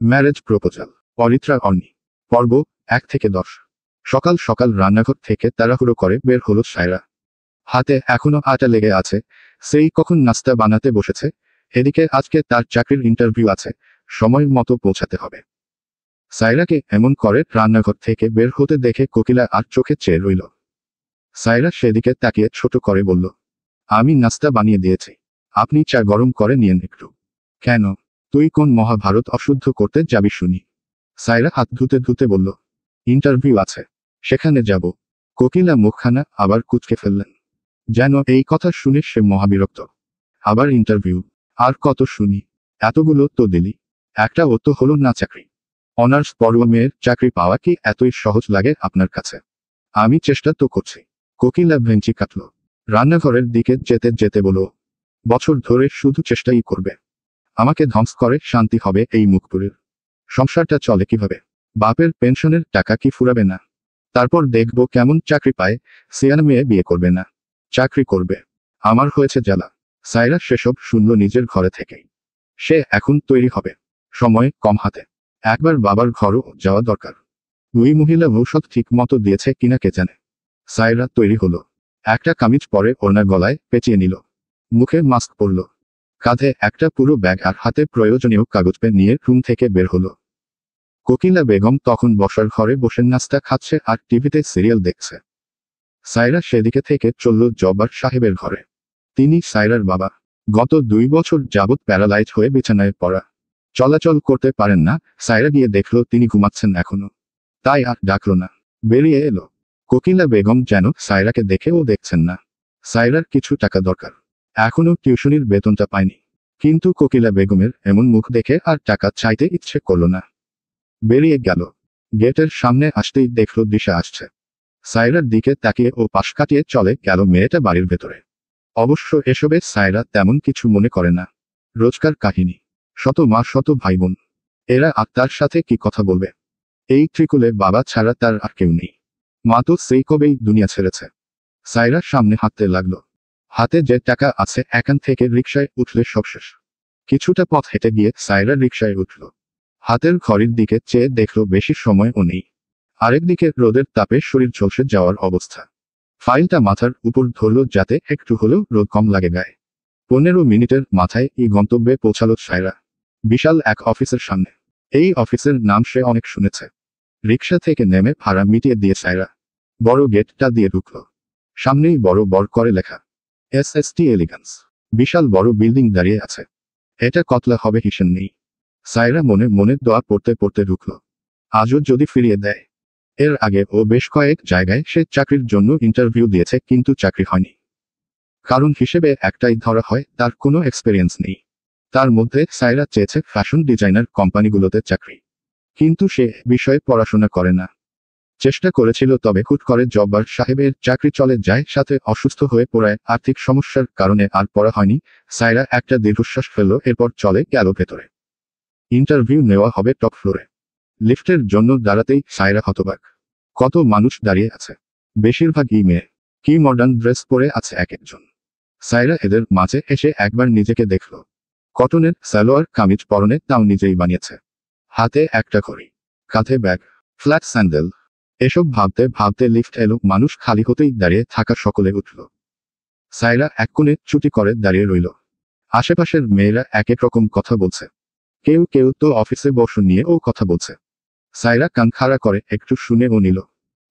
Marriage proposal. Aritra অর্নি। পর্ব 1 থেকে 10। সকাল সকাল রান্নাঘর থেকে তাড়াহুড়ো করে বের হলো সায়রা। হাতে এখনো আটা লেগে আছে, সেই কখন নাস্তা বানাতে বসেছে। এদিকে আজকে তার চাকরির ইন্টারভিউ আছে, সময় মতো পৌঁছাতে হবে। সায়রাকে এমন করে রান্নাঘর থেকে বের হতে দেখে কোকিলা আর চোখে চেয়ে রইল। সায়রা সেদিকে তাকিয়ে ছোট করে বলল, আমি নাস্তা বানিয়ে দিয়েছি, আপনি চা গরম করে নিয়েন একটু। কেন, তুই কোন মহাভারত অশুদ্ধ করতে যাবি শুনি? সায়রা হাত ধুতে ধুতে বলল, ইন্টারভিউ আছে, সেখানে যাব। কোকিলা মুখখানা আবার কুঁচকে ফেললেন, যেন এই কথা শুনে সে মহাবিরক্ত। আবার ইন্টারভিউ? আর কত শুনি? এতগুলো তো দিলি, একটা ও তো হলো না চাকরি। অনার্স পড়ুয়া মেয়ের চাকরি পাওয়া কি এতই সহজ লাগে আপনার কাছে? আমি চেষ্টা তো করছি। কোকিলা ভেঙচি কাটল। রান্নাঘরের দিকে যেতে যেতে বলল, বছর ধরে শুধু চেষ্টাই করবে, আমাকে ধ্বংস করে শান্তি হবে এই মুখপুরের? সংসারটা চলে কিভাবে? বাপের পেনশনের টাকা কি ফুরাবে না? তারপর দেখব কেমন চাকরি পায়, সিয়ানা মেয়ে বিয়ে করবে না, চাকরি করবে। আমার হয়েছে জ্বালা। সায়রা সেসব শুনল নিজের ঘরে থেকেই। সে এখন তৈরি হবে, সময় কম হাতে। একবার বাবার ঘরও যাওয়া দরকার। দুই মহিলা ঔষধ ঠিক মতো দিয়েছে কিনা কে জানে। সায়রা তৈরি হলো, একটা কামিজ পরে ওড়না গলায় পেঁচিয়ে নিল, মুখে মাস্ক পরল, কাঁধে একটা পুরো ব্যাগ আর হাতে প্রয়োজনীয় কাগজ পেন নিয়ে রুম থেকে বের হলো। কোকিলা বেগম তখন বসার ঘরে বসে নাস্তা খাচ্ছে আর টিভিতে সিরিয়াল দেখছে। সায়রা সেদিকে থেকে চলল জব্বার সাহেবের ঘরে। তিনি সায়রার বাবা। গত 2 বছর যাবৎ প্যারালাইজ হয়ে বিছানায় পড়া, চলাচল করতে পারেন না। সায়রা গিয়ে দেখল তিনি ঘুমাচ্ছেন এখনো, তাই আর ডাকল না, বেরিয়ে এলো। কোকিলা বেগম যেন সায়রাকে দেখেও দেখছেন না। সায়রার কিছু টাকা দরকার, এখনো টিউশনির বেতনটা পায়নি। কিন্তু কোকিলা বেগমের এমন মুখ দেখে আর টাকা চাইতে ইচ্ছে করল না। বেরিয়ে গেল। গেটের সামনে আসতেই দেখল দিশা আসছে। সায়রার দিকে তাকিয়ে ও পাশ কাটিয়ে চলে গেল মেয়েটা বাড়ির ভেতরে। অবশ্য এসবে সায়রা তেমন কিছু মনে করে না। রোজকার কাহিনী, শত মা শত ভাই বোন, এরা আত্মার সাথে কি কথা বলবে? এই ত্রিকুলে বাবা ছাড়া তার আর কেউ নেই। মা তো সেই কবেই দুনিয়া ছেড়েছে। সায়রা সামনে হাঁটতে লাগলো। হাতে যে টাকা আছে এখান থেকে রিকশায় উঠলে সব শেষ। কিছুটা পথ হেঁটে গিয়ে সায়রা রিকশায় উঠল। হাতের ঘড়ির দিকে চেয়ে দেখল বেশি সময়ও নেই। আরেকদিকে রোদের তাপে শরীর ঝলসে যাওয়ার অবস্থা। ফাইলটা মাথার উপর ধরল যাতে একটু হলেও রোদ কম লাগে গায়ে। 15 মিনিটের মাথায় এই গন্তব্যে পৌঁছালো সায়রা। বিশাল এক অফিসের সামনে। এই অফিসের নাম সে অনেক শুনেছে। রিকশা থেকে নেমে ভাড়া মিটিয়ে দিয়ে সায়রা বড় গেটটা দিয়ে ঢুকল। সামনেই বড় বড় করে লেখা, SST এলিগান্স। বিশাল বড় বিল্ডিং দাঁড়িয়ে আছে। এটা কতলা হবে হিসেব নেই। সায়রা মনে মনে দোয়া পড়তে পড়তে ঢুকল, আজও যদি ফিরিয়ে দেয়। এর আগে ও বেশ কয়েক জায়গায় সে চাকরির জন্য ইন্টারভিউ দিয়েছে, কিন্তু চাকরি হয়নি। কারণ হিসেবে একটাই ধরা হয়, তার কোনো এক্সপেরিয়েন্স নেই। তার মধ্যে সায়রা চেয়েছে ফ্যাশন ডিজাইনার কোম্পানিগুলোতে চাকরি, কিন্তু সে বিষয়ে পড়াশোনা করে না। চেষ্টা করেছিল, তবে হুট করে জব্বার সাহেবের চাকরি চলে যায়, সাথে অসুস্থ হয়ে পড়ায় আর্থিক সমস্যার কারণে আর পড়া হয়নি। সায়রা একটা দীর্ঘশ্বাস ফেলল, এরপর চলে গেল ভেতরে। ইন্টারভিউ নেওয়া হবে টপ ফ্লোরে। লিফটের জন্য দাঁড়াতেই সায়রা হতবাক। কত মানুষ দাঁড়িয়ে আছে, বেশিরভাগই মেয়ে। কি মডার্ন ড্রেস পরে আছে এক একজন। সায়রা এদের মাঝে এসে একবার নিজেকে দেখল। কটনের সালোয়ার কামিজ পরনে, তাও নিজেই বানিয়েছে। হাতে একটা ঘড়ি, কাঁধে ব্যাগ, ফ্ল্যাট স্যান্ডেল। এসব ভাবতে ভাবতে লিফট এলো। মানুষ খালি হতেই দাঁড়িয়ে থাকা সকলে উঠল। সায়রা এক কোণে চুটি করে দাঁড়িয়ে রইল। আশেপাশের মেয়েরা এক এক রকম কথা বলছে। কেউ কেউ তো অফিসে বসু নিয়েও কথা বলছে। সায়রা কান খাড়া করে একটু শুনেও নিল।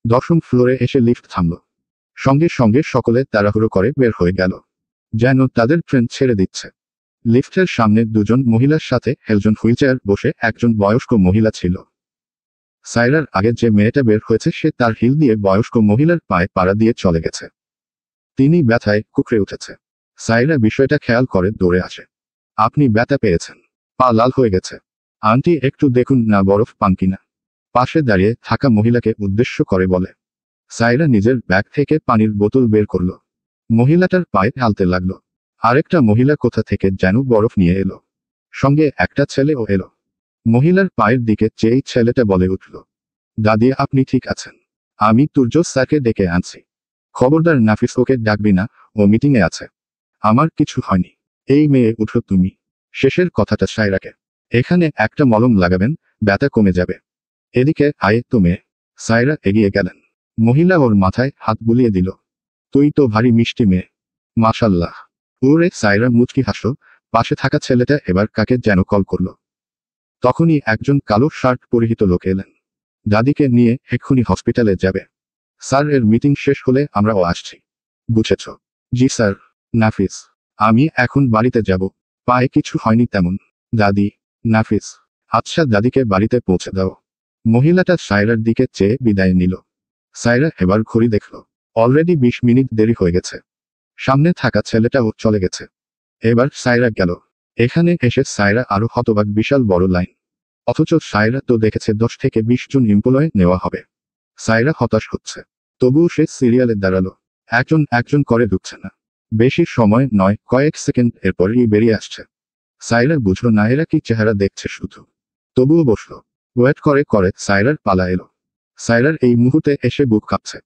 10ম ফ্লোরে এসে লিফট থামল। সঙ্গে সঙ্গে সকলে তাড়াহুড়ো করে বের হয়ে গেল, যেন তাদের ট্রেন ছেড়ে দিচ্ছে। লিফটের সামনে দুজন মহিলার সাথে একজন হুইলচেয়ার বসে একজন বয়স্ক মহিলা ছিল। সায়রার আগে যে মেয়েটা বের হয়েছে সে তার হিল দিয়ে বয়স্ক মহিলার পায়ে পাড়া দিয়ে চলে গেছে। তিনি ব্যথায় কুকড়ে উঠেছে। সায়রা বিষয়টা খেয়াল করে দৌড়ে আসে। আপনি ব্যথা পেয়েছেন? পা লাল হয়ে গেছে। আন্টি একটু দেখুন না বরফ পান কিনা। পাশে দাঁড়িয়ে থাকা মহিলাকে উদ্দেশ্য করে বলে। সায়রা নিজের ব্যাগ থেকে পানির বোতল বের করল। মহিলাটার পায়ে ঢালতে লাগলো। আরেকটা মহিলা কোথা থেকে যেন বরফ নিয়ে এলো। সঙ্গে একটা ছেলেও এলো। মহিলার পায়ের দিকে চেয়েই ছেলেটা বলে উঠল, দাদি আপনি ঠিক আছেন? আমি তুর্য স্যারকে ডেকে আনছি। খবরদার নাফিস ওকে ডাকবি না, ও মিটিংয়ে আছে। আমার কিছু হয়নি। এই মেয়ে উঠো তুমি। শেষের কথাটা সায়রাকে এখানে একটা মলম লাগাবেন, ব্যথা কমে যাবে। এদিকে আয় তো মেয়ে। সায়রা এগিয়ে গেলেন। মহিলা ওর মাথায় হাত বুলিয়ে দিল। তুই তো ভারী মিষ্টি মেয়ে। মাশাল্লাহ। ওরে সায়রা মুচকি হাসল। পাশে থাকা ছেলেটা এবার কাকে যেন কল করলো। তখনই একজন কালো শার্ট পরিহিত লোক এলেন। দাদিকে নিয়ে এক্ষুনি হসপিটালে যাবে। স্যার এর মিটিং শেষ হলে আমরাও আসছি। বুঝেছ? জি স্যার। নাফিস, আমি এখন বাড়িতে যাব। পায়ে কিছু হয়নি তেমন। দাদি। নাফিস, আচ্ছা দাদিকে বাড়িতে পৌঁছে দাও। মহিলাটা সায়রার দিকে চেয়ে বিদায় নিল। সায়রা এবার ঘড়ি দেখল। অলরেডি 20 মিনিট দেরি হয়ে গেছে। সামনে থাকা ছেলেটাও চলে গেছে। এবার সায়রা গেল। এখানে এসে সায়রা আরো হতবাক, বিশাল বড় লাইন। অথচ সায়রা তো দেখেছে 10 থেকে 20 জন এমপ্লয় নেওয়া হবে। সায়রা হতাশ হচ্ছে। তবুও সে সিরিয়ালে দাঁড়ালো। একজন একজন করে ঢুকছে না। বেশি সময় নয়, কয়েক সেকেন্ড এরপরই বেরিয়ে আসছে। সায়রা বুঝল না এরা কি চেহারা দেখছে শুধু। তবুও বসল। ওয়েট করে করে সায়রার পালা এলো। সায়রার এই মুহূর্তে এসে বুক কাঁপছে।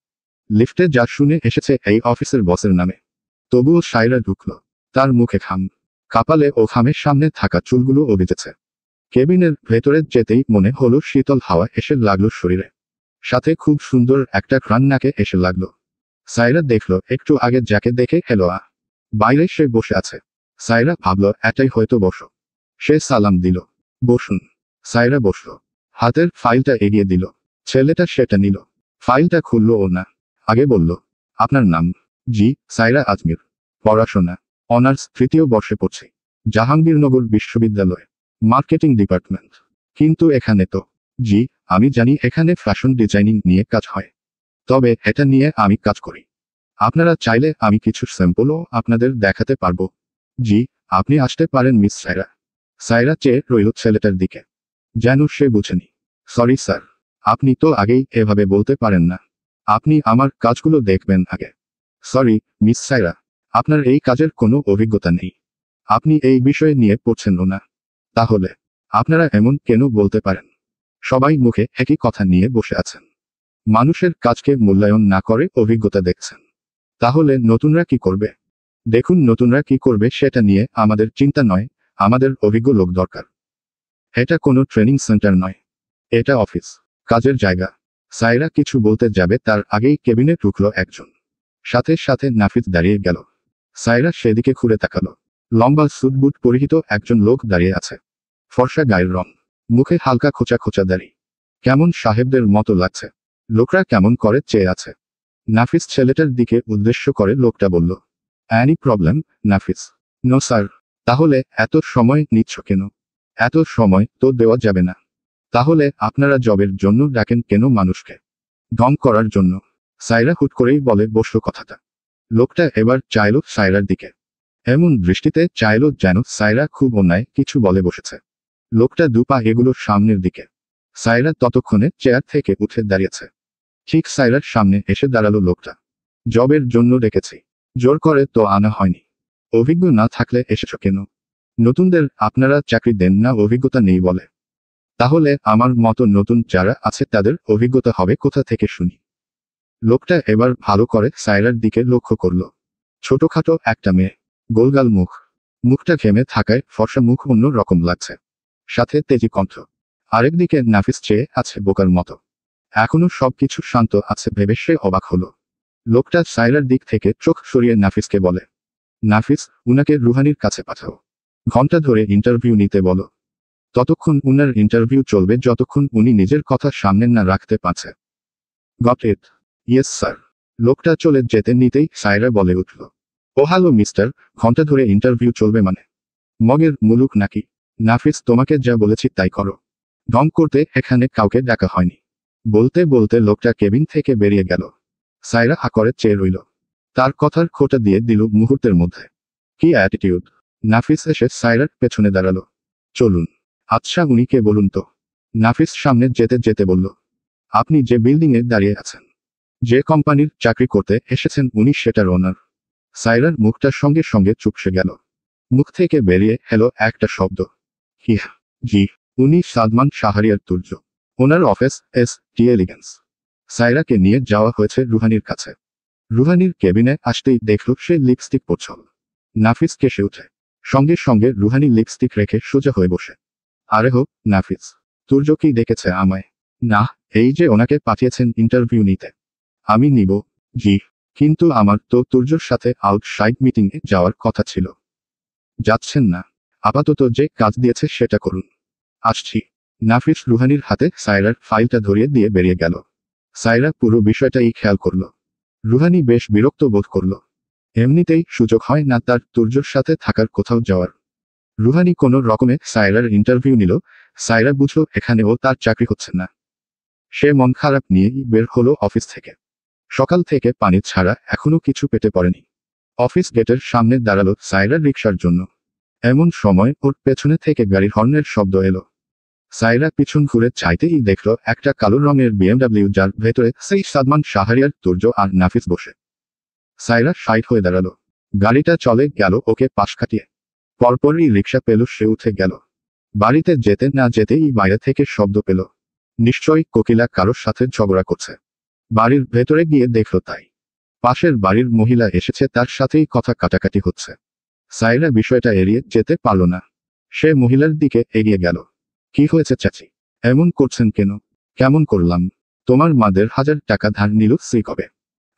লিফটে যা শুনে এসেছে এই অফিসের বসের নামে। তবুও সায়রা ঢুকল। তার মুখে ঘাম। কপালে ও ঘামের সামনে থাকা চুলগুলো ভিজেছে। কেবিনের ভেতরে যেতেই মনে হলো শীতল হাওয়া এসে লাগলো শরীরে। সাথে খুব সুন্দর একটা ঘ্রাণ নাকে এসে লাগলো। সায়রা দেখল একটু আগে যাকে দেখে এলো বাইরে সে বসে আছে। সায়রা ভাবল এটাই হয়তো বসো। সে সালাম দিল। বসুন। সায়রা বসল। হাতের ফাইলটা এগিয়ে দিল। ছেলেটা সেটা নিল। ফাইলটা খুলল ও না। আগে বলল, আপনার নাম? জি, সায়রা আজমির। পড়াশোনা? অনার্স 3য় বর্ষে পড়ছি। জাহাঙ্গীরনগর বিশ্ববিদ্যালয়। Marketing department. কিন্তু এখানে তো। জি, আমি জানি এখানে ফ্যাশন ডিজাইনিং নিয়ে কাজ হয়। তবে এটা নিয়ে আমি কাজ করি। আপনারা চাইলে আমি কিছু স্যাম্পলও আপনাদের দেখাতে পারবো। জি, আপনি আসতে পারেন মিস সায়রা। সায়রা চেয়ে রইল ছেলেটার দিকে। যেন সে বুঝেনি। Sorry sir. আপনি তো আগেই এভাবে বলতে পারেন না। আপনি আমার কাজগুলো দেখবেন আগে। Sorry, miss Saira. আপনার এই কাজের কোনো অভিজ্ঞতা নেই। আপনি এই বিষয়ে নিয়ে পড়ছেনও না। তাহলে আপনারা এমন কেন বলতে পারেন? সবাই মুখে একই কথা নিয়ে বসে আছেন। মানুষের কাজকে মূল্যায়ন না করে অভিজ্ঞতা দেখছেন। তাহলে নতুনরা কি করবে? দেখুন, নতুনরা কি করবে সেটা নিয়ে আমাদের চিন্তা নয়, আমাদের অভিজ্ঞ লোক দরকার। এটা কোনো ট্রেনিং সেন্টার নয়। এটা অফিস, কাজের জায়গা। সায়রা কিছু বলতে যাবে তার আগেই কেবিনে ঢুকলো একজন। সাথে সাথে নাফিস দাঁড়িয়ে গেল। সায়রা সেদিকে ঘুরে তাকালো। লম্বা স্যুট বুট পরিহিত একজন লোক দাঁড়িয়ে আছে। ফর্সা গায়ের রং। মুখে হালকা খোঁচা খোঁচা দাড়ি। কেমন সাহেবদের মতো লাগছে। লোকরা কেমন করে চেয়ে আছে। নাফিস ছেলেটার দিকে উদ্দেশ্য করে লোকটা বলল, any problem, Nafis? No sir. তাহলে এত সময় নিচ্ছ কেন? এত সময় তো দেওয়া যাবে না। তাহলে আপনারা জবের জন্য ডাকেন কেন মানুষকে? ঢং করার জন্য। সায়রা হুট করেই বলে বসল কথাটা। লোকটা এবার চাইল সায়রার দিকে। এমন দৃষ্টিতে চাইল যেন সায়রা খুব অন্যায় কিছু বলে বসেছে। লোকটা দুপা এগুলো সামনের দিকে। সায়রা ততক্ষণে চেয়ার থেকে উঠে দাঁড়িয়েছে। ঠিক সায়রার সামনে এসে দাঁড়ালো লোকটা। জবের জন্য ডেকেছি। জোর করে তো আনা হয়নি। অভিজ্ঞ না থাকলে এসেছ কেন? নতুনদের আপনারা চাকরি দেন না অভিজ্ঞতা নেই বলে? তাহলে আমার মতো নতুন যারা আছে তাদের অভিজ্ঞতা হবে কোথা থেকে শুনি? লোকটা এবার ভালো করে সায়রার দিকে লক্ষ্য করল। ছোটখাটো একটা মেয়ে। গোলগাল মুখ। মুখটা ঘেমে থাকায় ফর্সা মুখ অন্য রকম লাগছে। সাথে তেজি কণ্ঠ। আরেকদিকে নাফিস চেয়ে আছে বোকার মতো। এখনো সবকিছু শান্ত আছে ভেবে সে অবাক হলো। লোকটা সায়রার দিক থেকে চোখ সরিয়ে নাফিসকে বলে, নাফিস, উনাকে রুহানির কাছে পাঠাও। ঘন্টা ধরে ইন্টারভিউ নিতে বলো। ততক্ষণ উনার ইন্টারভিউ চলবে যতক্ষণ উনি নিজের কথা সামনে না রাখতে পারছে। Got it? Yes sir. লোকটা চলে যেতে নিতেই সায়রা বলে উঠল, ও হ্যালো মিস্টার, ঘন্টা ধরে ইন্টারভিউ চলবে মানে? মগের মুলুক নাকি? নাফিস, তোমাকে যা বলেছি তাই করো। ঢং করতে এখানে কাউকে ডাকা হয়নি। বলতে বলতে লোকটা কেবিন থেকে বেরিয়ে গেল। সায়রা হা করে চেয়ে রইল। তার কথার খোঁটা দিয়ে দিল মুহূর্তের মধ্যে। কি অ্যাটিটিউড! নাফিস এসে সায়রার পেছনে দাঁড়ালো। চলুন। আচ্ছা উনি কে বলুন তো? নাফিস সামনে যেতে যেতে বলল, আপনি যে বিল্ডিংয়ে দাঁড়িয়ে আছেন, যে কোম্পানির চাকরি করতে এসেছেন উনি সেটার ওনার। সায়রার মুখটা সঙ্গে সঙ্গে চুপসে গেল। মুখ থেকে বেরিয়ে এলো একটা শব্দ, হিয়া। জি, উনি সাদমান শাহরিয়ার তুর্য। ওনার অফিস টি এলিগেন্স। সায়রাকে নিয়ে যাওয়া হয়েছে রুহানির কাছে। রুহানির কেবিনে আসতেই দেখল সে লিপস্টিক পরছল। নাফিস কেসে উঠে। সঙ্গে সঙ্গে রুহানি লিপস্টিক রেখে সোজা হয়ে বসে। আরে হোক নাফিস, তুর্য কি ডেকেছে আমায়? না, এই যে ওনাকে পাঠিয়েছেন ইন্টারভিউ নিতে। আমি নিব। জি, কিন্তু আমার তো তুর্যর সাথে আউটসাইড মিটিংয়ে যাওয়ার কথা ছিল। যাচ্ছেন না? আপাতত যে কাজ দিয়েছে সেটা করুন। আসছি। নাফিস রুহানির হাতে সায়রার ফাইলটা ধরিয়ে দিয়ে বেরিয়ে গেল। সায়রা পুরো বিষয়টাই খেয়াল করল। রুহানি বেশ বিরক্ত বোধ করল। এমনিতেই সুযোগ হয় না তার তুর্যর সাথে থাকার কোথাও যাওয়ার। রুহানি কোনো রকমে সায়রার ইন্টারভিউ নিল। সায়রা বুঝল এখানেও তার চাকরি হচ্ছে না। সে মন খারাপ নিয়েই বের হলো অফিস থেকে। সকাল থেকে পানি ছাড়া এখনো কিছু পেটে পড়েনি। অফিস গেটের সামনে দাঁড়ালো সায়রা রিকশার জন্য। এমন সময় ওর পেছনে থেকে গাড়ির হর্নের শব্দ এলো। সায়রা পিছন ঘুরে চাইতেই দেখল একটা কালো রঙের বিএমডব্লিউ, যার ভেতরে সেই সাদমান শাহরিয়ার, তুর্য আর নাফিস বসে। সায়রা সাইড হয়ে দাঁড়ালো। গাড়িটা চলে গেল ওকে পাশ কাটিয়ে। পরপরই রিকশা পেল, সে উঠে গেল। বাড়িতে যেতে না যেতেই বাইরে থেকে শব্দ পেল। নিশ্চয়ই কোকিলা কারোর সাথে ঝগড়া করছে। বাড়ির ভেতরে গিয়ে দেখল তাই। পাশের বাড়ির মহিলা এসেছে, তার সাথেই কথা কাটাকাটি হচ্ছে। সায়রা বিষয়টা এড়িয়ে যেতে পারল না। সে মহিলার দিকে এগিয়ে গেল। কি হয়েছে চাচি? এমন করছেন কেন? কেমন করলাম? তোমার মা ১,৫০০ টাকা ধার নিল, সেই কবে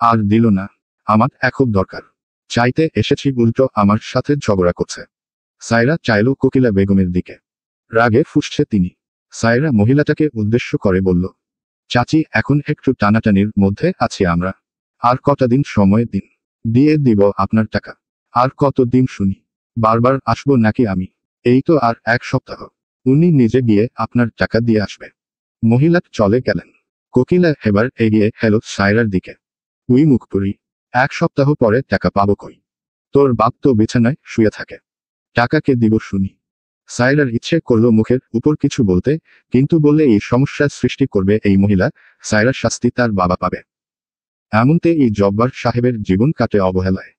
আর দিল না। আমার এখন দরকার। চাইতে এসেছি, উল্টো আমার সাথে ঝগড়া করছে। সায়রা চাইল কোকিলা বেগমের দিকে। রাগে ফুঁসছে তিনি। সায়রা মহিলাটাকে উদ্দেশ্য করে বলল, চাচি, এখন একটু টানাটানির মধ্যে আছি আমরা। আর কটা দিন সময় দিন, দিয়ে দিব আপনার টাকা। আর কত দিন শুনি? বারবার আসবো নাকি আমি? এই তো আর ১ সপ্তাহ। উনি নিজে গিয়ে আপনার টাকা দিয়ে আসবে। মহিলা চলে গেলেন। কোকিলা এবার এগিয়ে এলো সায়রার দিকে। উই মুখপুরি, ১ সপ্তাহ পরে টাকা পাবো কই? তোর বাপ তো বিছানায় শুয়ে থাকে। টাকাকে দিব শুনি। সায়রার ইচ্ছে করল মুখের উপর কিছু বলতে, কিন্তু বললে এই সমস্যার সৃষ্টি করবে এই মহিলা। সায়রার শাস্তি তার বাবা পাবে। এমনতে এই জব্বার সাহেবের জীবন কাটে অবহেলায়।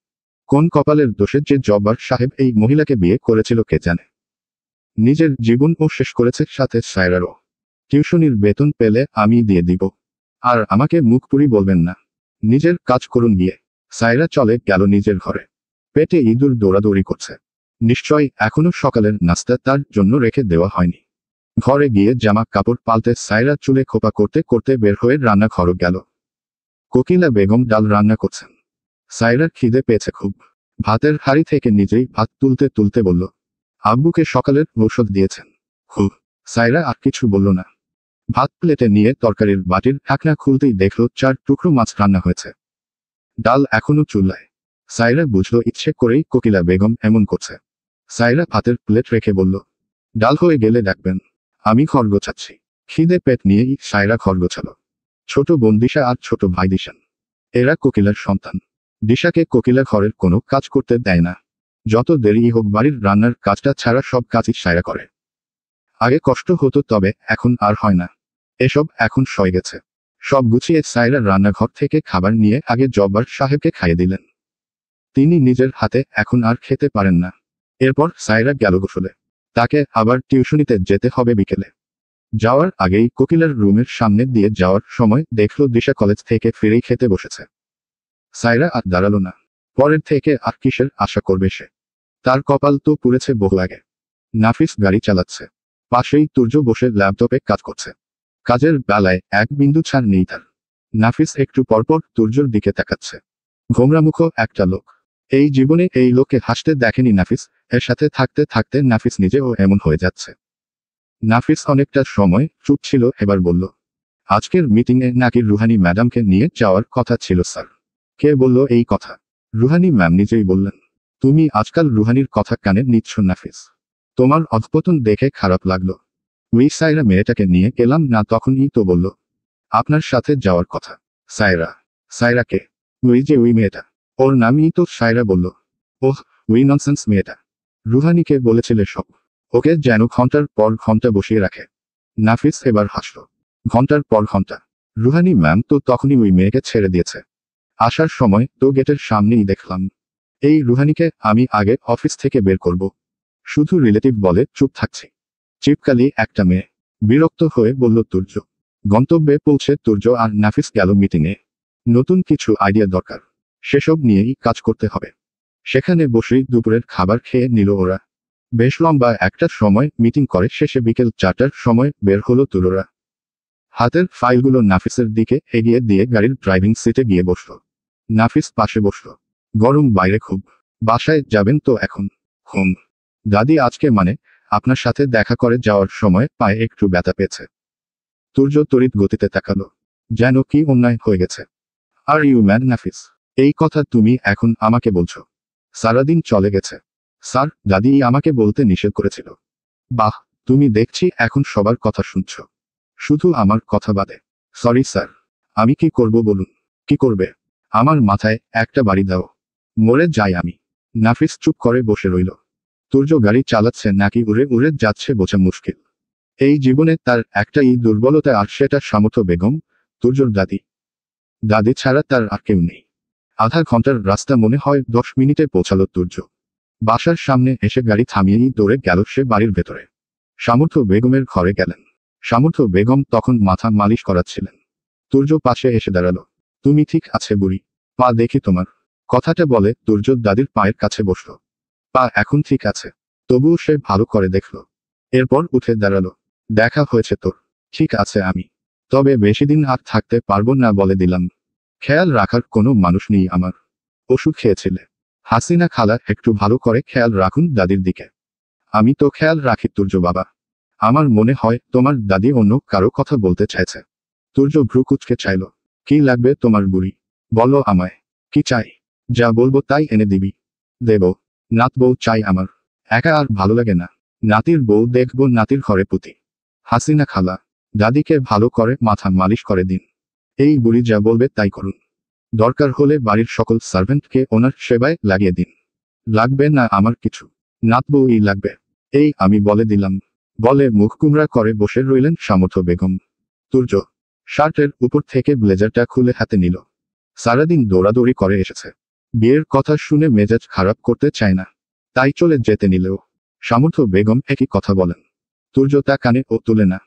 কোন কপালের দোষে যে জব্বার সাহেব এই মহিলাকে বিয়ে করেছিল কে জানে। নিজের জীবনও শেষ করেছে, সাথে সায়রারও। টিউশনির বেতন পেলে আমি দিয়ে দিব। আর আমাকে মুখপুরি বলবেন না। নিজের কাজ করুন গিয়ে। সায়রা চলে গেল নিজের ঘরে। পেটে ইঁদুর দৌড়াদৌড়ি করছে। নিশ্চয়ই এখনো সকালের নাস্তা তার জন্য রেখে দেওয়া হয়নি। ঘরে গিয়ে জামা কাপড় পাল্টে সায়রা চুলে খোপা করতে করতে বের হয়ে রান্নাঘরে গেল। কোকিলা বেগম ডাল রান্না করছেন। সায়রার খিদে পেয়েছে খুব। ভাতের হাঁড়ি থেকে নিজেই ভাত তুলতে তুলতে বলল, আব্বুকে সকালের ঔষধ দিয়েছেন? খুব। সায়রা আর কিছু বলল না। ভাত প্লেটে নিয়ে তরকারির বাটির ঢাকনা খুলতেই দেখল ৪ টুকরো মাছ রান্না হয়েছে। ডাল এখনো চুলায়। সায়রা বুঝল ইচ্ছে করেই কোকিলা বেগম এমন করছে। সায়রা ভাতের প্লেট রেখে বলল, ডাল হয়ে গেলে ডাকবেন। আমি ঘর গোছাচ্ছি। খিদে পেট নিয়েই সায়রা ঘর গোছালো। ছোট বোন দিশা আর ছোট ভাই দিশান, এরা কোকিলার সন্তান। দিশাকে কোকিলা ঘরের কোনো কাজ করতে দেয় না। যত দেরি হোক বাড়ির রান্নার কাজটা ছাড়া সব কাজই সায়রা করে। আগে কষ্ট হতো, তবে এখন আর হয় না। এসব এখন সয়ে গেছে। সব গুছিয়ে সায়রা রান্নাঘর থেকে খাবার নিয়ে আগে জব্বার সাহেবকে খাইয়ে দিলেন। তিনি নিজের হাতে এখন আর খেতে পারেন না। এরপর সায়রা গেল গোসলে। তাকে আবার টিউশনিতে যেতে হবে বিকেলে। যাওয়ার আগেই কোকিলার রুমের সামনে দিয়ে যাওয়ার সময় দেখল দিশা কলেজ থেকে ফিরেই খেতে বসেছে। সায়রা আর দাঁড়ালো না। পরের থেকে আর কিসের আশা করবে সে? তার কপাল তো পুড়েছে বহু আগে। নাফিস গাড়ি চালাচ্ছে। পাশেই তুর্য বসে ল্যাপটপে কাজ করছে। কাজের বেলায় এক বিন্দু ছাড় নেই তার। নাফিস একটু পরপর তুর্যর দিকে তাকাচ্ছে। গোমরামুখ একটা লোক। এই জীবনে এই লোককে হাসতে দেখেনি নাফিস। এর সাথে থাকতে থাকতে নাফিস নিজেও এমন হয়ে যাচ্ছে। নাফিস অনেকটা সময় চুপ ছিল, এবার বলল, আজকের মিটিংয়ে নাকি রুহানি ম্যাডামকে নিয়ে যাওয়ার কথা ছিল স্যার। কে বলল এই কথা? রুহানি ম্যাম নিজেই বললেন। তুমি আজকাল রুহানির কথা কানে নিচ্ছ নাফিস? তোমার অধপতন দেখে খারাপ লাগলো। ওই সায়রা মেয়েটাকে নিয়ে গেলাম না, তখনই তো বলল আপনার সাথে যাওয়ার কথা। সায়রা? সায়রাকে? ওই যে ওই মেয়েটা। ওর নামই তো সায়রা বলল। ওহ, ওই ননসেন্স মেয়েটা। রুহানিকে বলেছিলে সব? ওকে যেন ঘন্টার পর ঘন্টা বসিয়ে রাখে। নাফিস এবার হাসল। ঘন্টার পর ঘন্টা? রুহানি ম্যাম তো তখনই ওই মেয়েকে ছেড়ে দিয়েছে। আসার সময় তো গেটের সামনেই দেখলাম। এই রুহানিকে আমি আগে অফিস থেকে বের করব। শুধু রিলেটিভ বলে চুপ থাকছি। চিপকালি একটা মেয়ে। বিরক্ত হয়ে বলল তুর্য। গন্তব্যে পৌঁছে তুর্য আর নাফিস গেল মিটিংয়ে। নতুন কিছু আইডিয়া দরকার। সেসব নিয়েই কাজ করতে হবে। সেখানে বসেই দুপুরের খাবার খেয়ে নিল ওরা। বেশ লম্বা একটা সময় মিটিং করে শেষে বিকেল 4টার সময় বের হলো তুলোরা। হাতের ফাইলগুলো নাফিসের দিকে এগিয়ে দিয়ে গাড়ির ড্রাইভিং সিটে গিয়ে বসল। নাফিস পাশে বসল। গরম বাইরে খুব। বাসায় যাবেন তো এখন? হুম। দাদি আজকে আপনার সাথে দেখা করে যাওয়ার সময় পায়ে একটু ব্যথা পেয়েছে। তুর্য তড়িৎ গতিতে তাকালো। যেন কি অন্যায় হয়ে গেছে। আর ইউ ম্যান নাফিস? এই কথা তুমি এখন আমাকে বলছো? সারাদিন চলে গেছে। স্যার, দাদি আমাকে বলতে নিষেধ করেছিল। বাহ, তুমি দেখছি এখন সবার কথা শুনছো, শুধু আমার কথা বাদে। Sorry sir. আমি কি করব বলুন? কি করবে? আমার মাথায় একটা বাড়ি দাও, মরে যাই আমি। নাফিস চুপ করে বসে রইল। তুর্য গাড়ি চালাচ্ছে নাকি উড়ে উড়ে যাচ্ছে বোঝা মুশকিল। এই জীবনে তার একটাই দুর্বলতা, আর সেটা সামর্থ্য বেগম, তুর্যর দাদি। দাদি ছাড়া তার আর কেউ নেই। আধা ঘন্টার রাস্তা মনে হয় 10 মিনিটে পৌঁছালো তুর্য। বাসার সামনে এসে গাড়ি থামিয়েই দৌড়ে গেল সে বাড়ির ভেতরে। সামর্থ্য বেগমের ঘরে গেলেন। সামর্থ্য বেগম তখন মাথা মালিশ করাচ্ছিলেন। তুর্য পাশে এসে দাঁড়ালো। তুমি ঠিক আছে বুড়ি? পা দেখি তোমার। কথাটা বলে তুর্য দাদির পায়ের কাছে বসল। পা এখন ঠিক আছে, তবুও সে ভালো করে দেখল। এরপর উঠে দাঁড়ালো। দেখা হয়েছে তোর? ঠিক আছে আমি, তবে বেশিদিন আর থাকতে পারবো না বলে দিলাম। খেয়াল রাখার কোনো মানুষ নেই আমার। ওষুধ খেয়েছিলে? হাসিনা খালা একটু ভালো করে খেয়াল রাখুন দাদির দিকে। আমি তো খেয়াল রাখি তুর্য বাবা। আমার মনে হয় তোমার দাদি অন্য কারো কথা বলতে চাইছে। তুর্য ভ্রু কুঁচকে চাইল। কি লাগবে তোমার বুড়ি? বলো আমায়। কি চাই? যা বলবো তাই এনে দিবি। দেব। নাত বউ চাই আমার। একা আর ভালো লাগে না। নাতির বউ দেখব নাতির ঘরে পুতি। হাসিনা খালা, দাদিকে ভালো করে মাথা মালিশ করে দিন। এই বুড়ি যা বলবে তাই করুন। দরকার হলে বাড়ির সকল সার্ভেন্টকে ওনার সেবায় লাগিয়ে দিন। লাগবে না আমার কিছু। নাত বউই লাগবে। এই আমি বলে দিলাম। বলে মুখ কুমড়া করে বসে রইলেন সামর্থ্য বেগম। তুর্য শার্টের উপর থেকে ব্লেজারটা খুলে হাতে নিল। সারাদিন দৌড়াদৌড়ি করে এসেছে। বিয়ের কথা শুনে মেজাজ খারাপ করতে চায় না, তাই চলে যেতে নিলেও। সামর্থ্য বেগম একই কথা বলেন। তুর্য তা কানে ও তুলে না।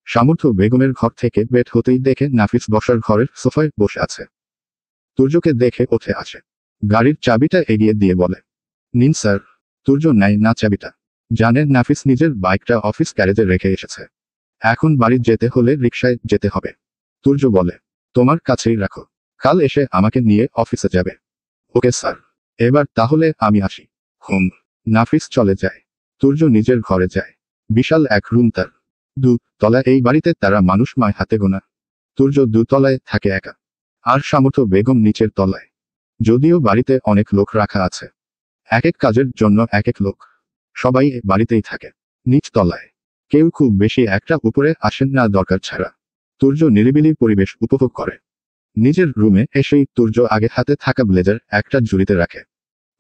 সামর্থ্য বেগমের ঘর থেকে বের হতেই দেখে নাফিস বসার ঘরের সোফায় বসে আছে। তুর্যকে দেখে উঠে আসে। গাড়ির চাবিটা এগিয়ে দিয়ে বলে, নিন স্যার। তুর্য নেয় না চাবিটা। জানে নাফিস নিজের বাইকটা অফিস গ্যারেজে রেখে এসেছে। এখন বাড়ি যেতে হলে রিকশায় যেতে হবে। তুর্য বলে, তোমার কাছেই রাখো, কাল এসে আমাকে নিয়ে অফিসে যাবে। Okay sir. এবার তাহলে আমি আসি। হুম। নাফিস চলে যায়। তুর্য নিজের ঘরে যায়। বিশাল এক রুম তার। 2 তলা। এই বাড়িতে তারা মানুষ মায় হাতে গোনা। তুর্য 2 তলায় থাকে একা। আর সামর্থ্য বেগম নিচের তলায়। যদিও বাড়িতে অনেক লোক রাখা আছে, এক এক কাজের জন্য এক এক লোক। সবাই এ বাড়িতেই থাকে। নিচ তলায় কেউ খুব বেশি একটা উপরে আসেন না দরকার ছাড়া। তুর্য নিরিবিলি পরিবেশ উপভোগ করে। নিজের রুমে এসেই তুর্য আগে হাতে থাকা ব্লেজার একটা ঝুড়িতে রাখে।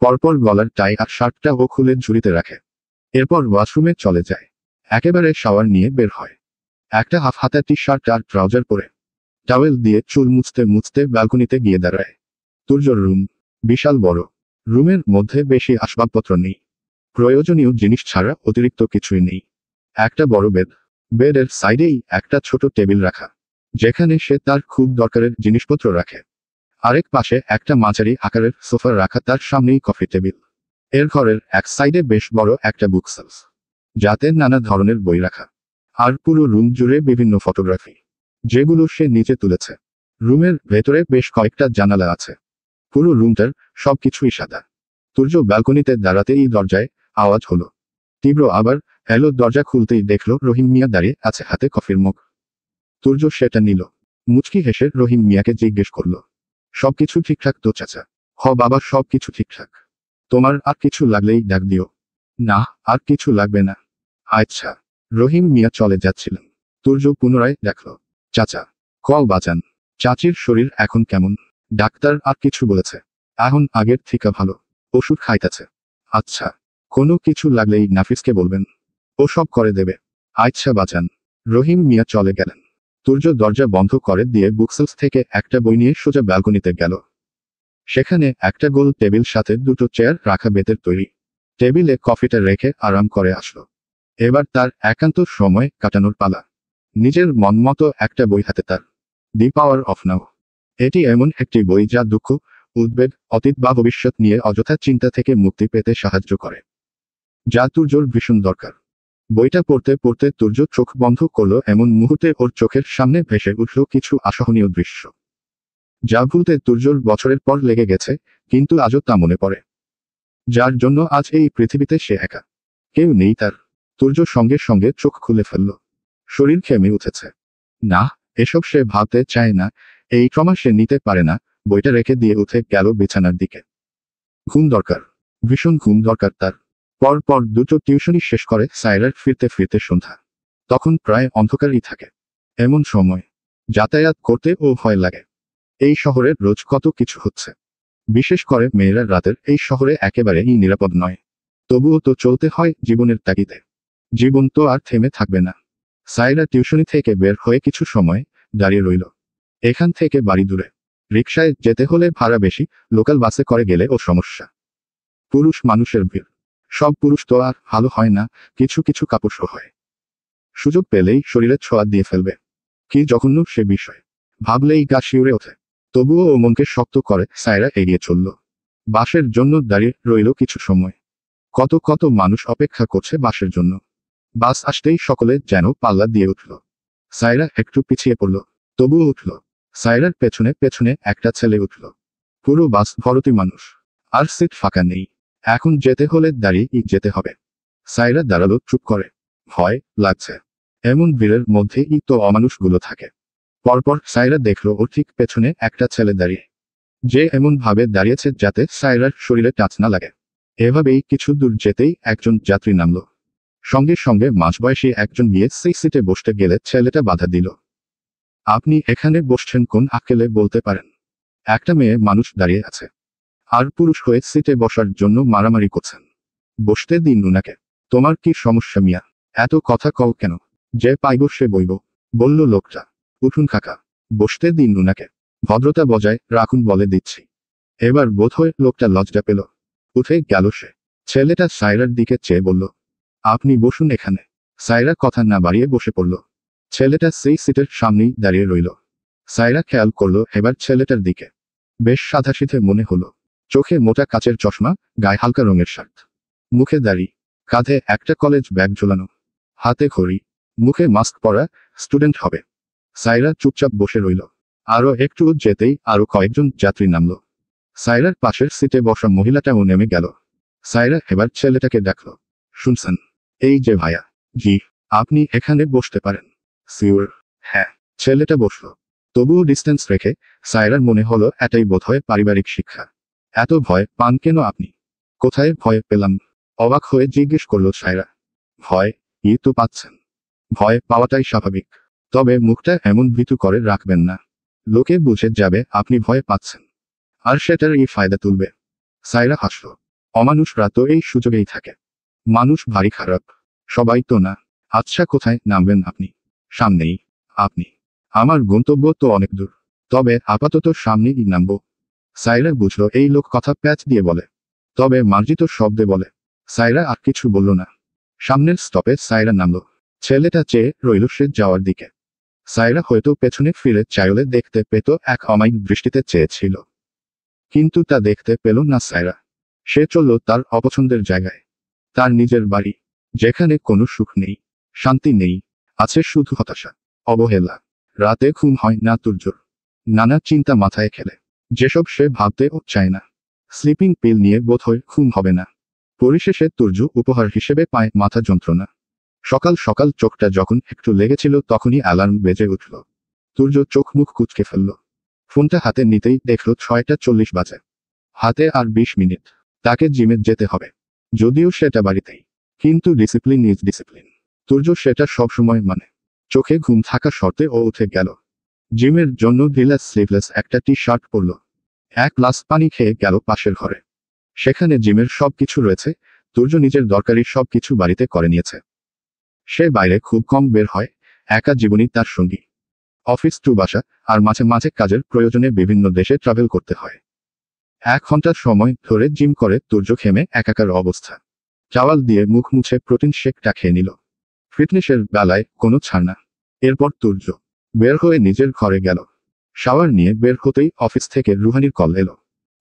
পরপর গলার টাই আর শার্টটা ও খুলে ঝুড়িতে রাখে। এরপর ওয়াশরুমে চলে যায়। একেবারে শাওয়ার নিয়ে বের হয়। একটা হাফ হাতা টি শার্ট আর ট্রাউজার পরে টাওয়েল দিয়ে চুল মুছতে মুছতে ব্যালকনিতে গিয়ে দাঁড়ায়। তুর্যর রুম বিশাল বড়। রুমের মধ্যে বেশি আসবাবপত্র নেই। প্রয়োজনীয় জিনিস ছাড়া অতিরিক্ত কিছুই নেই। একটা বড় বেড। বেডের সাইডেই একটা ছোট টেবিল রাখা, যেখানে সে তার খুব দরকারের জিনিসপত্র রাখে। আরেক পাশে একটা মাঝারি আকারের সোফা রাখা, তার সামনেই কফি টেবিল। এর ঘরের এক সাইডে বেশ বড় একটা বুকশেলফ, যাতে নানা ধরনের বই রাখা। আর পুরো রুম জুড়ে বিভিন্ন ফটোগ্রাফি, যেগুলো সে নিচে তুলেছে। রুমের ভেতরে বেশ কয়েকটা জানালা আছে। পুরো রুমটার সবকিছুই সাদা। তুর্য ব্যালকনিতে দাঁড়াতেই দরজায় আওয়াজ হলো। তীব্র আবার এলো। দরজা খুলতেই দেখল রহিম মিয়া দাঁড়িয়ে আছে, হাতে কফির মগ। তুর্য সেটা নিল। মুচকি হেসে রহিম মিয়াকে জিজ্ঞেস করল, সবকিছু ঠিকঠাক তো চাচা? হ বাবা, সবকিছু ঠিকঠাক। তোমার আর কিছু লাগলেই ডাক দিও। না, আর কিছু লাগবে না। আচ্ছা। রহিম মিয়া চলে যাচ্ছিলেন। তুর্য পুনরায় দেখল, চাচা। কল বাজান। চাচির শরীর এখন কেমন? ডাক্তার আর কিছু বলেছে? এখন আগের থেকে ভালো। ওষুধ খাইতেছে। আচ্ছা। কোনো কিছু লাগলেই নাফিসকে বলবেন, ও সব করে দেবে। আচ্ছা বাজান। রহিম মিয়া চলে গেলেন। তুর্য দরজা বন্ধ করে দিয়ে বুকশেলফ থেকে একটা বই নিয়ে সোজা ব্যালকনিতে গেল। সেখানে একটা গোল টেবিল সাথে 2টো চেয়ার রাখা, বেতের তৈরি। টেবিলে কফিটা রেখে আরাম করে আসলো। এবার তার একান্ত সময় কাটানোর পালা। নিজের মন মতো একটা বই হাতে তার। দি পাওয়ার অফ নাও। এটি এমন একটি বই যা দুঃখ, উদ্বেগ, অতীত বা ভবিষ্যৎ নিয়ে অযথা চিন্তা থেকে মুক্তি পেতে সাহায্য করে। যা তুর্যর ভীষণ দরকার। বইটা পড়তে পড়তে তুর্য চোখ বন্ধ করলো, এমন মুহূর্তে ওর চোখের সামনে ভেসে উঠল কিছু অসহনীয় দৃশ্য, যা ভুলতে তুর্যর বছরের পর লেগে গেছে, কিন্তু আজও তা মনে পড়ে। যার জন্য আজ এই পৃথিবীতে সে একা, কেউ নেই তার। তুর্য সঙ্গে সঙ্গে চোখ খুলে ফেলল। শরীর ঘেমে উঠেছে। না, এসব সে ভাবতে চায় না, এই ট্রমা সে নিতে পারে না। বইটা রেখে দিয়ে উঠে গেল বিছানার দিকে। ঘুম দরকার, ভীষণ ঘুম দরকার তার। পর দুটো টিউশনি শেষ করে সায়রার ফিরতে ফিরতে সন্ধ্যা। তখন প্রায় অন্ধকারই থাকে। এমন সময় যাতায়াত করতে ও ভয় লাগে। এই শহরে রোজ কত কিছু হচ্ছে, বিশেষ করে মেয়েরা রাতের এই শহরে একেবারেই নিরাপদ নয়। তবুও তো চলতে হয় জীবনের তাগিদে। জীবন তো আর থেমে থাকবে না। সায়রা টিউশনি থেকে বের হয়ে কিছু সময় দাঁড়িয়ে রইল। এখান থেকে বাড়ি দূরে, রিকশায় যেতে হলে ভাড়া বেশি, লোকাল বাসে করে গেলে ও সমস্যা। পুরুষ মানুষের ভিড়, সব পুরুষ তো আর ভালো হয় না, কিছু কিছু কাপুরুষ হয়। সুযোগ পেলেই শরীরে ছোঁয়া দিয়ে ফেলবে। কি জঘন্য সে বিষয়, ভাবলেই গা শিউরে ওঠে। তবুও ও মনকে শক্ত করে সায়রা এগিয়ে চলল। বাসের জন্য দাঁড়িয়ে রইল কিছু সময়। কত কত মানুষ অপেক্ষা করছে বাসের জন্য। বাস আসতেই সকলে যেন পাল্লা দিয়ে উঠল। সায়রা একটু পিছিয়ে পড়ল, তবুও উঠল। সায়রার পেছনে পেছনে একটা ছেলে উঠল। পুরো বাস ভর্তি মানুষ, আর সিট ফাঁকা নেই। এখন যেতে হলে দাঁড়িয়েই যেতে হবে। সায়রা দাঁড়ালো চুপ করে। ভয় লাগছে, এমন ভিড়ের মধ্যেই তো অমানুষগুলো থাকে। পরপর সায়রা দেখল ওর ঠিক পেছনে একটা ছেলে দাঁড়িয়ে, যে এমন ভাবে দাঁড়িয়েছে যাতে সায়রার শরীরে টাচ না লাগে। এভাবেই কিছু দূর যেতেই একজন যাত্রী নামল। সঙ্গে সঙ্গে মাঝবয়সী একজন গিয়ে সেই সিটে বসতে গেলে ছেলেটা বাধা দিল। আপনি এখানে বসছেন কোন আক্কেলে বলতে পারেন? একটা মেয়ে মানুষ দাঁড়িয়ে আছে, আর পুরুষ হয়ে সিটে বসার জন্য মারামারি করছেন। বসতে দিন উনাকে। তোমার কি সমস্যা মিয়া? এত কথা কও কেন? যে পাইব সে বইব, বলল লোকটা। উঠুন কাকা, বসতে দিন উনাকে। ভদ্রতা বজায় রাখুন বলে দিচ্ছি। এবার বোধহয় লোকটা লজ্জা পেল। উঠে গেল সে। ছেলেটা সায়রার দিকে চেয়ে বলল, আপনি বসুন এখানে। সায়রা কথা না বাড়িয়ে বসে পড়ল। ছেলেটা সেই সিটের সামনেই দাঁড়িয়ে রইল। সায়রা খেয়াল করল এবার ছেলেটার দিকে। বেশ সাদাসিধে মনে হলো। চোখে মোটা কাচের চশমা, গায়ে হালকা রঙের শার্ট, মুখে দাড়ি, কাঁধে একটা কলেজ ব্যাগ ঝোলানো, হাতে ঘড়ি, মুখে মাস্ক পরা, স্টুডেন্ট হবে। সায়রা চুপচাপ বসে রইল। আরো একটু যেতেই আরো কয়েকজন যাত্রী নামল। সায়রার পাশের সিটে বসা মহিলাটাও নেমে গেল। সায়রা এবার ছেলেটাকে ডাকল, শুনছেন? এই যে ভাইয়া। জি, আপনি এখানে বসতে পারেন। সিওর? হ্যাঁ। ছেলেটা বসল। তবুও ডিস্টেন্স রেখে সায়রার মনে হলো এটাই বোধহয় পারিবারিক শিক্ষা। এত ভয় পান কেন আপনি? কোথায় ভয় পেলাম? অবাক হয়ে জিজ্ঞেস করল সায়রা। ভয় তো পাচ্ছেন। ভয় পাওয়াটাই স্বাভাবিক, তবে মুখটা এমন ভীতু করে রাখবেন না। লোকে বুঝে যাবে আপনি ভয় পাচ্ছেন, আর সেটার এই ফায়দা তুলবে। সায়রা হাসল। অমানুষরা তো এই সুযোগেই থাকে। মানুষ ভারী খারাপ। সবাই তো না। আচ্ছা, কোথায় নামবেন আপনি? সামনেই। আপনি? আমার গন্তব্য তো অনেক দূর, তবে আপাতত সামনেই নামব। সায়রা বুঝল এই লোক কথা প্যাচ দিয়ে বলে, তবে মার্জিত শব্দে বলে। সায়রা আর কিছু বলল না। সামনের স্টপে সায়রা নামল। ছেলেটা চেয়ে রইল সে যাওয়ার দিকে। সায়রা হয়তো পেছনে ফিরে চাইলে দেখতে পেত এক অমায়িক দৃষ্টিতে চেয়েছিল, কিন্তু তা দেখতে পেল না সায়রা। সে চলল তার অপছন্দের জায়গায়, তার নিজের বাড়ি, যেখানে কোনো সুখ নেই, শান্তি নেই, আছে শুধু হতাশা, অবহেলা। রাতে ঘুম হয় না তুর্যর, নানা চিন্তা মাথায় খেলে, যেসব সে ভাবতেও চায় না। স্লিপিং পিল নিয়ে বোধহয় ঘুম হবে না। পরিশেষে তুর্য উপহার হিসেবে পায় মাথা যন্ত্রণা। সকাল সকাল চোখটা যখন একটু লেগেছিল তখনই অ্যালার্ম বেজে উঠল। তুর্য চোখ মুখ কুঁচকে ফেলল। ফোনটা হাতে নিতেই দেখল 6:40 বাজে। হাতে আর 20 মিনিট। তাকে জিমে যেতে হবে, যদিও সেটা বাড়িতেই। কিন্তু ডিসিপ্লিন ইজ ডিসিপ্লিন। তুর্য সেটা সবসময় মানে। চোখে ঘুম থাকা শর্তে ও উঠে গেল। জিমের জন্য ঢিলা স্লিভলেস একটা টি শার্ট পরল। এক গ্লাস পানি খেয়ে গেল পাশের ঘরে। সেখানে জিমের সব কিছু রয়েছে। তুর্য নিজের দরকারি সব কিছু বাড়িতে করে নিয়েছে। সে বাইরে খুব কম বের হয়, একা জীবনই তার সঙ্গী। অফিস টু বাসা, আর মাঝে মাঝে কাজের প্রয়োজনে বিভিন্ন দেশে ট্রাভেল করতে হয়। 1 ঘন্টার সময় ধরে জিম করে তুর্য ঘেমে একাকার অবস্থা। চাওয়াল দিয়ে মুখ মুছে প্রোটিন শেকটা খেয়ে নিল। ফিটনেসের বেলায় কোনো ছাড় না। এরপর তুর্য বের হয়ে নিজের ঘরে গেল। শাওয়ার নিয়ে বের হতেই অফিস থেকে রুহানির কল এলো।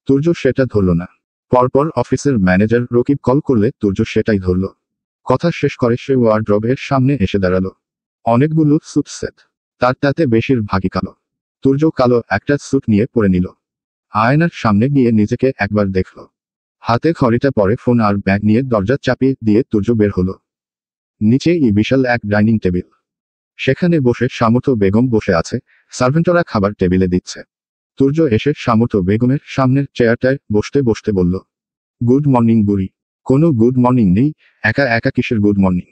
তুর্য সেটা ধরল না। পরপর অফিসের ম্যানেজার রকিব কল করলে তুর্য সেটাই ধরল। কথা শেষ করে সে ওয়ার্ড্রবের সামনে এসে দাঁড়ালো। অনেকগুলো স্যুট সেট, তাতে বেশিরভাগই কালো। তুর্য কালো একটা স্যুট নিয়ে পরে নিল। আয়নার সামনে গিয়ে নিজেকে একবার দেখল। হাতে ঘড়িটা পরে ফোন আর ব্যাগ নিয়ে দরজা চাপিয়ে দিয়ে তুর্য বের হলো। নিচেই বিশাল এক ডাইনিং টেবিল। সেখানে বসে সামর্থ্য বেগম বসে আছে, সার্ভেন্টরা খাবার টেবিলে দিচ্ছে। তুর্য এসে সামর্থ্য বেগমের সামনের চেয়ারটায় বসতে বসতে বলল, গুড মর্নিং বুড়ি। কোনো গুড মর্নিং নেই, একা একা কিসের গুড মর্নিং?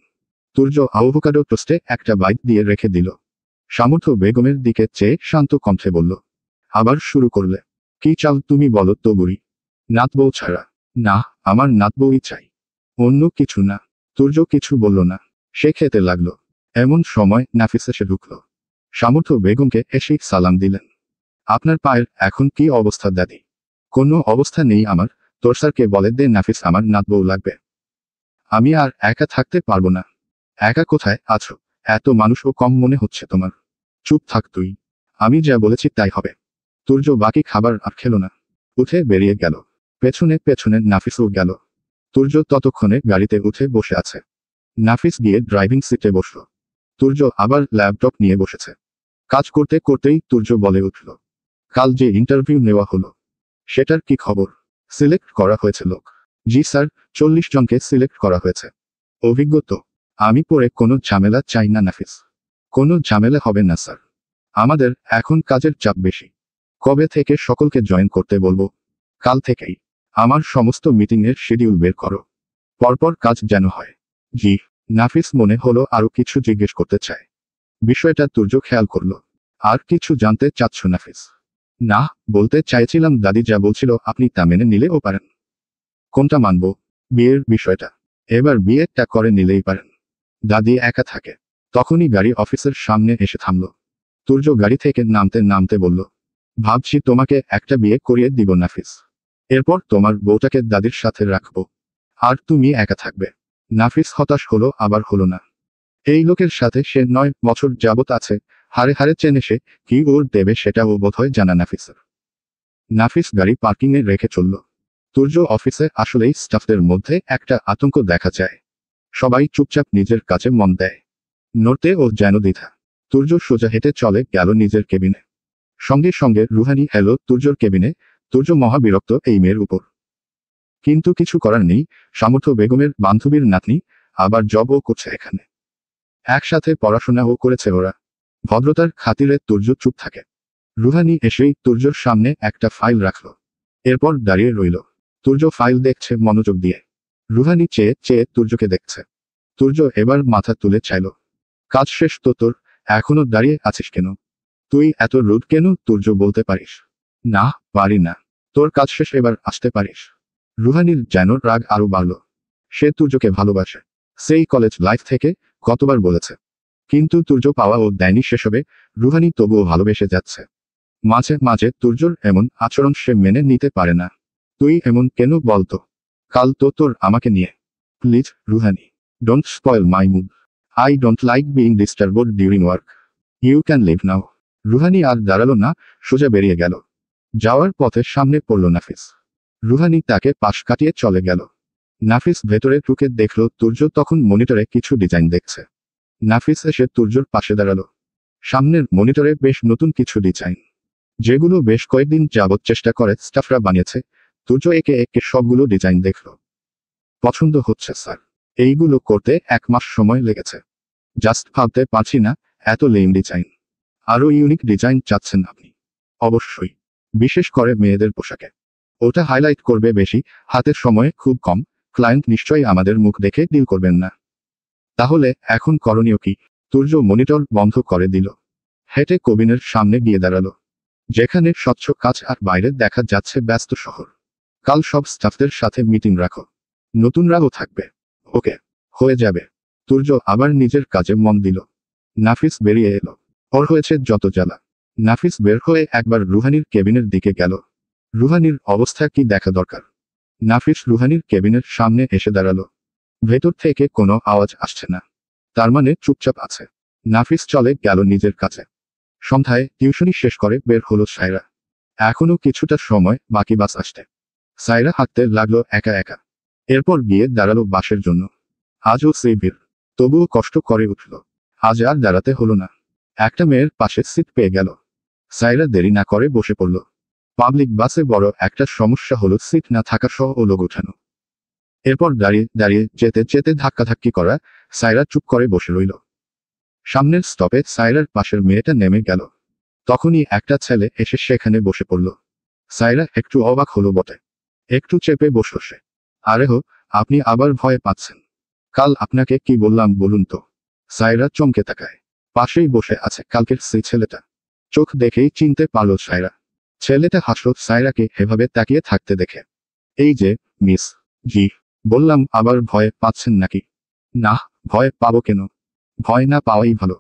তুর্য আভোকাডো টোস্টে একটা বাইট দিয়ে রেখে দিল। সামর্থ্য বেগমের দিকে চেয়ে শান্ত কণ্ঠে বলল, আবার শুরু করলে? কি চাও তুমি বলো তো বুড়ি? নাতবউ ছাড়া? না, আমার নাতবউই চাই, অন্য কিছু না। তুর্য কিছু বলল না, সে খেতে লাগলো। এমন সময় নাফিস এসে ঢুকল। সামর্থ্য বেগমকে এসেই সালাম দিলেন। আপনার পায়ের এখন কি অবস্থা দাদি? কোনো অবস্থা নেই আমার, তোর স্যারকে বলে দে নাফিস আমার নাতবউ লাগবে। আমি আর একা থাকতে পারবো না। একা কোথায় আছো? এত মানুষও কম মনে হচ্ছে তোমার। চুপ থাক তুই, আমি যা বলেছি তাই হবে। তুর্য বাকি খাবার আর খেল না, উঠে বেরিয়ে গেল। পেছনে পেছনে নাফিসও গেল। তুর্য ততক্ষণে গাড়িতে উঠে বসে আছে। নাফিস গিয়ে ড্রাইভিং সিটে বসল। তুর্য আবার ল্যাপটপ নিয়ে বসেছে। কাজ করতে করতেই তুর্য বলে উঠল, কাল যে ইন্টারভিউ নেওয়া হলো সেটার কি খবর? সিলেক্ট করা হয়েছে লোক? জি স্যার, 40 জনকে সিলেক্ট করা হয়েছে। অভিজ্ঞ তো? আমি পরে কোনো ঝামেলা চাই না নাফিস। কোনো ঝামেলা হবে না স্যার, আমাদের এখন কাজের চাপ বেশি। কবে থেকে সকলকে জয়েন করতে বলবো? কাল থেকেই। আমার সমস্ত মিটিংয়ের শিডিউল বের করো, পরপর কাজ যেন হয়। জি। নাফিস মনে হলো আরো কিছু জিজ্ঞেস করতে চায়। বিষয়টা তুর্য খেয়াল করলো। আর কিছু জানতে চাচ্ছ নাফিস? না, বলতে চাইছিলাম দাদি যা বলছিল আপনি তা মেনে নিলেও পারেন। কোনটা মানব? বিয়ের বিষয়টা। এবার বিয়েটা করে নিলেই পারেন। দাদি একা থাকে। তখনই গাড়ি অফিসের সামনে এসে থামল। তুর্য গাড়ি থেকে নামতে নামতে বলল, ভাবছি তোমাকে একটা বিয়ে করিয়ে দিব নাফিস। এরপর তোমার বউটাকে দাদির সাথে রাখবো, আর তুমি একা থাকবে। নাফিস হতাশ হলো আবার হলো না। এই লোকের সাথে সে 9 বছর যাবত আছে, হারে হারে চেনে সে, কি ওর দেবে সেটাও বোধহয় জানা নাফিসের। নাফিস গাড়ি পার্কিংয়ে রেখে চলল। তুর্য অফিসে আসলেই স্টাফদের মধ্যে একটা আতঙ্ক দেখা যায়। সবাই চুপচাপ নিজের কাজে মন দেয়। নড়তে ও যেন দ্বিধা। তুর্য সোজা হেঁটে চলে গেল নিজের কেবিনে। সঙ্গে সঙ্গে রুহানি এলো তুর্যর কেবিনে। তুর্য মহাবিরক্ত এই মেয়ের উপর, কিন্তু কিছু করার নেই। সামর্থ্য বেগমের বান্ধবীর নাতনি, আবার জবও করছে এখানে। একসাথে পড়াশোনাও করেছে ওরা। ভদ্রতার খাতিরে তুর্য চুপ থাকে। রুহানি এসেই তুর্যর সামনে একটা ফাইল রাখল। এরপর দাঁড়িয়ে রইল। তুর্য ফাইল দেখছে মনোযোগ দিয়ে। রুহানি চেয়ে চেয়ে তুর্যকে দেখছে। তুর্য এবার মাথা তুলে চাইল, কাজ শেষ তো তোর? এখনো দাঁড়িয়ে আছিস কেন? তুই এত রুড কেন? তুর্য বলতে পারিস? না, পারি না। তোর কাজ শেষ, এবার আসতে পারিস। রুহানির যেন রাগ আরো বাড়ল। সে তুর্যকে ভালোবাসে, সেই কলেজ লাইফ থেকে কতবার বলেছে। কিন্তু তুর্য পাওয়া ও দেয়নি সেসবে। রুহানি তবুও ভালোবেসে যাচ্ছে। মাঝে মাঝে তুর্যর এমন আচরণ সে মেনে নিতে পারে না। তুই এমন কেন বলতো? কাল তো তোর আমাকে নিয়ে। Please Ruhani, don't spoil my mood. I don't like being disturbed during work. You can leave now. Ruhani আর দাঁড়ালো না, সোজা বেরিয়ে গেল। যাওয়ার পথে সামনে পড়ল নাফিস। রুহানি তাকে পাশ কাটিয়ে চলে গেল। নাফিস ভেতরে ঢুকে দেখল তুর্য তখন মনিটরে কিছু ডিজাইন দেখছে। নাফিস এসে তুর্যর পাশে দাঁড়ালো। সামনের মনিটরে বেশ নতুন কিছু ডিজাইন, যেগুলো বেশ কয়েকদিন যাবৎ চেষ্টা করে স্টাফরা বানিয়েছে। তুর্য একে একে সবগুলো ডিজাইন দেখল। পছন্দ হচ্ছে স্যার, এইগুলো করতে 1 মাস সময় লেগেছে। জাস্ট ভাবতে পারছি না, এত লেম ডিজাইন। আরও ইউনিক ডিজাইন চাচ্ছেন আপনি? অবশ্যই, বিশেষ করে মেয়েদের পোশাকে। ওটা হাইলাইট করবে বেশি, হাতের সময় খুব কম, ক্লায়েন্ট নিশ্চয়ই আমাদের মুখ দেখে ডিল করবেন না। তাহলে এখন করণীয় কি? তুর্য মনিটর বন্ধ করে দিল। হেঁটে কেবিনের সামনে গিয়ে দাঁড়ালো, যেখানে স্বচ্ছ কাচ আর বাইরে দেখা যাচ্ছে ব্যস্ত শহর। কাল সব স্টাফদের সাথে মিটিং রাখো, নতুনরাও থাকবে। ওকে, হয়ে যাবে। তুর্য আবার নিজের কাজে মন দিল। নাফিস বেরিয়ে এলো। ওর হয়েছে যত জ্বালা। নাফিস বের হয়ে একবার রুহানির কেবিনের দিকে গেল। রুহানির অবস্থা কি দেখা দরকার। নাফিস রুহানির কেবিনের সামনে এসে দাঁড়ালো। ভেতর থেকে কোনো আওয়াজ আসছে না, তার মানে চুপচাপ আছে। নাফিস চলে গেল নিজের কাছে। সন্ধ্যায় টিউশনি শেষ করে বের হলো সায়রা। এখনো কিছুটা সময় বাকি বাস আসতে। সায়রা হাঁটতে লাগলো একা একা। এরপর গিয়ে দাঁড়ালো বাসের জন্য। আজও সেই ভিড়, তবুও কষ্ট করে উঠল। আজ আর দাঁড়াতে হলো না। একটা মেয়ের পাশে সিট পেয়ে গেল। সায়রা দেরি না করে বসে পড়ল। পাবলিক বাসে বড় একটা সমস্যা হলো সিট না থাকা সহ ও লোক ওঠানো। এরপর দাঁড়িয়ে দাঁড়িয়ে যেতে যেতে ধাক্কাধাক্কি করা। সায়রা চুপ করে বসে রইল। সামনের স্টপে সায়রার পাশের মেয়েটা নেমে গেল। তখনই একটা ছেলে এসে সেখানে বসে পড়ল। সায়রা একটু অবাক হলো বটে। একটু চেপে বসল সে। আরে হো, আপনি আবার ভয় পাচ্ছেন? কাল আপনাকে কি বললাম বলুন তো? সায়রা চমকে তাকায়। পাশেই বসে আছে কালকের সেই ছেলেটা। চোখ দেখেই চিনতে পারল সায়রা। ছেলেটা হাসল সায়রাকে এভাবে তাকিয়ে থাকতে দেখে। এই যে, মিস। জি। বললাম, আবার ভয় পাচ্ছেন নাকি? না, ভয় পাবো কেন? ভয় না পাওয়াই ভালো।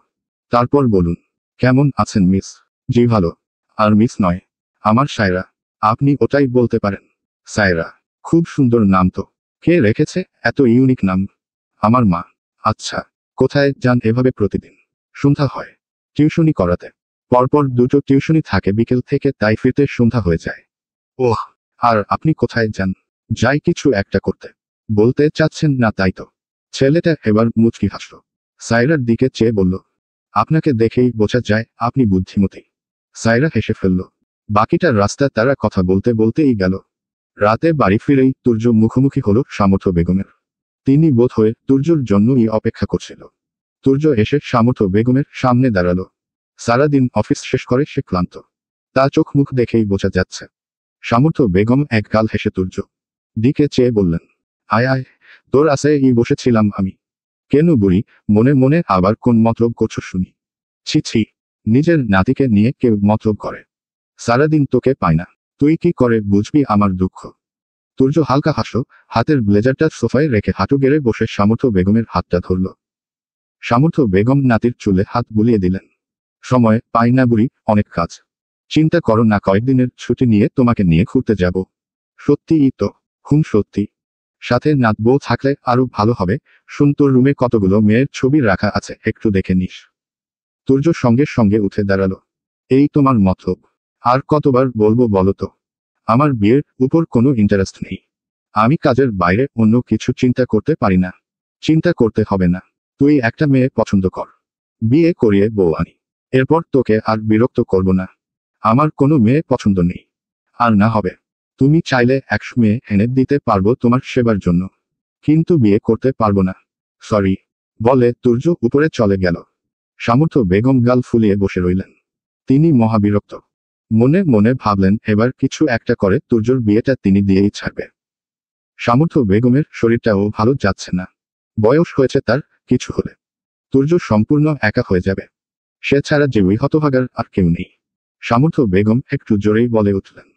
তারপর বলুন, কেমন আছেন মিস? জি ভালো। আর মিস নয়, আমার সায়রা। আপনি ওটাই বলতে পারেন। সায়রা, খুব সুন্দর নাম তো। কে রেখেছে এত ইউনিক নাম? আমার মা। আচ্ছা, কোথায় যান এভাবে প্রতিদিন? সন্ধ্যা হয় টিউশনি করাতে। পরপর দুটো টিউশনি থাকে বিকেল থেকে, তাই ফিরতে সন্ধ্যা হয়ে যায়। ওহ, আর আপনি কোথায় যান? যাই কিছু একটা করতে। বলতে চাচ্ছেন না তাই তো? ছেলেটা এবার মুচকি হাসল। সায়রার দিকে চেয়ে বলল, আপনাকে দেখেই বোঝা যায় আপনি বুদ্ধিমতী। সায়রা হেসে ফেলল। বাকিটা রাস্তা তারা কথা বলতে বলতেই গেল। রাতে বাড়ি ফিরেই তুর্য মুখোমুখি হলো সামর্থ্য বেগমের। তিনি বোধ হয়ে তুর্যর জন্যই অপেক্ষা করছিল। তুর্য এসে সামর্থ্য বেগমের সামনে দাঁড়ালো। সারাদিন অফিস শেষ করে সে ক্লান্ত। তা চোখ মুখ দেখেই বোঝা যাচ্ছে। সামর্থ্য বেগম এক গাল হেসে তুর্য দিকে চেয়ে বললেন, আয় আয়, তোর আশায় বসেছিলাম আমি। কেন বুড়ি, মনে মনে আবার কোন মতলব করছো শুনি? ছি ছি, নিজের নাতিকে নিয়ে কেউ মতলব করে? সারাদিন তোকে পায় না, তুই কি করে বুঝবি আমার দুঃখ? তুর্য হালকা হাসল, হাতের ব্লেজারটা সোফায় রেখে হাঁটু গেড়ে বসে সামর্থ্য বেগমের হাতটা ধরল। সামর্থ্য বেগম নাতির চুলে হাত বুলিয়ে দিলেন। সময় পাই না বুড়ি, অনেক কাজ। চিন্তা করো না, কয়েকদিনের ছুটি নিয়ে তোমাকে নিয়ে ঘুরতে যাব। সত্যিই তো? সত্যি। সাথে নাত বউ থাকলে আরো ভালো হবে। শুন, তোর রুমে কতগুলো মেয়ের ছবি রাখা আছে, একটু দেখে নিস। তুর্য সঙ্গে সঙ্গে উঠে দাঁড়ালো। এই তোমার মতলব? আর কতবার বলবো বলো তো? আমার বিয়ের উপর কোনো ইন্টারেস্ট নেই। আমি কাজের বাইরে অন্য কিছু চিন্তা করতে পারি না। চিন্তা করতে হবে না। তুই একটা মেয়ে পছন্দ কর, বিয়ে করিয়ে বউ আনি। এরপর তোকে আর বিরক্ত করব না। আমার কোনো মেয়ে পছন্দ নেই। আর না হবে, তুমি চাইলে 100 মেয়ে এনে দিতে পারবো তোমার সেবার জন্য, কিন্তু বিয়ে করতে পারবো না। সরি। বলে তুর্য উপরে চলে গেল। সামর্থ্য বেগম গাল ফুলিয়ে বসে রইলেন। তিনি মহাবিরক্ত। মনে মনে ভাবলেন এবার কিছু একটা করে তুর্যর বিয়েটা তিনি দিয়েই ছাড়বে। সামর্থ্য বেগমের শরীরটাও ভালো যাচ্ছে না। বয়স হয়েছে তার, কিছু হলে তুর্য সম্পূর্ণ একা হয়ে যাবে। সে ছাড়া যে ওই হতভাগার আর কেউ নেই। সামর্থ্য বেগম একটু জোরেই বলে উঠলেন,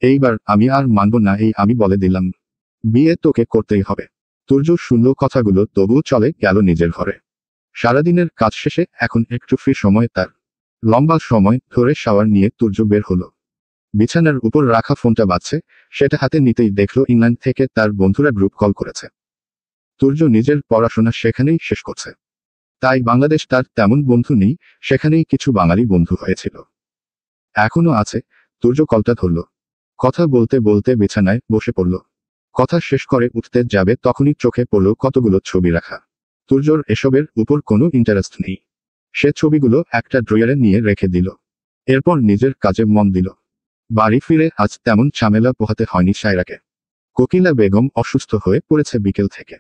এইবার আমি আর মানব না, এই আমি বলে দিলাম। বিয়ে তোকে করতেই হবে। তুর্য শুনল কথাগুলো, তবুও চলে গেল নিজের ঘরে। সারাদিনের কাজ শেষে এখন একটু ফ্রি সময় তার। লম্বা সময় ধরে শাওয়ার নিয়ে তুর্য বের হলো। বিছানার উপর রাখা ফোনটা বাজছে। সেটা হাতে নিতেই দেখল ইংল্যান্ড থেকে তার বন্ধুরা গ্রুপ কল করেছে। তুর্য নিজের পড়াশোনা সেখানেই শেষ করছে, তাই বাংলাদেশ তার তেমন বন্ধু নেই। সেখানেই কিছু বাঙালি বন্ধু হয়েছিল, এখনো আছে। তুর্য কলটা ধরল। কথা বলতে বলতে বিছানায় বসে পড়ল। কথা শেষ করে উঠতে যাবে তখনই চোখে পড়ল কতগুলো ছবি রাখা। তুর্যর এসবের উপর কোনো ইন্টারেস্ট নেই। সে ছবিগুলো একটা ড্রয়ারে নিয়ে রেখে দিল। এরপর নিজের কাজে মন দিল। বাড়ি ফিরে আজ তেমন ঝামেলা পোহাতে হয়নি সায়রাকে। কোকিলা বেগম অসুস্থ হয়ে পড়েছে বিকেল থেকে,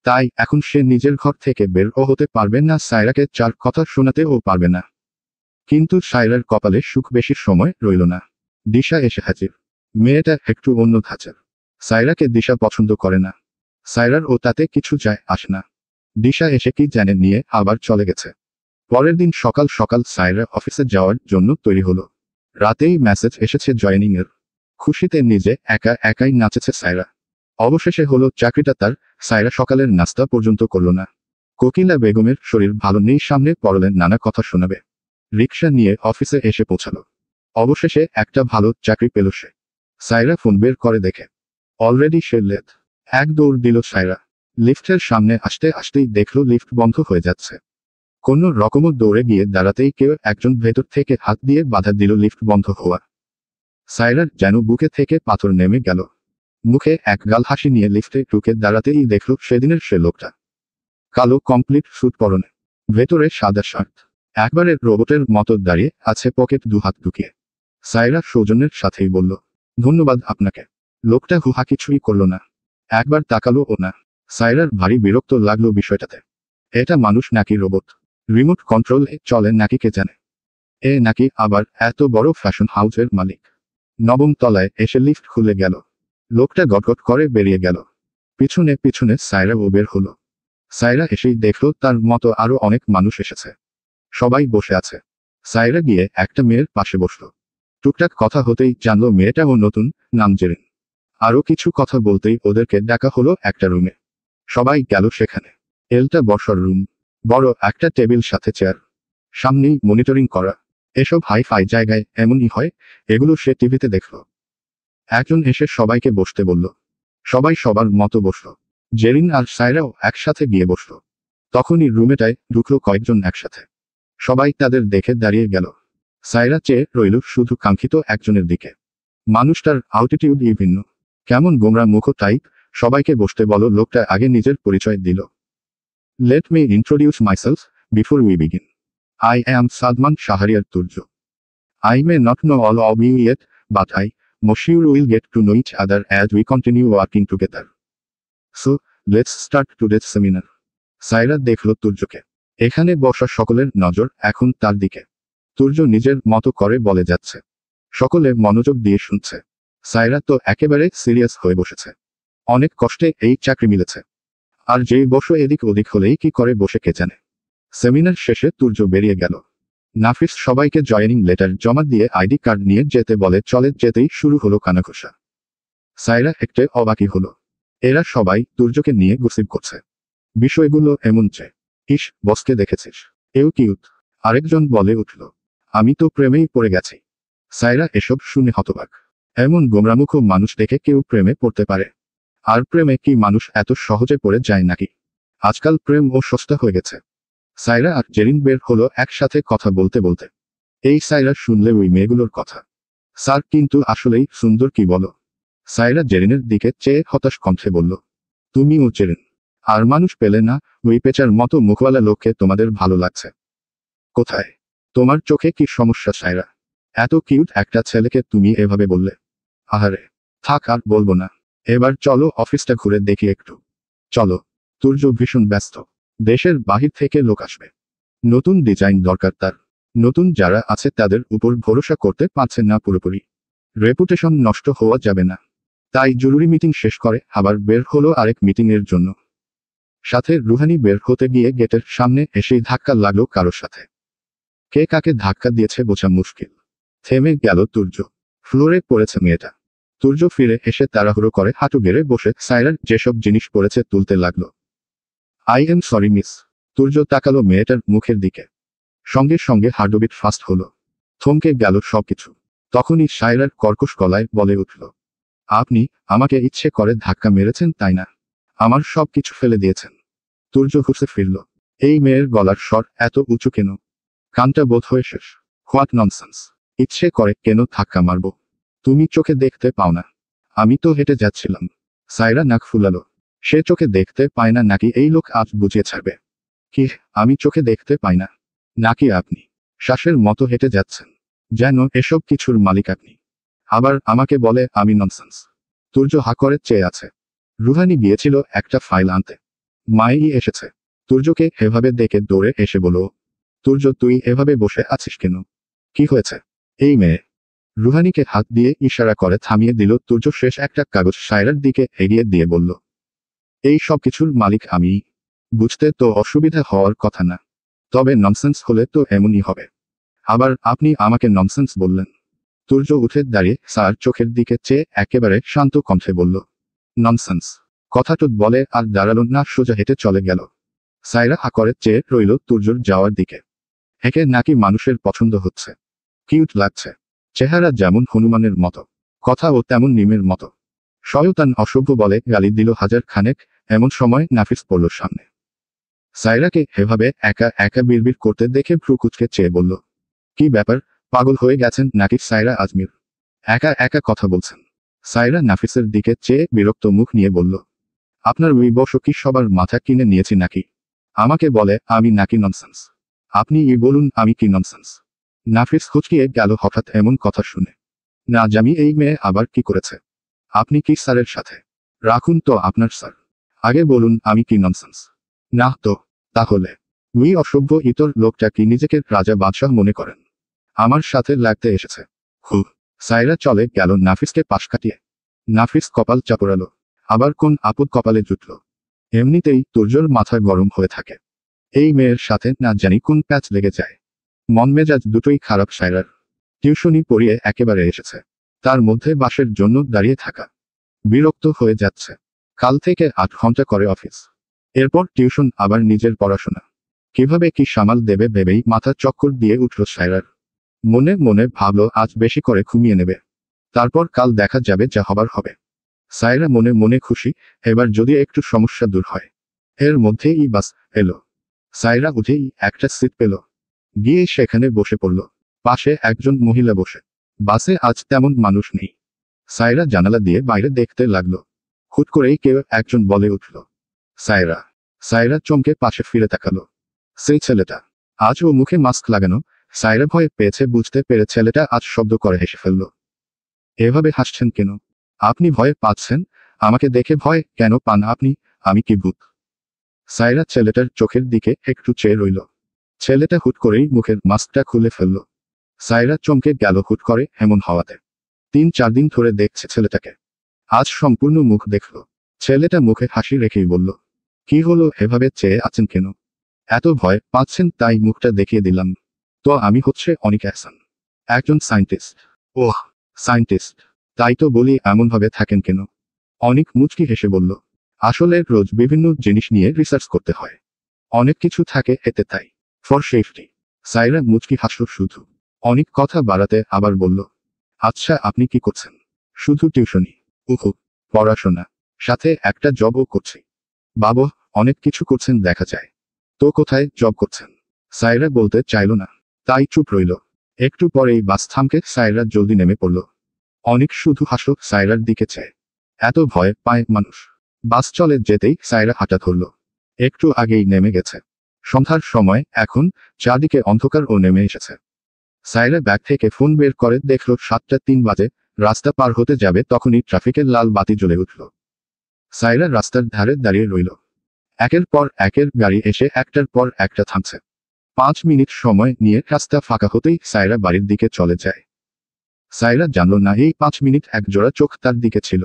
তাই এখন সে নিজের ঘর থেকে বের ও হতে পারবে না, সায়রাকে চার কথা শোনাতেও পারবে না। কিন্তু সায়রার কপালে সুখ বেশি সময় রইল না। দিশা এসে হাজির। মেয়েটা একটু অন্য ধাঁচের। সায়রাকে দিশা পছন্দ করে না। সায়রার ও তাতে কিছু যায় আসে না। দিশা এসে কি জানে নিয়ে আবার চলে গেছে। পরের দিন সকাল সকাল সায়রা অফিসে যাওয়ার জন্য তৈরি হলো। রাতেই মেসেজ এসেছে জয়েনিং এর। খুশিতে নিজে একা একাই নাচেছে সায়রা। অবশেষে হলো চাকরিটা তার। সায়রা সকালের নাস্তা পর্যন্ত করল না। কোকিলা বেগমের শরীর ভালো নেই, সামনে পড়লেন নানা কথা শোনাবে। রিকশা নিয়ে অফিসে এসে পৌঁছালো। অবশেষে একটা ভালো চাকরি পেল সে। সায়রা ফোন বের করে দেখে অলরেডি সে লেট। এক দৌড় দিল সায়রা। লিফটের সামনে আসতে আসতেই দেখল লিফট বন্ধ হয়ে যাচ্ছে। কোনো রকমও দৌড়ে গিয়ে দাঁড়াতেই কেউ একজন ভেতর থেকে হাত দিয়ে বাধা দিল লিফট বন্ধ হওয়া। সায়রার যেন বুকে থেকে পাথর নেমে গেল। মুখে এক গাল হাসি নিয়ে লিফটে ঢুকে দাঁড়াতেই দেখল সেদিনের সে লোকটা। কালো কমপ্লিট স্যুট পরনে, ভেতরে সাদা শার্ট, একবারে রোবটের মতো দাঁড়িয়ে আছে পকেট দুহাত ঢুকিয়ে। সায়রা সৌজন্যের সাথেই বলল, ধন্যবাদ আপনাকে। লোকটা হুহা কিছুই করল না, একবার তাকালো ও না। সায়রার ভারী বিরক্ত লাগলো বিষয়টাতে। এটা মানুষ নাকি রোবট? রিমোট কন্ট্রোল চলে নাকি কে জানে। এ নাকি আবার এত বড় ফ্যাশন হাউসের মালিক। নবম তলায় এসে লিফট খুলে গেল। লোকটা গটগট করে বেরিয়ে গেল। পিছনে পিছনে সায়রাও বের হলো। সায়রা এসেই দেখল তার মতো আরো অনেক মানুষ এসেছে। সবাই বসে আছে। সায়রা গিয়ে একটা মেয়ের পাশে বসল। টুকটাক কথা হতেই জানলো মেয়েটাও নতুন, নাম জেরিন। আরো কিছু কথা বলতেই ওদেরকে ডাকা হলো একটা রুমে। সবাই গেল সেখানে। এলটা বসার রুম, বড় একটা টেবিল সাথে চেয়ার, সামনেই মনিটরিং করা। এসব হাই ফাই জায়গায় এমনই হয়, এগুলো সে টিভিতে দেখল। একজন এসে সবাইকে বসতে বলল। সবাই সবার মতো বসল। জেরিন আর সায়রাও একসাথে গিয়ে বসল। তখনই রুমেটায় ঢুকলো কয়েকজন একসাথে। সবাই তাদের দেখে দাঁড়িয়ে গেল। সায়রা চেয়ে রইল শুধু কাঙ্ক্ষিত একজনের দিকে। মানুষটার অ্যাটিটিউডই ভিন্ন, কেমন গোমরা মুখ টাইপ। সবাইকে বসতে বলো। লোকটা আগে নিজের পরিচয় দিল। Let me introduce myself before we begin. I am Salman Shahriar Turjo. I may not know all of you yet, but I'm sure we'll get to know each other as we continue working together. So, let's start today's seminar. Saira দেখল তুর্যকে। এখানে বসা সকলের নজর এখন তার দিকে। তুর্য নিজের মতো করে বলে যাচ্ছে। সকলে মনোযোগ দিয়ে শুনছে। সায়রা তো একেবারে সিরিয়াস হয়ে বসেছে। অনেক কষ্টে এই চাকরি মিলেছে। আর যেই বসো এদিক ওদিক হলেই কি করে বসে কে জানে। সেমিনার শেষে তুর্য বেরিয়ে গেল। নাফিস সবাইকে জয়েনিং লেটার জমা দিয়ে আইডি কার্ড নিয়ে যেতে বলে। চলে যেতেই শুরু হলো কানাঘুষা। সায়রা একটু অবাকই হলো। এরা সবাই তুর্যকে নিয়ে গসিপ করছে। বিষয়গুলো এমন যে, ইস বসকে দেখেছিস, এও কিউট। আরেকজন বলে উঠল, আমি তো প্রেমেই পড়ে গেছি। সায়রা এসব শুনে হতবাক। এমন গোমরামুখ মানুষ দেখে কেউ প্রেমে পড়তে পারে? আর প্রেমে কি মানুষ এত সহজে পড়ে যায় নাকি? আজকাল প্রেম ও সস্তা হয়ে গেছে। সায়রা আর জেরিন বের হলো একসাথে কথা বলতে বলতে। এই সায়রা শুনলে ওই মেয়েগুলোর কথা। স্যার কিন্তু আসলেই সুন্দর কি বলো? সায়রা জেরিনের দিকে চেয়ে হতাশ কণ্ঠে বলল, তুমিও জেরিন? আর মানুষ পেলে না? ওই পেঁচার মতো মুখওয়ালা লোককে তোমাদের ভালো লাগছে? কোথায়? তোমার চোখে কি সমস্যা সায়রা? এত কিউট একটা ছেলেকে তুমি এভাবে বললে? আহারে, থাক আর বলবো না। এবার চলো অফিসটা ঘুরে দেখি একটু। চলো। তুর্য ভীষণ ব্যস্ত। দেশের বাহির থেকে লোক আসবে। নতুন ডিজাইন দরকার তার। নতুন যারা আছে তাদের উপর ভরসা করতে পারছে না পুরোপুরি। রেপুটেশন নষ্ট হওয়া যাবে না। তাই জরুরি মিটিং শেষ করে আবার বের হলো আরেক মিটিং এর জন্য। সাথে রুহানি বের হতে গিয়ে গেটের সামনে এসেই ধাক্কা লাগলো কারোর সাথে। কে কাকে ধাক্কা দিয়েছে বোঝা মুশকিল। থেমে গেল তুর্য। ফ্লোরে পড়েছে মেয়েটা। তুর্য ফিরে এসে তাড়াহুড়ো করে হাঁটু গেড়ে বসে সায়রার যেসব জিনিস পড়েছে তুলতে লাগলো। I am sorry miss. Turjo তাকালো মেয়েটার মুখের দিকে। সঙ্গে সঙ্গে হার্টবিট ফাস্ট হলো। থমকে গেল সবকিছু। তখনই সায়রার কর্কশ গলায় বলে উঠল, আপনি আমাকে ইচ্ছে করে ধাক্কা মেরেছেন তাই না? আমার সব কিছু ফেলে দিয়েছেন। তুর্য ঘুষে ফিরল। এই মেয়ের গলার স্বর এত উঁচু কেন? কানটা বোধ হয়ে শেষ। What nonsense. ইচ্ছে করে কেন ধাক্কা মারব? তুমি চোখে দেখতে পাও না? আমি তো হেঁটে যাচ্ছিলাম। সায়রা নাক ফুলালো। সে চোখে দেখতে পায় না নাকি এই লোক আজ বুঝিয়ে ছাড়বে? কি আমি চোখে দেখতে পাই না? নাকি আপনি শ্বাসের মতো হেঁটে যাচ্ছেন? যেন এসব কিছুর মালিক আপনি। আবার আমাকে বলে আমি ননসেন্স। তুর্য হা করে চেয়ে আছে। রুহানি গিয়েছিল একটা ফাইল আনতে। মাই এসেছে। তুর্যকে এভাবে দেখে দৌড়ে এসে বলো, তুর্য তুই এভাবে বসে আছিস কেন? কি হয়েছে? এই মেয়ে। রুহানিকে হাত দিয়ে ইশারা করে থামিয়ে দিল। তুর্য শেষ একটা কাগজ সায়রার দিকে এগিয়ে দিয়ে বলল, এই সব কিছুর মালিক আমি। বুঝতে তো অসুবিধা হওয়ার কথা না। তবে ননসেন্স হলে তো এমনই হবে। আবার আপনি আমাকে ননসেন্স বললেন? তুর্য উঠে দাঁড়িয়ে স্যার চোখের দিকে চেয়ে একেবারে শান্ত কণ্ঠে বলল, ননসেন্স। কথাটা বলে আর দাঁড়ালো না, সোজা হেঁটে চলে গেল। সায়রা হা করে চেয়ে রইল তুর্যর যাওয়ার দিকে। একে নাকি মানুষের পছন্দ হচ্ছে। কিউট লাগছে। চেহারা যেমন হনুমানের মতো, কথাও তেমন নিমের মতো। শয়তান অসভ্য বলে গালি দিল হাজার খানেক। এমন সময় নাফিস পড়ল সামনে। সায়রাকে এভাবে একা একা বিড়বিড় করতে দেখে ভ্রু কুচকে চেয়ে বলল, কি ব্যাপার, পাগল হয়ে গেছেন নাকি সায়রা আজমির? একা একা কথা বলছেন। সায়রা নাফিসের দিকে চেয়ে বিরক্ত মুখ নিয়ে বলল, আপনার ওই বসো কি সবার মাথা কিনে নিয়েছি নাকি? আমাকে বলে আমি নাকি ননসেন্স? আপনি বলুন আমি কি ননসেন্স? নাফিস হচকিয়ে গেল হঠাৎ এমন কথা শুনে। না জানি এই মেয়ে আবার কি করেছে। আপনি কি স্যারের সাথে? রাখুন তো আপনার স্যার, আগে বলুন আমি কি ননসেন্স? না তো, তাহলে ওই অসভ্য ইতর লোকটা কি নিজেকে রাজা বাদশাহ মনে করেন? আমার সাথে লাগতে এসেছে। হু। সায়রা চলে গেল নাফিসকে পাশ কাটিয়ে। নাফিস কপাল চাপড়ালো। আবার কোন আপদ কপালে জুটল। এমনিতেই তুর্যর মাথা গরম হয়ে থাকে। এই মেয়ের সাথে না জানি কোন প্যাচ লেগে যায়। মন মেজাজ দুটোই খারাপ সায়রার। টিউশনি পড়িয়ে একেবারে এসেছে, তার মধ্যে বাসের জন্য দাঁড়িয়ে থাকা। বিরক্ত হয়ে যাচ্ছে। কাল থেকে 8 ঘন্টা করে অফিস, এরপর টিউশন, আবার নিজের পড়াশোনা। কিভাবে কি সামাল দেবে ভেবেই মাথা চক্কর দিয়ে উঠল সায়রার। মনে মনে ভাবল আজ বেশি করে ঘুমিয়ে নেবে, তারপর কাল দেখা যাবে যা হবার হবে। সায়রা মনে মনে খুশি, এবার যদি একটু সমস্যা দূর হয়। এর মধ্যেই বাস এলো। সায়রা উঠেই একটা সিট পেল, গিয়ে সেখানে বসে পড়ল। পাশে একজন মহিলা বসে। বাসে আজ তেমন মানুষ নেই। সায়রা জানালা দিয়ে বাইরে দেখতে লাগলো। হুট করেই কেউ একজন বলে উঠল, সায়রা। সায়রা চমকে পাশে ফিরে তাকালো। সেই ছেলেটা। আজ ও মুখে মাস্ক লাগানো। সায়রা ভয় পেয়েছে, বুঝতে পেরে ছেলেটা আজ শব্দ করে হেসে ফেলল। এভাবে হাসছেন কেন? আপনি ভয় পাচ্ছেন? আমাকে দেখে ভয় কেন পান আপনি? আমি কি ভূত? সায়রা ছেলেটার চোখের দিকে একটু চেয়ে রইল। ছেলেটা হুট করেই মুখের মাস্কটা খুলে ফেলল। সায়রা চমকে গেল হুট করে এমন হওয়াতে। 3-4 দিন ধরে দেখছে ছেলেটাকে, আজ সম্পূর্ণ মুখ দেখল। ছেলেটা মুখে হাসি রেখেই বলল, কি হলো এভাবে চেয়ে আছেন কেন? এত ভয় পাচ্ছেন তাই মুখটা দেখিয়ে দিলাম। তো আমি হচ্ছে অনিক এহসান, একজন সায়েন্টিস্ট। ওহ, সায়েন্টিস্ট? তাই তো বলি এমনভাবে থাকেন কেন? অনিক মুচকি হেসে বলল, আসলে রোজ বিভিন্ন জিনিস নিয়ে রিসার্চ করতে হয়। অনেক কিছু থাকে এতে, তাই। For safety. সায়রা মুচকি হাসল শুধু। অনেক কথা বাড়াতে আবার বলল, আচ্ছা আপনি কি করছেন? শুধু টিউশনি? উহু, পড়াশোনা সাথে একটা জবও করছি। বাবা, অনেক কিছু করছেন দেখা যায়। তো কোথায় জব করছেন? সায়রা বলতে চাইল না, তাই চুপ রইল। একটু পরেই বাস থামকে সায়রা জলদি নেমে পড়ল। অনেক শুধু হাসল সায়রার দিকে চেয়ে। এত ভয় পায় মানুষ? বাস চলে যেতেই সায়রা হাঁটা ধরল। একটু আগেই নেমে গেছে। সন্ধ্যার সময় এখন, চারদিকে অন্ধকার ও নেমে এসেছে। সায়রা ব্যাগ থেকে ফোন বের করে দেখল 7:03 বাজে। রাস্তা পার হতে যাবে তখনই ট্রাফিকের লাল বাতি জ্বলে উঠল। সায়রা রাস্তার ধারে দাঁড়িয়ে রইল। একের পর একের গাড়ি এসে একটার পর একটা থামছে। 5 মিনিট সময় নিয়ে রাস্তা ফাঁকা হতেই সায়রা বাড়ির দিকে চলে যায়। সায়রা জানল না এই 5 মিনিট একজোড়া চোখ তার দিকে ছিল।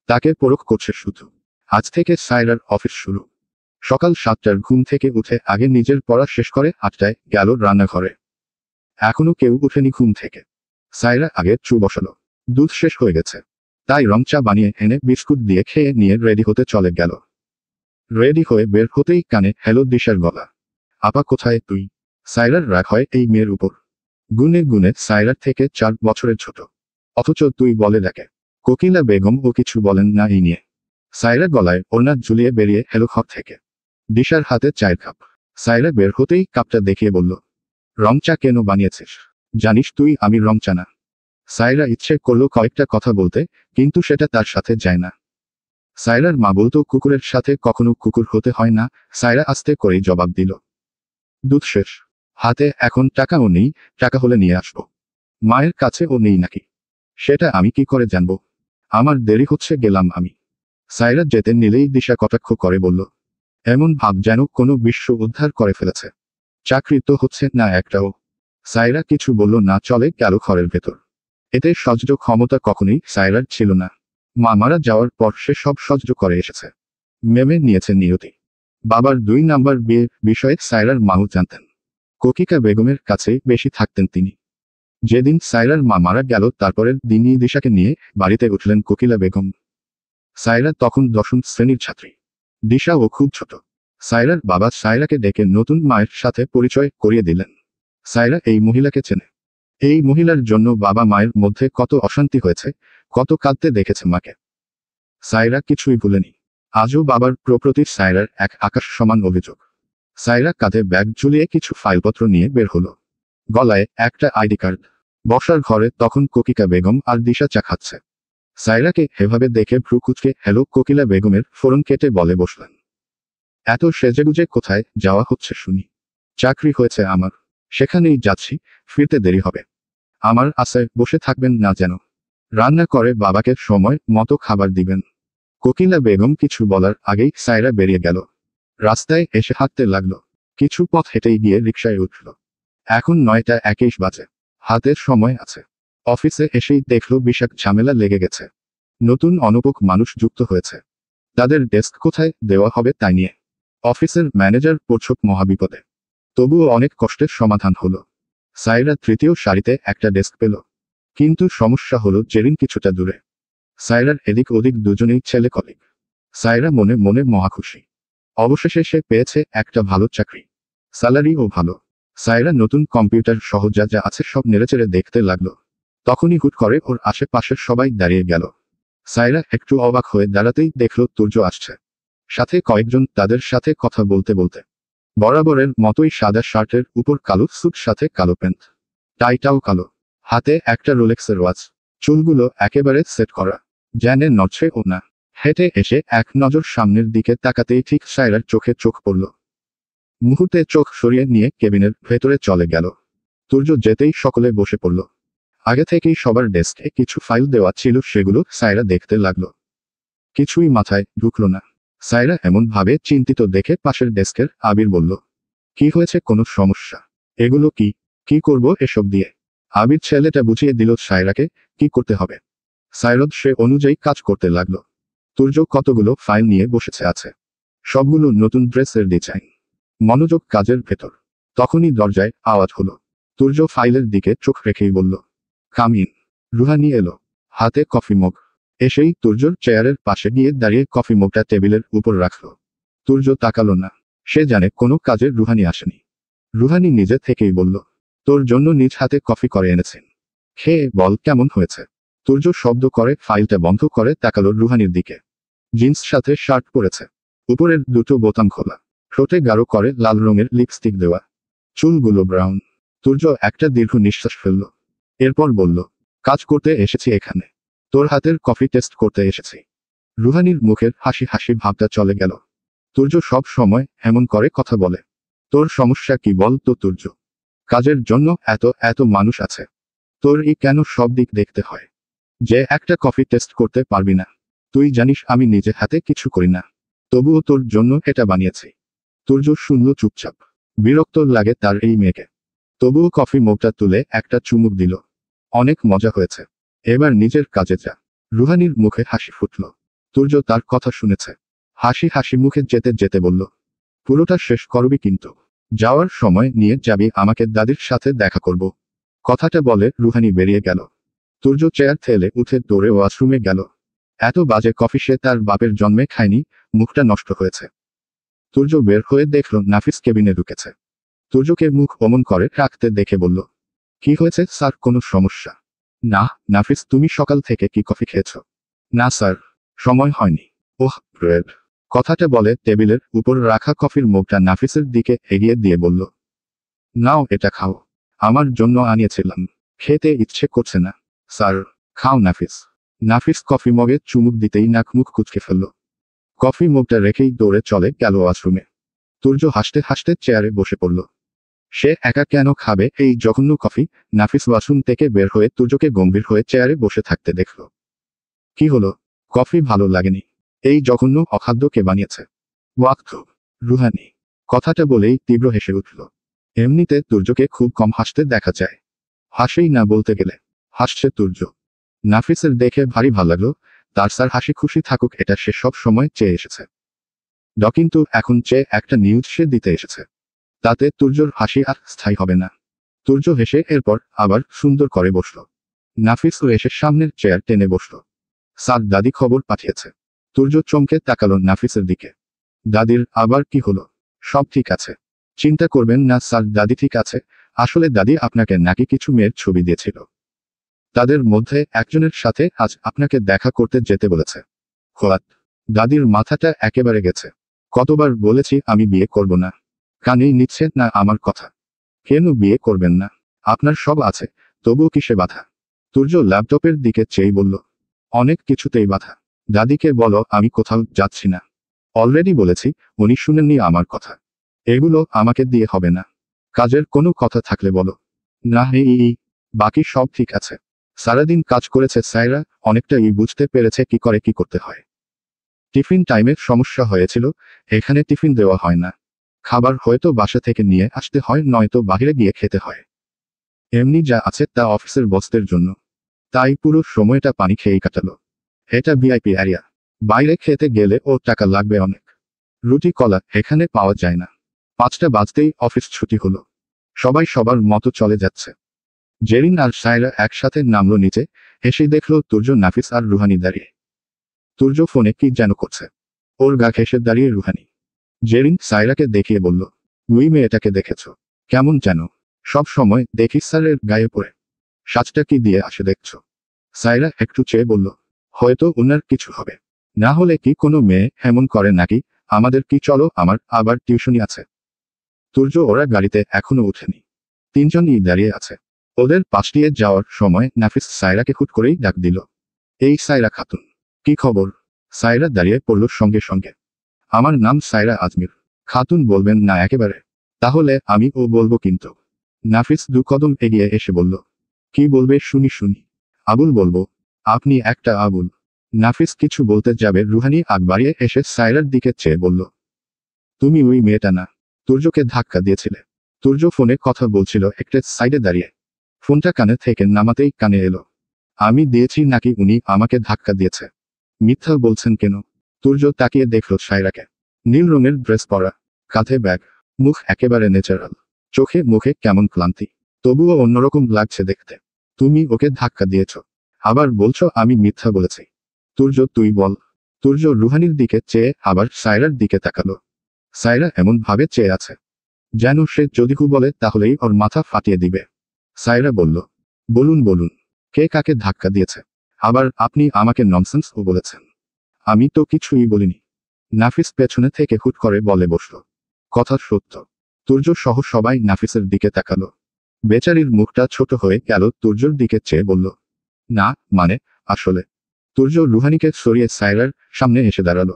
তাকে পরখ করছে শুধু। আজ থেকে সায়রার অফিস শুরু। সকাল 7টার ঘুম থেকে উঠে আগে নিজের পড়া শেষ করে 8টায় গেল রান্নাঘরে। এখনো কেউ উঠেনি ঘুম থেকে। সায়রা আগে চু বসালো। দুধ শেষ হয়ে গেছে, তাই রং চা বানিয়ে এনে বিস্কুট দিয়ে খেয়ে নিয়ে রেডি হতে চলে গেল। রেডি হয়ে বের হতেই কানে হ্যালো দিশার গলা। আপা কোথায় তুই? সায়রার রাগ হয় এই মেয়ের উপর। গুনে গুনে সায়রার থেকে 4 বছরের ছোট, অথচ তুই বলে ডাকে। কোকিলা বেগম ও কিছু বলেন না এই নিয়ে। সায়রা গলায় ওড়না ঝুলিয়ে বেরিয়ে এলো ঘর থেকে। দিশার হাতে চায়ের কাপ। সায়রা বের হতেই কাপটা দেখিয়ে বলল, রং চা কেন বানিয়েছিস? জানিস তুই আমি রং চা না। সায়রা ইচ্ছে করলো কয়েকটা কথা বলতে, কিন্তু সেটা তার সাথে যায় না। সায়রার মা বলতো কুকুরের সাথে কখনো কুকুর হতে হয় না। সায়রা আস্তে করেই জবাব দিল, দুধ শেষ। হাতে এখন টাকাও নেই, টাকা হলে নিয়ে আসবো। মায়ের কাছেও নেই নাকি? সেটা আমি কি করে জানবো? আমার দেরি হচ্ছে, গেলাম আমি। সায়রা যেতে নিলেই দিশা কটাক্ষ করে বলল, এমন ভাব যেন কোনো বিশ্ব উদ্ধার করে ফেলেছে। চাকরি তো হচ্ছে না একটাও। সায়রা কিছু বলল না, চলে গেল ঘরের ভেতর। এতে সহ্য ক্ষমতা কখনোই সায়রার ছিল না। মা মারা যাওয়ার পর সে সব সহ্য করে এসেছে। মেমে নিয়েছে নিয়তি। বাবার 2 নাম্বার বিয়ে বিষয়ে সায়রার মাও জানতেন। কোকিকা বেগমের কাছেই বেশি থাকতেন তিনি। যেদিন সায়রার মা মারা গেল তারপরের দিনই দিশাকে নিয়ে বাড়িতে উঠলেন কোকিলা বেগম। সায়রা তখন 10ম শ্রেণীর ছাত্রী। দিশাও খুব ছোট। সায়রার বাবা সায়রাকে ডেকে নতুন মায়ের সাথে পরিচয় করিয়ে দিলেন। সায়রা এই মহিলাকে চেনে। এই মহিলার জন্য বাবা মায়ের মধ্যে কত অশান্তি হয়েছে, কত কাঁদতে দেখেছে মাকে। সায়রা কিছুই ভুলেনি। আজও বাবার প্রতি সায়রার এক আকাশ সমান অভিযোগ। সায়রা কাঁধে ব্যাগ ঝুলিয়ে কিছু ফাইলপত্র নিয়ে বের হলো। গলায় একটা আইডি কার্ড। বসার ঘরে তখন কোকিকা বেগম আর দিশা চা খাচ্ছে। সায়রাকে এভাবে দেখে ভ্রু কুঁচকে হ্যালো কোকিলা বেগমের ফোরন কেটে বলে বসলেন। এত সেজেগুজে কোথায় যাওয়া হচ্ছে শুনি? চাকরি হয়েছে আমার, সেখানেই যাচ্ছি, ফিরতে দেরি হবে। আমার আশায় বসে থাকবেন না যেন। রান্না করে বাবাকে সময় মতো খাবার দিবেন। কোকিলা বেগম কিছু বলার আগেই সায়রা বেরিয়ে গেল। রাস্তায় এসে হাঁটতে লাগলো। কিছু পথ হেঁটেই গিয়ে রিকশায় উঠল। এখন 9টা 21 বাজে। হাতের সময় আছে। অফিসে এসেই দেখল বিশাল ঝামেলা লেগে গেছে। নতুন অনুপক মানুষ যুক্ত হয়েছে। তাদের ডেস্ক কোথায় দেওয়া হবে তাই নিয়ে অফিসের ম্যানেজার পড়ছক মহাবিপদে। তবুও অনেক কষ্টের সমাধান হলো। সায়রা তৃতীয় সারিতে একটা ডেস্ক পেল। কিন্তু সমস্যা হলো জেরিন কিছুটা দূরে। সায়রার এদিক ওদিক দুজনেই ছেলে কলিগ। সায়রা মনে মনে মহাখুশি। অবশেষে সে পেয়েছে একটা ভালো চাকরি, স্যালারিও ভালো। সায়রা নতুন কম্পিউটার সহ যা যা আছে সব নেড়েচেড়ে দেখতে লাগলো। তখনই হুট করে ওর আশেপাশের সবাই দাঁড়িয়ে গেল। সায়রা একটু অবাক হয়ে দাঁড়াতেই দেখল তুর্য আসছে। সাথে কয়েকজন তাদের সাথে কথা বলতে বলতে। বরাবরের মতোই সাদা শার্টের উপর কালো স্যুট, সাথে কালো প্যান্ট, টাইটাও কালো। হাতে একটা রোলেক্সের ওয়াচ। চুলগুলো একেবারে সেট করা, যেন নড়ছে ও না। হেঁটে এসে এক নজর সামনের দিকে তাকাতেই ঠিক সায়রার চোখে চোখ পড়ল। মুহূর্তে চোখ সরিয়ে নিয়ে কেবিনের ভেতরে চলে গেল। তুর্য যেতেই সকলে বসে পড়ল। আগে থেকেই সবার ডেস্কে কিছু ফাইল দেওয়া ছিল, সেগুলো সায়রা দেখতে লাগলো। কিছুই মাথায় ঢুকল না। সায়রা এমন ভাবে চিন্তিত দেখে পাশের ডেস্কের আবির বলল, কি হয়েছে, কোনো সমস্যা? এগুলো কি কি করব এসব দিয়ে? আবির ছেলেটা বুঝিয়ে দিল সায়রাকে কি করতে হবে। সায়রদ সে অনুযায়ী কাজ করতে লাগলো। তুর্য কতগুলো ফাইল নিয়ে বসেছে আছে। সবগুলো নতুন ড্রেসের ডিজাইন। মনোযোগ কাজের ভেতর। তখনই দরজায় আওয়াজ হলো। তুর্য ফাইলের দিকে চোখ রেখেই বলল, কাম ইন। রুহানি এলো, হাতে কফি মগ। এসেই তুর্যর চেয়ারের পাশে গিয়ে দাঁড়িয়ে কফি মগটা টেবিলের উপর রাখল। তুর্য তাকালো না। সে জানে কোনো কাজে রুহানি আসেনি। রুহানি নিজে থেকেই বলল, তোর জন্য নিজ হাতে কফি করে এনেছেন, খেয়ে বল কেমন হয়েছে। তুর্য শব্দ করে ফাইলটা বন্ধ করে তাকালো রুহানির দিকে। জিন্স সাথে শার্ট পরেছে, উপরের দুটো বোতাম খোলা, ঠোঁটে গাঢ় করে লাল রঙের লিপস্টিক দেওয়া, চুলগুলো ব্রাউন। তুর্য একটা দীর্ঘ নিঃশ্বাস ফেলল। এরপর বলল, কাজ করতে এসেছি এখানে, তোর হাতের কফি টেস্ট করতে এসেছি। রুহানির মুখের হাসি হাসি ভাবটা চলে গেল। তুর্য সব সময় এমন করে কথা বলে। তোর সমস্যা কি বল তো তুর্য? কাজের জন্য এত এত মানুষ আছে, তোর কেন সব দিক দেখতে হয়? যে একটা কফি টেস্ট করতে পারবি না? তুই জানিস আমি নিজে হাতে কিছু করি না, তবুও তোর জন্য এটা বানিয়েছি। তুর্য শুনল চুপচাপ। বিরক্ত লাগে তার এই মেয়েকে। তবুও কফি মগটা তুলে একটা চুমুক দিল। অনেক মজা হয়েছে, এবার নিজের কাজে যা। রুহানির মুখে হাসি ফুটল। তুর্য তার কথা শুনেছে। হাসি হাসি মুখে যেতে যেতে বলল, পুরোটা শেষ করবি কিন্তু? যাওয়ার সময় নিয়ে যাবি আমাকে, দাদির সাথে দেখা করব। কথাটা বলে রুহানি বেরিয়ে গেল। তুর্য চেয়ার ঠেলে উঠে দৌড়ে ওয়াশরুমে গেল। এত বাজে কফি সে তার বাপের জন্মে খায়নি, মুখটা নষ্ট হয়েছে। তুর্য বের হয়ে দেখল নাফিস কেবিনে ঢুকেছে। তুর্যকে মুখ অমন করে রাখতে দেখে বলল, কি হয়েছে স্যার, কোনো সমস্যা? না নাফিস, তুমি সকাল থেকে কি কফি খেয়েছ? না স্যার, সময় হয়নি। ওহ ব্রেড। কথাটা বলে টেবিলের উপর রাখা কফির মগটা নাফিসের দিকে এগিয়ে দিয়ে বলল, নাও এটা খাও, আমার জন্য আনিয়েছিলাম, খেতে ইচ্ছে করছে না। স্যার, খাও নাফিস। নাফিস কফি মগে চুমুক দিতেই নাক মুখ কুচকে ফেলল। কফি মগটা রেখেই দৌড়ে চলে গেল ওয়াশরুমে। তুর্য হাসতে হাসতে চেয়ারে বসে পড়ল। সে একা কেন খাবে এই জঘন্য কফি? নাফিস ওয়াশরুম থেকে বের হয়ে তুর্যকে গম্ভীর হয়ে চেয়ারে বসে থাকতে দেখল। কি হলো, কফি ভালো লাগেনি? এই জঘন্য অখাদ্য কে বানিয়েছে? ওয়াক্ত রুহানি। কথাটা বলেই তীব্র হেসে উঠল। এমনিতে তুর্যকে খুব কম হাসতে দেখা যায়। হাসেই না বলতে গেলে। হাসছে তুর্য। নাফিসের দেখে ভারী ভালো লাগলো। তার স্যার হাসি খুশি থাকুক, এটা সে সব সময় চেয়ে এসেছে। কিন্তু এখন চেয়ে একটা নিউজ সে দিতে এসেছে। তাতে তুর্যর হাসি আর স্থায়ী হবে না। তুর্য হেসে এরপর আবার সুন্দর করে বসল। নাফিসও এসে সামনের চেয়ার টেনে বসল। স্যার, দাদি খবর পাঠিয়েছে। তুর্য চমকে তাকালো নাফিসের দিকে। দাদির আবার কি হলো? সব ঠিক আছে, চিন্তা করবেন না স্যার, দাদি ঠিক আছে। আসলে দাদি আপনাকে নাকি কিছু মেয়ের ছবি দিয়েছিল। তাদের মধ্যে একজনের সাথে আজ আপনাকে দেখা করতে যেতে বলেছে। হোয়াট? দাদির মাথাটা একেবারে গেছে। কতবার বলেছি আমি বিয়ে করব না, কানেই নিচ্ছে না আমার কথা। কেন বিয়ে করবেন না? আপনার সব আছে, তবুও কিসে বাধা? তুর্য ল্যাপটপের দিকে চেয়ে বলল, অনেক কিছুতেই বাধা। দাদিকে বলো আমি কোথাও যাচ্ছি না। অলরেডি বলেছি, উনি শুনেননি আমার কথা। এগুলো আমাকে দিয়ে হবে না। কাজের কোনো কথা থাকলে বলো। না এই বাকি সব ঠিক আছে। সারাদিন কাজ করেছে সাইরা, অনেকটাই বুঝতে পেরেছে কি করে কি করতে হয়। টিফিন টাইমের সমস্যা হয়েছিল, এখানে টিফিন দেওয়া হয় না। খাবার হয়তো বাসা থেকে নিয়ে আসতে হয়, নয়তো বাইরে গিয়ে খেতে হয়। এমনি যা আছে তা অফিসের বসদের জন্য। তাই পুরো সময়টা পানি খেয়েই কাটালো। এটা ভিআইপি এরিয়া। বাইরে খেতে গেলে ও টাকা লাগবে অনেক। রুটি কলা এখানে পাওয়া যায় না। 5টা বাজতেই অফিস ছুটি হলো। সবাই সবার মতো চলে যাচ্ছে। জেরিন আর সায়রা একসাথে নামলো নিচে, এসে দেখলো তুর্য, নাফিস আর রুহানি দাঁড়িয়ে। তুর্য ফোনে কি যেন করছে। ওর গা ঘেঁষে দাঁড়িয়ে রুহানি। জেরিন সায়রাকে দেখিয়ে বলল, ওই মেয়েটাকে দেখেছ? কেমন যেন। সব সময় দেখি স্যারের গায়ে পড়ে। সাজটা কি দিয়ে আসে দেখছো? সায়রা একটু চেয়ে বলল, হয়তো ওনার কিছু হবে। না হলে কি কোনো মেয়ে এমন করে নাকি? আমাদের কি, চলো, আমার আবার টিউশনি আছে। তুর্য ওরা গাড়িতে এখনো ওঠেনি। তিনজনই দাঁড়িয়ে আছে। ওদের পাশ দিয়ে যাওয়ার সময় নাফিস সায়রাকে হুট করেই ডাক দিল, এই সায়রা খাতুন, কি খবর? সায়রা দাঁড়িয়ে পড়ল সঙ্গে সঙ্গে। আমার নাম সায়রা আজমির। খাতুন বলবেন না একেবারে? তাহলে আমি ও বলবো কিন্তু। নাফিস 2 কদম এগিয়ে এসে বলল, কি বলবে শুনি শুনি। আবুল বলবো। আপনি একটা আবুল। নাফিস কিছু বলতে যাবে, রুহানি আগ বাড়িয়ে এসে সায়রার দিকে চেয়ে বলল, তুমি ওই মেয়েটা না? তুর্যকে ধাক্কা দিয়েছিলে। তুর্য ফোনে কথা বলছিল একটা সাইডে দাঁড়িয়ে। ফোনটা কানে থেকে নামাতেই কানে এলো। আমি দিয়েছি নাকি উনি আমাকে ধাক্কা দিয়েছে? মিথ্যা বলছেন কেন? তুর্য তাকিয়ে দেখল সায়রাকে। নীল রঙের ড্রেস পরা, কাঁধে ব্যাগ, মুখ একেবারে ন্যাচারাল। চোখে মুখে কেমন ক্লান্তি, তবুও অন্যরকম লাগছে দেখতে। তুমি ওকে ধাক্কা দিয়েছ, আবার বলছো আমি মিথ্যা বলেছি। তুর্য তুই বল। তুর্য রুহানির দিকে চেয়ে আবার সায়রার দিকে তাকালো। সায়রা এমন ভাবে চেয়ে আছে যেন সে যদি হু বলে তাহলেই ওর মাথা ফাটিয়ে দিবে। সায়রা বলল, বলুন বলুন, কে কাকে ধাক্কা দিয়েছে? আবার আপনি আমাকে ননসেন্স ও বলেছেন। আমি তো কিছুই বলিনি। নাফিস পেছনে থেকে হুট করে বলে বসল, কথা সত্য। তুর্য সহ সবাই নাফিসের দিকে তাকালো। বেচারির মুখটা ছোট হয়ে গেল। তুর্যর দিকে চেয়ে বলল, না মানে, আসলে। তুর্য রুহানিকে সরিয়ে সায়রার সামনে এসে দাঁড়ালো।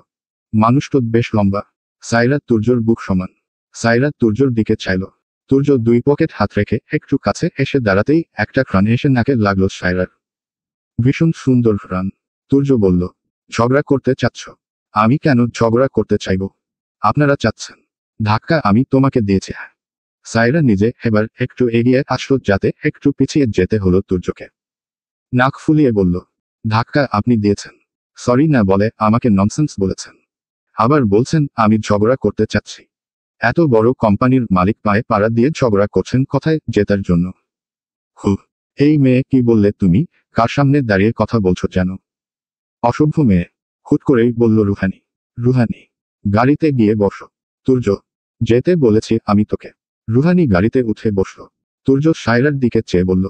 মানুষটা বেশ লম্বা। সায়রা তুর্যর বুক সমান। সায়রা তুর্যর দিকে চাইল। তুর্য 2 পকেট হাত রেখে একটু কাছে এসে দাঁড়াতেই একটা ঘ্রাণ এসে নাকে লাগলো সায়রার। ভীষণ সুন্দর ঘ্রাণ। তুর্য বলল, ঝগড়া করতে চাচ্ছ? আমি কেন ঝগড়া করতে চাইব? আপনারা চাচ্ছেন। ধাক্কা আমি তোমাকে দিয়েছি। হ্যাঁ। সায়রা নিজে এবার একটু এগিয়ে আসলো যাতে একটু পিছিয়ে যেতে হলো তুর্যকে। নাক ফুলিয়ে বলল, ধাক্কা আপনি দিয়েছেন? সরি না বলে আমাকে ননসেন্স বলেছেন। আবার বলছেন আমি ঝগড়া করতে চাচ্ছি। এত বড় কোম্পানির মালিক পায়ে পাড়া দিয়ে ঝগড়া করছেন কথায় জেতার জন্য। হু, এই মেয়ে কি বললে তুমি? কার সামনে দাঁড়িয়ে কথা বলছো যেন? অসভ্য মেয়ে। হুট করেই বলল রুহানি। রুহানি, গাড়িতে গিয়ে বসো। তুর্য, যেতে বলেছি আমি তোকে। রুহানি গাড়িতে উঠে বসল। তুর্য সায়রার দিকে চেয়ে বলল,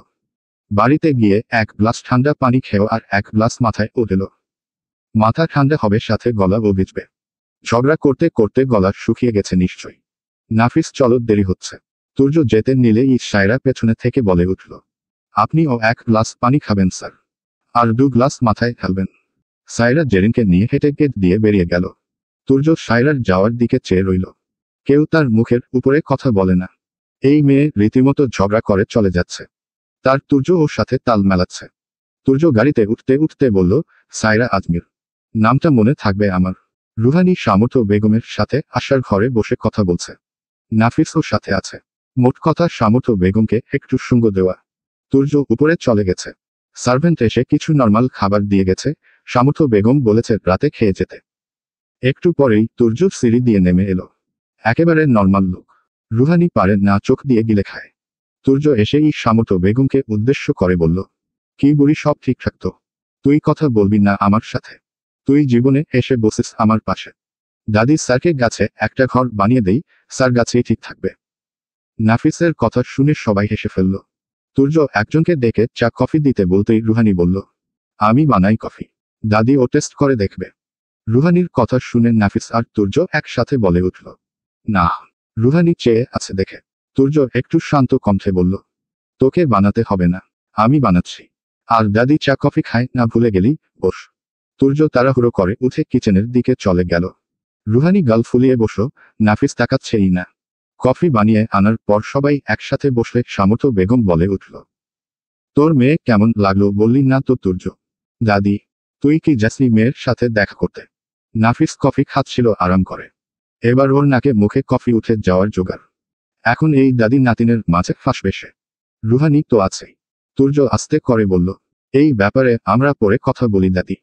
বাড়িতে গিয়ে 1 গ্লাস ঠান্ডা পানি খেও আর 1 গ্লাস মাথায় ও দিল। মাথা ঠান্ডা হবে, সাথে গলাও ভিজবে। ঝগড়া করতে করতে গলা শুকিয়ে গেছে নিশ্চয়ই। নাফিস, চলো, দেরি হচ্ছে। তুর্য যেতে নিলেই সায়রা পেছনে থেকে বলে উঠল, আপনিও 1 গ্লাস পানি খাবেন স্যার, আর 2 গ্লাস মাথায় ঢালবেন। সায়রা জেরিনকে নিয়ে হেঁটে গেট দিয়ে বেরিয়ে গেল। তুর্য সায়রার যাওয়ার দিকে চেয়ে রইল। কেউ তার মুখের উপরে কথা বলে না। এই মেয়ে রীতিমতো ঝগড়া করে চলে যাচ্ছে। তার তুর্য ওর সাথে তাল মেলাচ্ছে। তুর্য গাড়িতে উঠতে উঠতে বলল, সায়রা আজমির। নামটা মনে থাকবে আমার। রুহানি সামর্থ্য বেগমের সাথে আশার ঘরে বসে কথা বলছে। নাফিস ওর সাথে আছে। মোট কথা সামর্থ্য বেগমকে একটু সঙ্গ দেওয়া। তুর্য উপরে চলে গেছে। সার্ভেন্ট এসে কিছু নর্মাল খাবার দিয়ে গেছে। সামর্থ্য বেগম বলেছে রাতে খেয়ে যেতে। একটু পরেই তুর্য সিঁড়ি দিয়ে নেমে এলো। একেবারে নর্মাল লুক। রুহানি পারে না চোখ দিয়ে গিলে খায়। তুর্য এসেই সামর্থ্য বেগমকে উদ্দেশ্য করে বলল, কি বুড়ি, সব ঠিকঠাক তো? তুই কথা বলবি না আমার সাথে? তুই জীবনে এসে বসিস আমার পাশে। দাদি স্যারকে গাছে একটা ঘর বানিয়ে দেই, স্যার গাছেই ঠিক থাকবে। নাফিসের কথা শুনে সবাই হেসে ফেলল। তুর্য একজনকে ডেকে চা কফি দিতে বলতেই রুহানি বলল, আমি বানাই কফি। দাদি ও টেস্ট করে দেখবে। রুহানির কথা শুনে নাফিস আর তুর্য একসাথে বলে উঠল, না। রুহানি চেয়ে আছে দেখে। তুর্য একটু শান্ত কণ্ঠে বলল, তোকে বানাতে হবে না, আমি বানাচ্ছি। আর দাদি চা কফি খায় না ভুলে গেলি, বস। তুর্য তাড়াহুড়ো করে উঠে কিচেনের দিকে চলে গেল। রুহানি গাল ফুলিয়ে বসল, নাফিস তাকাচ্ছেই না। কফি বানিয়ে আনার পর সবাই একসাথে বসলে সামর্থ্য বেগম বলে উঠল, তোর মেয়ে কেমন লাগলো বললি না তো তুর্য। দাদি, তুই কি যাসনি মেয়ের সাথে দেখা করতে? নাফিস কফি খাচ্ছিল আরাম করে। এবার ওর নাকে মুখে কফি উঠে যাওয়ার জোগাড়। এখন এই দাদি নাতিনের মাঝে ফাঁসবে সে। রুহানি তো আছেই। তুর্য আস্তে করে বলল, এই ব্যাপারে আমরা পরে কথা বলি দাদি।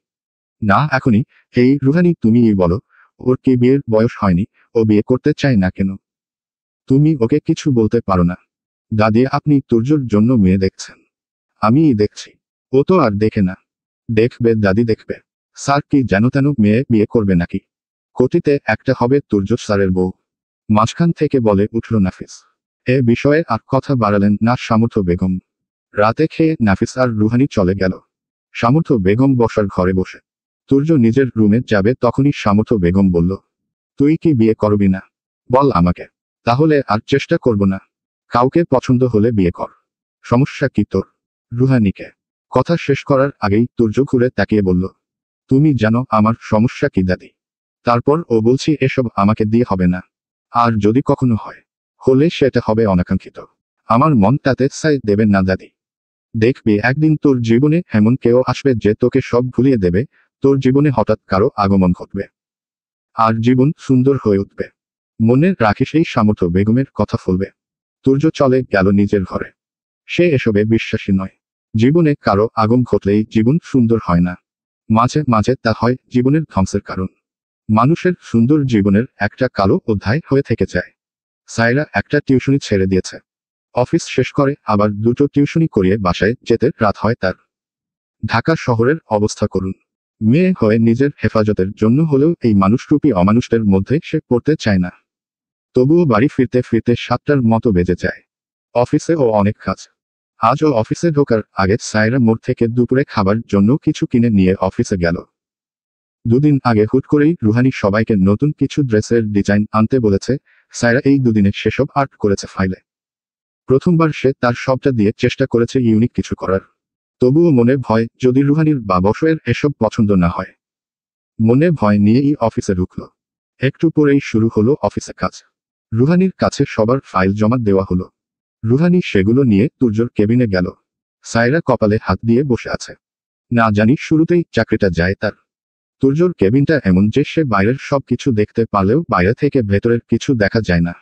না এখনই। এই রুহানি তুমিই বলো, ওর কি বিয়ের বয়স হয়নি? ও বিয়ে করতে চায় না কেন? তুমি ওকে কিছু বলতে পারো না? দাদি, আপনি তুর্যর জন্য মেয়ে দেখছেন। আমিই দেখছি। ও তো আর দেখে না। দেখবে দাদি, দেখবে। স্যার কি যেন তেন মেয়ে বিয়ে করবে নাকি? কোটিতে একটা হবে তুর্য স্যারের বউ। মাঝখান থেকে বলে উঠল নাফিস। এ বিষয়ে আর কথা বাড়ালেন না সামর্থ্য বেগম। রাতে খেয়ে নাফিস আর রুহানি চলে গেল। সামর্থ্য বেগম বসার ঘরে বসে। তুর্য নিজের রুমে যাবে তখনই সামর্থ্য বেগম বলল, তুই কি বিয়ে করবি না? বল আমাকে। তাহলে আর চেষ্টা করব না। কাউকে পছন্দ হলে বিয়ে কর। সমস্যা কি তোর? রুহানিকে। কথা শেষ করার আগেই তুর্য ঘুরে তাকিয়ে বলল, তুমি জানো আমার সমস্যা কি দাদি? তারপর ও বলছি এসব আমাকে দিয়ে হবে না। আর যদি কখনো হয়, হলে সেটা হবে অনাকাঙ্ক্ষিত। আমার মন তাতে সাই দেবে না দাদি। দেখবি একদিন তোর জীবনে এমন কেউ আসবে যে তোকে সব ভুলিয়ে দেবে। তোর জীবনে হঠাৎ কারো আগমন ঘটবে। আর জীবন সুন্দর হয়ে উঠবে। মনে রাখিস এই সামর্থ্য বেগমের কথা ফলবে। তুর্য চলে গেল নিজের ঘরে। সে এসবে বিশ্বাসী নয়। জীবনে কারো আগম ঘটলেই জীবন সুন্দর হয় না। মাঝে মাঝে তা হয় জীবনের ধ্বংসের কারণ। মানুষের সুন্দর জীবনের একটা কালো অধ্যায় হয়ে থেকে যায়। সাইরা একটা টিউশনি ছেড়ে দিয়েছে। অফিস শেষ করে আবার দুটো টিউশনি করিয়ে বাসায় যেতে রাত হয় তার। ঢাকা শহরের অবস্থা করুন। মেয়ে হয়ে নিজের হেফাজতের জন্য হলেও এই মানুষরূপী অমানুষদের মধ্যে সে পড়তে চায় না। তবুও বাড়ি ফিরতে ফিরতে 7টার মতো বেজে যায়। অফিসে ও অনেক কাজ। আজও অফিসে ঢোকার আগে সাইরা মোড় থেকে দুপুরে খাবার জন্য কিছু কিনে নিয়ে অফিসে গেল। দুদিন আগে হুট করেই রুহানি সবাইকে নতুন কিছু ড্রেসের ডিজাইন আনতে বলেছে। সাইরা এই দুদিনে সেসব আর্ট করেছে ফাইলে। প্রথমবার সে তার সবটা দিয়ে চেষ্টা করেছে ইউনিক কিছু করার। তবুও মনে ভয়, যদি রুহানির বা বসয়ের এসব পছন্দ না হয়। মনে ভয় নিয়েই অফিসে ঢুকল। একটু পরেই শুরু হলো অফিসে কাজ। রুহানির কাছে সবার ফাইল জমা দেওয়া হলো। রুহানি সেগুলো নিয়ে তুর্যর কেবিনে গেল। সাইরা কপালে হাত দিয়ে বসে আছে। না জানি শুরুতেই চাকরিটা যায় তার। তুর্যর কেবিনটা এমন যে সে বাইরের সব কিছু দেখতে পারলেও বাইরে থেকে ভেতরের কিছু দেখা যায় না।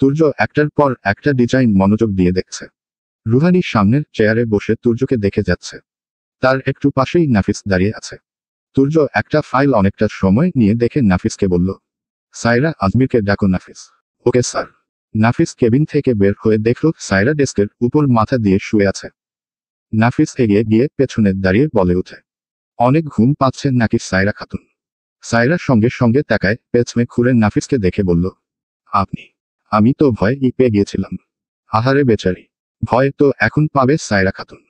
তুর্য একটার পর একটা ডিজাইন মনোযোগ দিয়ে দেখছে। রুহানি সামনের চেয়ারে বসে তুর্যকে দেখে যাচ্ছে। তার একটু পাশেই নাফিস দাঁড়িয়ে আছে। তুর্য একটা ফাইল অনেকটা সময় নিয়ে দেখে নাফিসকে বলল, সাইরা, আজমিরকে ডাকো। নাফিস, ওকে স্যার। নাফিস কেবিন থেকে বের হয়ে দেখল সাইরা ডেস্কের উপর মাথা দিয়ে শুয়ে আছে। নাফিস এগিয়ে গিয়ে পেছনে দাঁড়িয়ে বলে উঠে, অনেক ঘুম পাচ্ছে নাকি সাইরা খাতুন? সাইরা সঙ্গে সঙ্গে তাকায়, পেছনে ঘুরে নাফিসকে দেখে বলল, আপনি? আমি তো ভয়ে পেয়ে গিয়েছিলাম। আহারে বেচারি, ভয় তো এখন পাবে সাইরা খাতুন।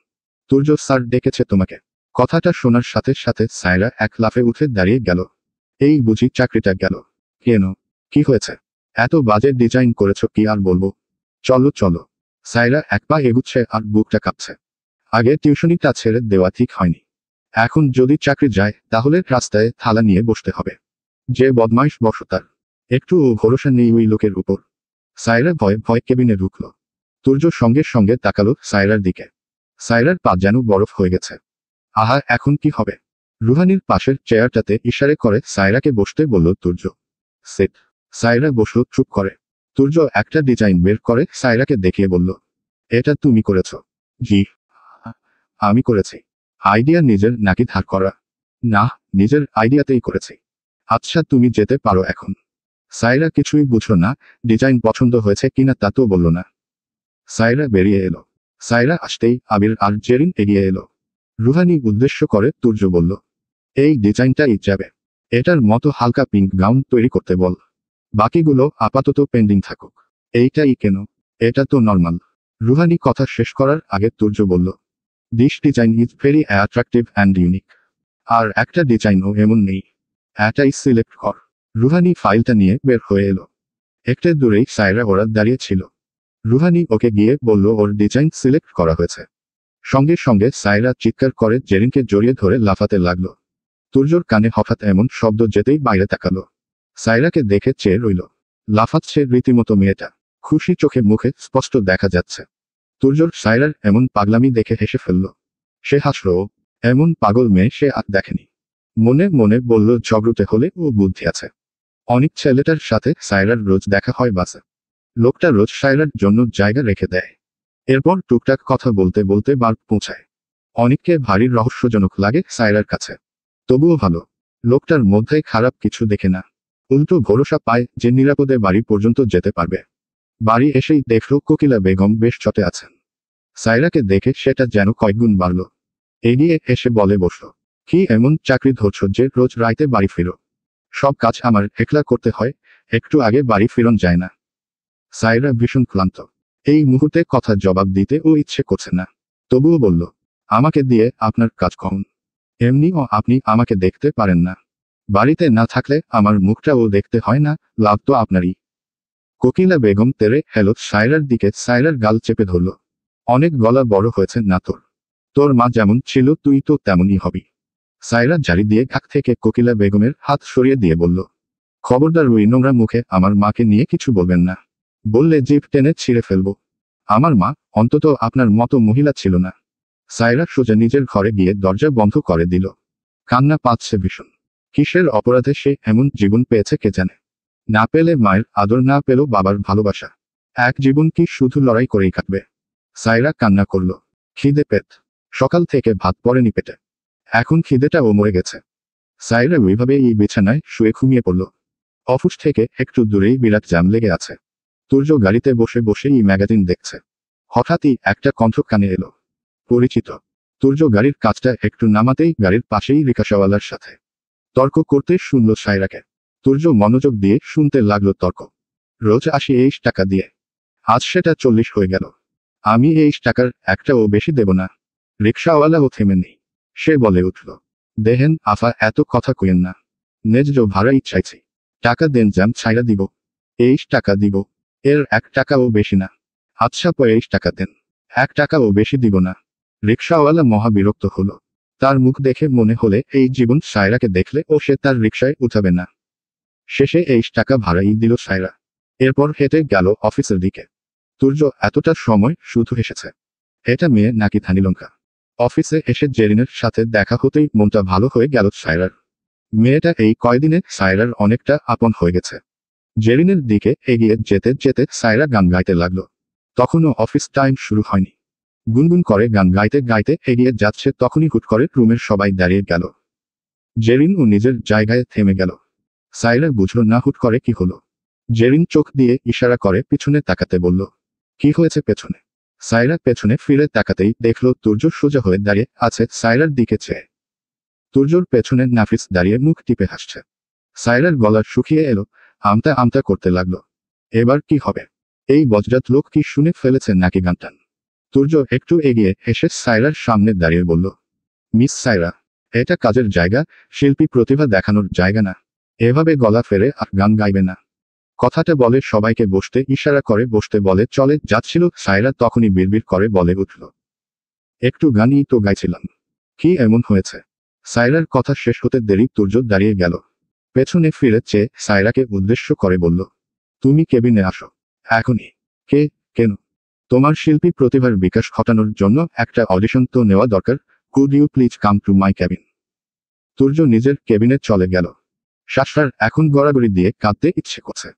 তুর্য স্যার ডেকেছে তোমাকে। কথাটা শোনার সাথে সাথে সাইরা এক লাফে উঠে দাঁড়িয়ে গেল। এই বুঝি চাকরিটা গেল? কেন? কি হয়েছে? এত বাজে ডিজাইন করেছ কি আর বলবো। চলো চলো। সাইরা এক পা এগুচ্ছে আর বুকটা কাঁপছে। আগে টিউশনিটা ছেড়ে দেওয়া ঠিক হয়নি। এখন যদি চাকরি যায় তাহলে রাস্তায় থালা নিয়ে বসতে হবে। যে বদমাইশ বসো তার। একটুও ভরসা নেই ওই লোকের উপর। সাইরা ভয়ে ভয়ে কেবিনে ঢুকল। তুর্য সঙ্গে সঙ্গে তাকালো সাইরার দিকে। সাইরার পা যেন বরফ হয়ে গেছে। আহা, এখন কি হবে? রুহানির পাশের চেয়ারটাতে ইশারে করে সাইরাকে বসতে বলল তুর্য। সেট। সাইরা বসল চুপ করে। তুর্য একটা ডিজাইন বের করে সাইরাকে দেখিয়ে বলল, এটা তুমি করেছ? জি, আমি করেছি। আইডিয়া নিজের নাকি ধার করা? না, নিজের আইডিয়াতেই করেছি। আচ্ছা, তুমি যেতে পারো এখন। সাইরা কিছুই বুঝল না। ডিজাইন পছন্দ হয়েছে কিনা তা তো বলল না। সাইরা বেরিয়ে এলো। সাইরা আসতেই আবির আর জেরিন এগিয়ে এলো। রুহানি উদ্দেশ্য করে তুর্য বলল, এই ডিজাইনটাই যাবে। এটার মতো হালকা পিঙ্ক গাউন তৈরি করতে বল। বাকিগুলো আপাতত পেন্ডিং থাকুক। এইটাই কেন? এটা তো নর্মাল। রুহানি কথা শেষ করার আগে তুর্য বলল, this design is very attractive and unique. আর একটা ডিজাইনও এমন নেই। এটাই সিলেক্ট কর। রুহানি ফাইলটা নিয়ে বের হয়ে এলো। একটু দূরেই সাইরা ওরা দাঁড়িয়ে ছিল। রুহানি ওকে গিয়ে বলল ওর ডিজাইন সিলেক্ট করা হয়েছে। সঙ্গে সঙ্গে সায়রা চিৎকার করে জেরিনকে জড়িয়ে ধরে লাফাতে লাগলো। তুর্যর কানে হঠাৎ এমন শব্দ যেতেই বাইরে তাকালো। সায়রাকে দেখে চেয়ে রইল। লাফাচ্ছে রীতিমতো মেয়েটা, খুশি চোখে মুখে স্পষ্ট দেখা যাচ্ছে। তুর্যর সায়রার এমন পাগলামি দেখে হেসে ফেলল। সে হাসল। এমন পাগল মেয়ে সে আর দেখেনি। মনে মনে বলল, ঝগড়ুতে হলে ও বুদ্ধি আছে। অনেক ছেলেটার সাথে সায়রার রোজ দেখা হয় বাসে। লোকটা রোজ সায়রার জন্য জায়গা রেখে দেয়। এরপর টুকটাক কথা বলতে বলতে বার পৌঁছায়। অনেককে ভারী রহস্যজনক লাগে সায়রার কাছে, তবুও ভালো। লোকটার মধ্যে খারাপ কিছু দেখে না, উল্টো ভরসা পায় যে নিরাপদে বাড়ি পর্যন্ত যেতে পারবে। বাড়ি এসেই দেখল কোকিলা বেগম বেশ চটে আছেন। সায়রাকে দেখে সেটা যেন কয়েকগুণ বাড়ল। এগিয়ে এসে বলে বসল, কি এমন চাকরি ধরছ যে রোজ রাইতে বাড়ি ফিরো? সব কাজ আমার একলা করতে হয়, একটু আগে বাড়ি ফিরন যায় না। সায়রা ভীষণ ক্লান্ত। এই মুহূর্তে কথা জবাব দিতে ও ইচ্ছে করছে না, তবুও বলল, আমাকে দিয়ে আপনার কাজ কখন? এমনিও আপনি আমাকে দেখতে পারেন না। বাড়িতে না থাকলে আমার মুখটাও দেখতে হয় না, লাভ তো আপনারই। কোকিলা বেগম তেরে হেলো সায়রার দিকে, সায়রার গাল চেপে ধরল। অনেক গলা বড় হয়েছে না তোর? তোর মা যেমন ছিল তুই তো তেমনই হবি। সায়রা জারি দিয়ে ঘাক থেকে কোকিলা বেগমের হাত সরিয়ে দিয়ে বলল, খবরদার ওই নোংরা মুখে আমার মাকে নিয়ে কিছু বলবেন না। বললে জিভ টেনে ছিঁড়ে ফেলব। আমার মা অন্তত আপনার মতো মহিলা ছিল না। সায়রা সোজা নিজের ঘরে গিয়ে দরজা বন্ধ করে দিল। কান্না পাচ্ছে ভীষণ। কিসের অপরাধে সে এমন জীবন পেয়েছে কে জানে। না পেলে মায়ের আদর, না পেল বাবার ভালোবাসা। এক জীবন কি শুধু লড়াই করেই কাটবে? সায়রা কান্না করল। খিদে পেট। সকাল থেকে ভাত পড়েনি পেটে, এখন খিদেটাও মরে গেছে। সায়রা ওইভাবে এই বিছানায় শুয়ে ঘুমিয়ে পড়ল। অফিস থেকে একটু দূরেই বিরাট জ্যাম লেগে আছে। তুর্য গাড়িতে বসে বসে এই ম্যাগাজিন দেখছে। হঠাৎই একটা কণ্ঠ কানে এলো, পরিচিত। তুর্য গাড়ির কাজটা একটু নামাতেই গাড়ির পাশেই রিকশাওয়ালার সাথে তর্ক করতে শুনল সায়রাকে। তুর্য মনোযোগ দিয়ে শুনতে লাগলো তর্ক। রোজ 80 টাকা দিয়ে, আজ সেটা 40 হয়ে গেল। আমি এই টাকার একটাও বেশি দেব না। রিকশাওয়ালাও থেমে নেই। সে বলে উঠল, দেহেন আফা, এত কথা কইেন না। ন্যায্য ভাড়াই চাইছি। টাকা দেন, জ্যাম ছাইরা দিব। 23 টাকা দিব। এর 1 টাকাও বেশি না। আচ্ছা 25 টাকা দেন। 1 টাকাও বেশি দিব না। রিকশাওয়ালা মহা বিরক্ত হলো। তার মুখ দেখে মনে হলে এই জীবন সায়রাকে দেখলে ও সে তার রিকশায় উঠাবে না। শেষে 23 টাকা ভাড়াই দিল সায়রা। এরপর হেঁটে গেল অফিসের দিকে। তুর্য এতটা সময় শুধু হেসেছে। এটা মেয়ে নাকি ধানিলঙ্কা? অফিসে এসে জেরিনের সাথে দেখা হতেই মনটা ভালো হয়ে গেল সায়রার। মেয়েটা এই কয়দিনে সায়রার অনেকটা আপন হয়ে গেছে। জেরিনের দিকে এগিয়ে যেতে যেতে সায়রা গান গাইতে লাগলো। তখনও অফিস টাইম শুরু হয়নি। গুনগুন করে গান গাইতে গাইতে এগিয়ে যাচ্ছে, তখনই হুট করে রুমের সবাই দাঁড়িয়ে গেল। জেরিনও নিজের জায়গায় থেমে গেল। সায়রা বুঝল না হুট করে কি হলো। জেরিন চোখ দিয়ে ইশারা করে পিছনে তাকাতে বলল, কি হয়েছে পেছনে? সায়রা পেছনে ফিরে তাকাতেই দেখল তুর্য সোজা হয়ে দাঁড়িয়ে আছে সায়রার দিকে চেয়ে। তুর্যর পেছনে নাফিস দাঁড়িয়ে মুখ টিপে হাসছে। সায়রার গলা শুকিয়ে এলো, আমতা আমতা করতে লাগলো। এবার কি হবে? এই বজ্জাত লোক কি শুনে ফেলেছে নাকি গানটান? তুর্য একটু এগিয়ে এসে সায়রার সামনে দাঁড়িয়ে বলল, মিস সায়রা, এটা কাজের জায়গা, শিল্পী প্রতিভা দেখানোর জায়গা না। এভাবে গলা ফেরে আর গান গাইবে না। কথাটা বলে সবাইকে বসতে ইশারা করে বসতে বলে চলে যাচ্ছিল। সায়রা তখনই বিড়বিড় করে বলে উঠল, একটু গানই তো গাইছিলাম। কি এমন হয়েছে? সায়রার কথা শেষ হতে দেরি তুর্য দাঁড়িয়ে গেল। পেছনে ফিরে চেয়ে সায়রাকে উদ্দেশ্য করে বলল, তুমি কেবিনে আসো এখনই। কে? কেন? তোমার শিল্পী প্রতিভার বিকাশ ঘটানোর জন্য একটা অডিশন তো নেওয়া দরকার। Could you please come to my cabin? Turjo নিজের কেবিনে চলে গেল। শাসরার এখন গড়াগড়ি দিয়ে কাঁদতে ইচ্ছে করছে,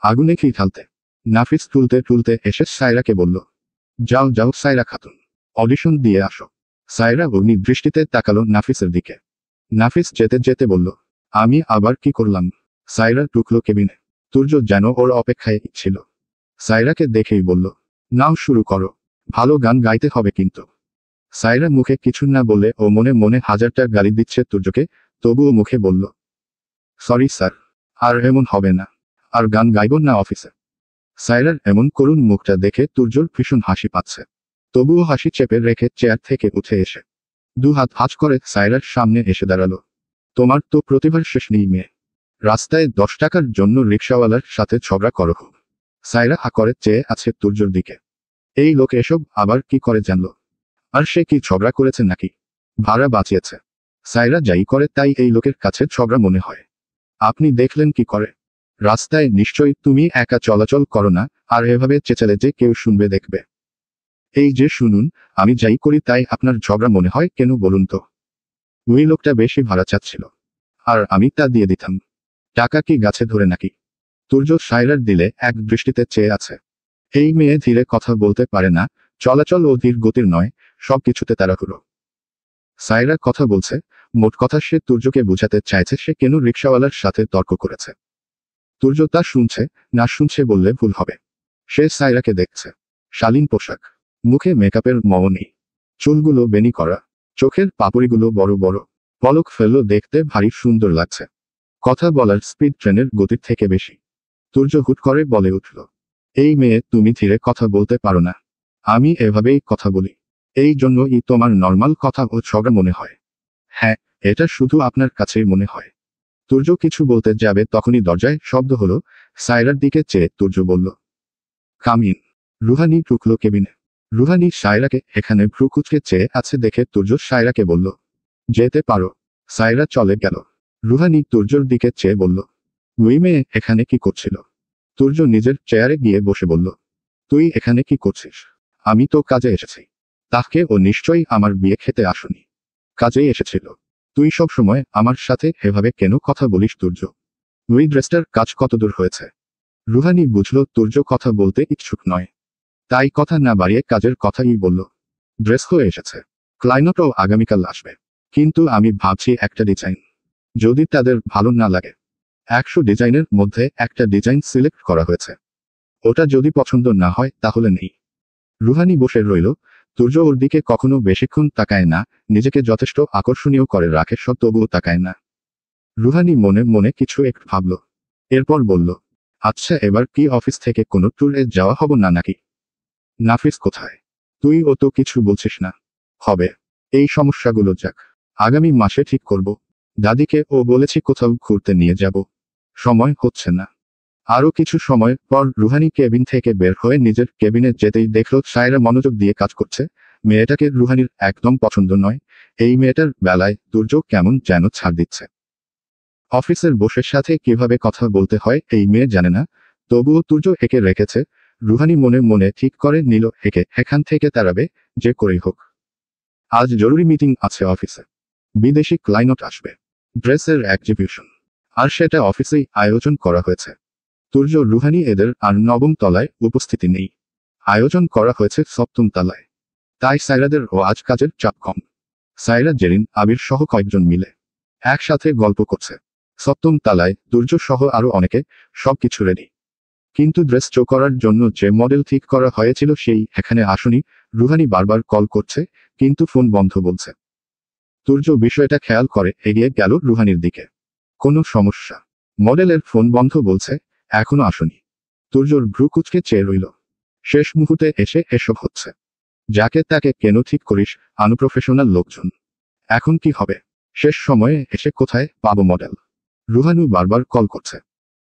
আগুনে ঘি ঢালতে। নাফিস তুলতে তুলতে এসে সায়রাকে বলল, যাও যাও সায়রা খাতুন, অডিশন দিয়ে আসো। সায়রা অগ্নি দৃষ্টিতে তাকালো নাফিসের দিকে। নাফিস যেতে যেতে বলল, আমি আবার কি করলাম? সায়রা ঢুকলো কেবিনে। তুর্য যেন ওর অপেক্ষায় ছিল। সায়রাকে দেখেই বলল, নাও শুরু করো, ভালো গান গাইতে হবে কিন্তু। সায়রা মুখে কিছু না বলে ও মনে মনে হাজারটা গালি দিচ্ছে তুর্যকে, তবুও মুখে বলল, সরি স্যার, আর এমন হবে না। আর গান গাইব না অফিসে। সায়রার এমন করুণ মুখটা দেখে তুর্যর ভীষণ হাসি পাচ্ছে। তবুও হাসি চেপে রেখে চেয়ার থেকে উঠে এসে 2 হাত ভাঁজ করে সায়রার সামনে এসে দাঁড়ালো। তোমার তো প্রতিভার শেষ নেই মেয়ে। রাস্তায় 10 টাকার জন্য রিকশাওয়ালার সাথে ঝগড়া করো। সায়রা হা করে চেয়ে আছে তুর্যর দিকে। এই লোক এসব আবার কি করে জানলো? আর সে কি ঝগড়া করেছে নাকি? ভাড়া বাঁচিয়েছে। সাইরা যাই করে তাই এই লোকের কাছে ঝগড়া মনে হয়। আপনি দেখলেন কি করে? রাস্তায় নিশ্চয়ই তুমি একা চলাচল করো না, আর এভাবে চেঁচালে যে কেউ শুনবে দেখবে। এই যে শুনুন, আমি যাই করি তাই আপনার ঝগড়া মনে হয় কেন বলুন তো? ওই লোকটা বেশি ভাড়া চাচ্ছিল, আর আমি তা দিয়ে দিতাম। টাকা কি গাছে ধরে নাকি? তুর্য সায়রার দিলে এক দৃষ্টিতে চেয়ে আছে। এই মেয়ে ধীরে কথা বলতে পারে না, চলাচল ও ধীর গতির নয়, সবকিছুতে তাড়াহুড়ো। সায়রা কথা বলছে, মোট কথা সে তুর্যকে বোঝাতে চাইছে সে কেন রিকশাওয়ালার সাথে তর্ক করেছে। তুর্য তা শুনছে, না শুনছে বললে ভুল হবে। সে সায়রাকে দেখছে। শালীন পোশাক, মুখে মেকআপের মও নেই, চুলগুলো বেনি করা, চোখের পাপড়িগুলো বড় বড়, পলক ফেললো দেখতে ভারী সুন্দর লাগছে। কথা বলার স্পিড ট্রেনের গতির থেকে বেশি। তুর্য হুট করে বলে উঠল, এই মেয়ে তুমি ধীরে কথা বলতে পারো না? আমি এভাবেই কথা বলি, এই জন্যই তোমার নর্মাল কথা ও ঝগড়া মনে হয়। হ্যাঁ, এটা শুধু আপনার কাছেই মনে হয়। তুর্য কিছু বলতে যাবে তখনই দরজায় শব্দ হলো। সায়রার দিকে চেয়ে তুর্য বলল, কাম ইন। রুহানি ঢুকলো কেবিনে। রুহানি সায়রাকে এখানে ভ্রু কুঁচকে চেয়ে আছে দেখে তুর্য সায়রাকে বলল, যেতে পারো। সায়রা চলে গেল। রুহানি তুর্যর দিকে চেয়ে বলল, ওই মেয়ে এখানে কি করছিল? তুর্য নিজের চেয়ারে গিয়ে বসে বলল, তুই এখানে কি করছিস? আমি তো কাজে এসেছি। তাকে ও নিশ্চয়ই আমার বিয়ে খেতে আসনি। কাজেই এসেছিল। তুই সব সময় আমার সাথে এভাবে কেন কথা বলিস তুর্য? ওই ড্রেসটার কাজ কতদূর হয়েছে? রুহানি বুঝল তুর্য কথা বলতে ইচ্ছুক নয়, তাই কথা না বাড়িয়ে কাজের কথাই বলল। ড্রেস হয়ে এসেছে, ক্লায়েন্টও আগামীকাল আসবে। কিন্তু আমি ভাবছি একটা ডিজাইন যদি তাদের ভালো না লাগে। 100 ডিজাইনের মধ্যে একটা ডিজাইন সিলেক্ট করা হয়েছে। ওটা যদি পছন্দ না হয় তাহলে নেই। রুহানি বসে রইল। তুর্য ওর দিকে কখনো বেশিক্ষণ তাকায় না, নিজেকে যথেষ্ট আকর্ষণীয় করে রাখে সব তবুও তাকায় না। রুহানি মনে মনে কিছু একটু ভাবল, এরপর বলল, আচ্ছা এবার কি অফিস থেকে কোনো ট্যুরে যাওয়া হব না নাকি? নাফিস কোথায়? তুই ও তো কিছু বলছিস না। হবে, এই সমস্যাগুলো যাক, আগামী মাসে ঠিক করব। দাদিকে ও বলেছি কোথাও ঘুরতে নিয়ে যাব। সময় হচ্ছে না। আরও কিছু সময় পর রুহানি কেবিন থেকে বের হয়ে নিজের কেবিনে যেতেই দেখল সায়রা মনোযোগ দিয়ে কাজ করছে। মেয়েটাকে রুহানির একদম পছন্দ নয়। এই মেয়েটার বেলায় তুর্য কেমন যেন ছাড় দিচ্ছে। অফিসের বসের সাথে কিভাবে কথা বলতে হয় এই মেয়ে জানে না, তবুও তুর্য একে রেখেছে। রুহানি মনে মনে ঠিক করে নিল একে এখান থেকে তাড়াবে, যে করেই হোক। আজ জরুরি মিটিং আছে অফিসে। বিদেশি ক্লায়েন্ট আসবে। ড্রেসের এক্সিবিশন। আর সেটা অফিসেই আয়োজন করা হয়েছে। তুর্য রুহানি এদের আর 9ম তলায় উপস্থিতি নেই। আয়োজন করা হয়েছে 7ম তলায়। তাই সায়রাদের ও আজ কাজের চাপ কম। সায়রা জেরিন আবির সহ কয়েকজন মিলে একসাথে গল্প করছে। 7ম তলায় তুর্য সহ আরো অনেকে, সবকিছু রেডি। কিন্তু ড্রেস শো করার জন্য যে মডেল ঠিক করা হয়েছিল সেই এখানে আসেনি। রুহানি বারবার কল করছে, কিন্তু ফোন বন্ধ বলছে। তুর্য বিষয়টা খেয়াল করে এগিয়ে গেল রুহানির দিকে। কোনো সমস্যা? মডেলের ফোন বন্ধ বলছে, এখনো আসেনি। তুর্যর ভ্রু কুঁচকে চেয়ে রইল। শেষ মুহূর্তে এসে এসব হচ্ছে। যাকে তাকে কেন ঠিক করিস, আনপ্রফেশনাল লোকজন। এখন কি হবে? শেষ সময়ে এসে কোথায় পাবো মডেল? রুহানু বারবার কল করছে।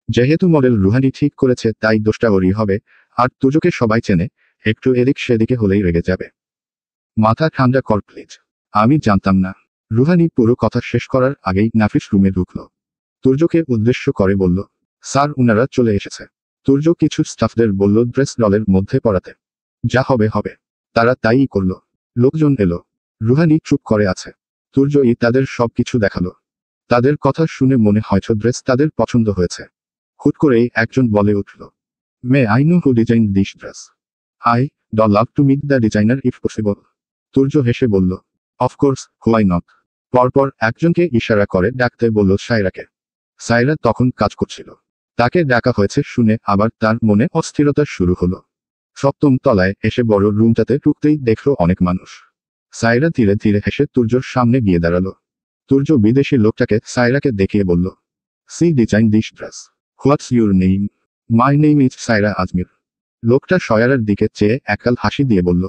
যেহেতু মডেল রুহানি ঠিক করেছে তাই দোষটা ওরই হবে। আর তুর্যকে সবাই চেনে, একটু এদিক সেদিকে হলেই রেগে যাবে। মাথা ঠান্ডা কর প্লিজ। আমি জানতাম না। রুহানি পুরো কথা শেষ করার আগেই নাফিস রুমে ঢুকল। তুর্যকে উদ্দেশ্য করে বলল, স্যার উনারা চলে এসেছে। তুর্য কিছু স্টাফদের বলল ড্রেস দলের মধ্যে পড়াতে। যা হবে হবে। তারা তাইই করল। লোকজন এলো। রুহানি চুপ করে আছে। তুর্যই তাদের সবকিছু দেখালো। তাদের কথা শুনে মনে হয়তো ড্রেস তাদের পছন্দ হয়েছে। হুট করেই একজন বলে উঠল, may I know who design this dress? I'd love to meet the designer if possible. Turjo হেসে বলল, অফকোর্স, হোয়াই নট। পরপর একজনকে ইশারা করে ডাকতে বলল সায়রাকে। সায়রা তখন কাজ করছিল। তাকে ডাকা হয়েছে শুনে আবার তার মনে অস্থিরতা শুরু হলো। 7ম তলায় এসে বড় রুমটাতে ঢুকতেই দেখল অনেক মানুষ। সায়রা ধীরে ধীরে হেসে তুর্যর সামনে গিয়ে দাঁড়ালো। তুর্য বিদেশি লোকটাকে সায়রাকে দেখিয়ে বলল, she design this dress. What's your name? My name is Saira Azmir. লোকটা সায়রার দিকে চেয়ে একগাল হাসি দিয়ে বলল,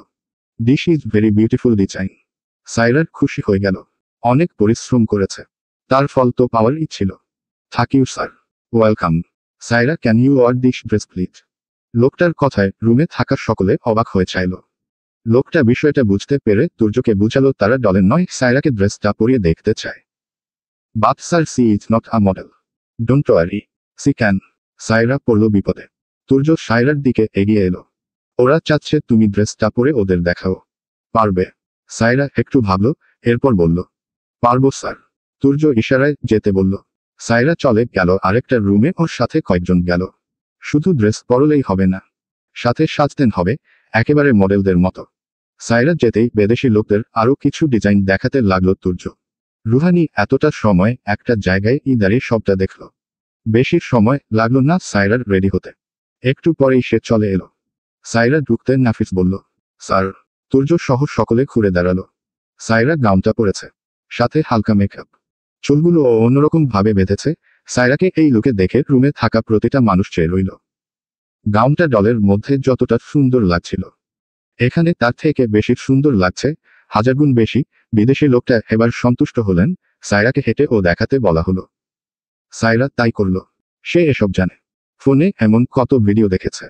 this is very beautiful design. সায়রার খুশি হয়ে গেল। অনেক পরিশ্রম করেছে, তার ফল তো পাওয়ারই ছিল। Thank you sir. Welcome. Saira can you wear this dress please? লোকটার কথায় রুমে থাকা সকলে অবাক হয়ে চাইল। লোকটা বিষয়টা বুঝতে পেরে তুর্যকে বুঝালো তারা ডলের নয়, সায়রাকে ড্রেসটা পরিয়ে দেখতে চায়। But sir, she is not a model. Don't worry, she can. Saira পড়ল বিপদে। তুর্য সায়রার দিকে এগিয়ে এলো। ওরা চাচ্ছে তুমি ড্রেসটা পরে ওদের দেখাও। পারবে? সায়রা একটু ভাবল, এরপর বলল, পারবো স্যার। তুর্য ইশারায় যেতে বলল। সায়রা চলে গেল আরেকটা রুমে, ওর সাথে কয়েকজন গেল। শুধু ড্রেস পরলেই হবে না, সাথে সাজতেন হবে একেবারে মডেলদের মতো। সায়রা যেতেই বিদেশি লোকদের আরো কিছু ডিজাইন দেখাতে লাগলো তুর্য। রুহানি এতটা সময় একটা জায়গায় দাঁড়িয়ে সবটা দেখল। বেশি সময় লাগলো না সায়রার রেডি হতে। একটু পরেই সে চলে এলো। সায়রা ঢুকতে নাফিস বলল, স্যার। তুর্য সহ সকলে ঘুরে দাঁড়ালো। সায়রা গাউনটা পরেছে, সাথে হালকা মেকআপ। চুলগুলো অন্যরকম ভাবে বেঁধেছে। সায়রাকে এই লুকে দেখে রুমে থাকা প্রতিটা মানুষ চেয়ে রইল। গাউনটা ডলের মধ্যে যতটা সুন্দর লাগছিল, এখানে তার থেকে বেশি সুন্দর লাগছে, হাজারগুণ বেশি। বিদেশি লোকটা এবার সন্তুষ্ট হলেন। সায়রাকে হেঁটে ও দেখাতে বলা হলো। সায়রা তাই করল। সে এসব জানে, ফোনে এমন কত ভিডিও দেখেছে।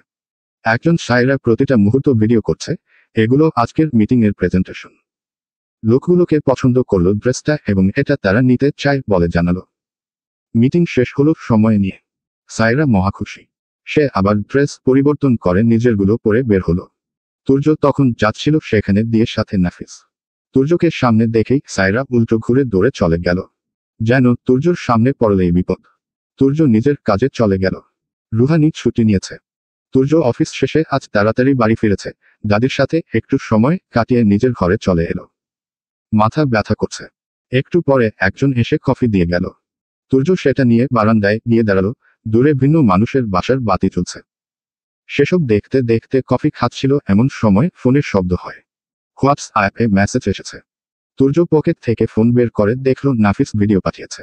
একজন সায়রা প্রতিটা মুহূর্ত ভিডিও করছে। এগুলো আজকের মিটিং এর প্রেজেন্টেশন। লোকগুলোকে পছন্দ করলো ড্রেসটা এবং এটা তারা নিতে চায় বলে জানালো। মিটিং শেষ হলো সময় নিয়ে। সায়রা মহা খুশি। সে আবার ড্রেস পরিবর্তন করে নিজেরগুলো পরে বের হলো। তুর্য তখন যাচ্ছিল সেখানে দিয়ে, সাথে নাফিস। তুর্যকে সামনে দেখেই সায়রা উল্টো ঘুরে দৌড়ে চলে গেল, যেন তুর্যর সামনে পড়লেই বিপদ। তুর্য নিজের কাজে চলে গেল। রুহানি ছুটি নিয়েছে। তুর্য অফিস শেষে আজ তাড়াতাড়ি বাড়ি ফিরেছে। দাদির সাথে একটু সময় কাটিয়ে নিজের ঘরে চলে এলো। মাথা ব্যথা করছে। একটু পরে একজন এসে কফি দিয়ে গেল। তুর্য সেটা নিয়ে বারান্দায় গিয়ে দাঁড়ালো। দূরে ভিন্ন মানুষের বাসার বাতি চলছে। সেসব দেখতে দেখতে কফি খাচ্ছিল এমন সময় ফোনের শব্দ হয়। হোয়াটসঅ্যাপে মেসেজ এসেছে। তুর্য পকেট থেকে ফোন বের করে দেখল নাফিস ভিডিও পাঠিয়েছে।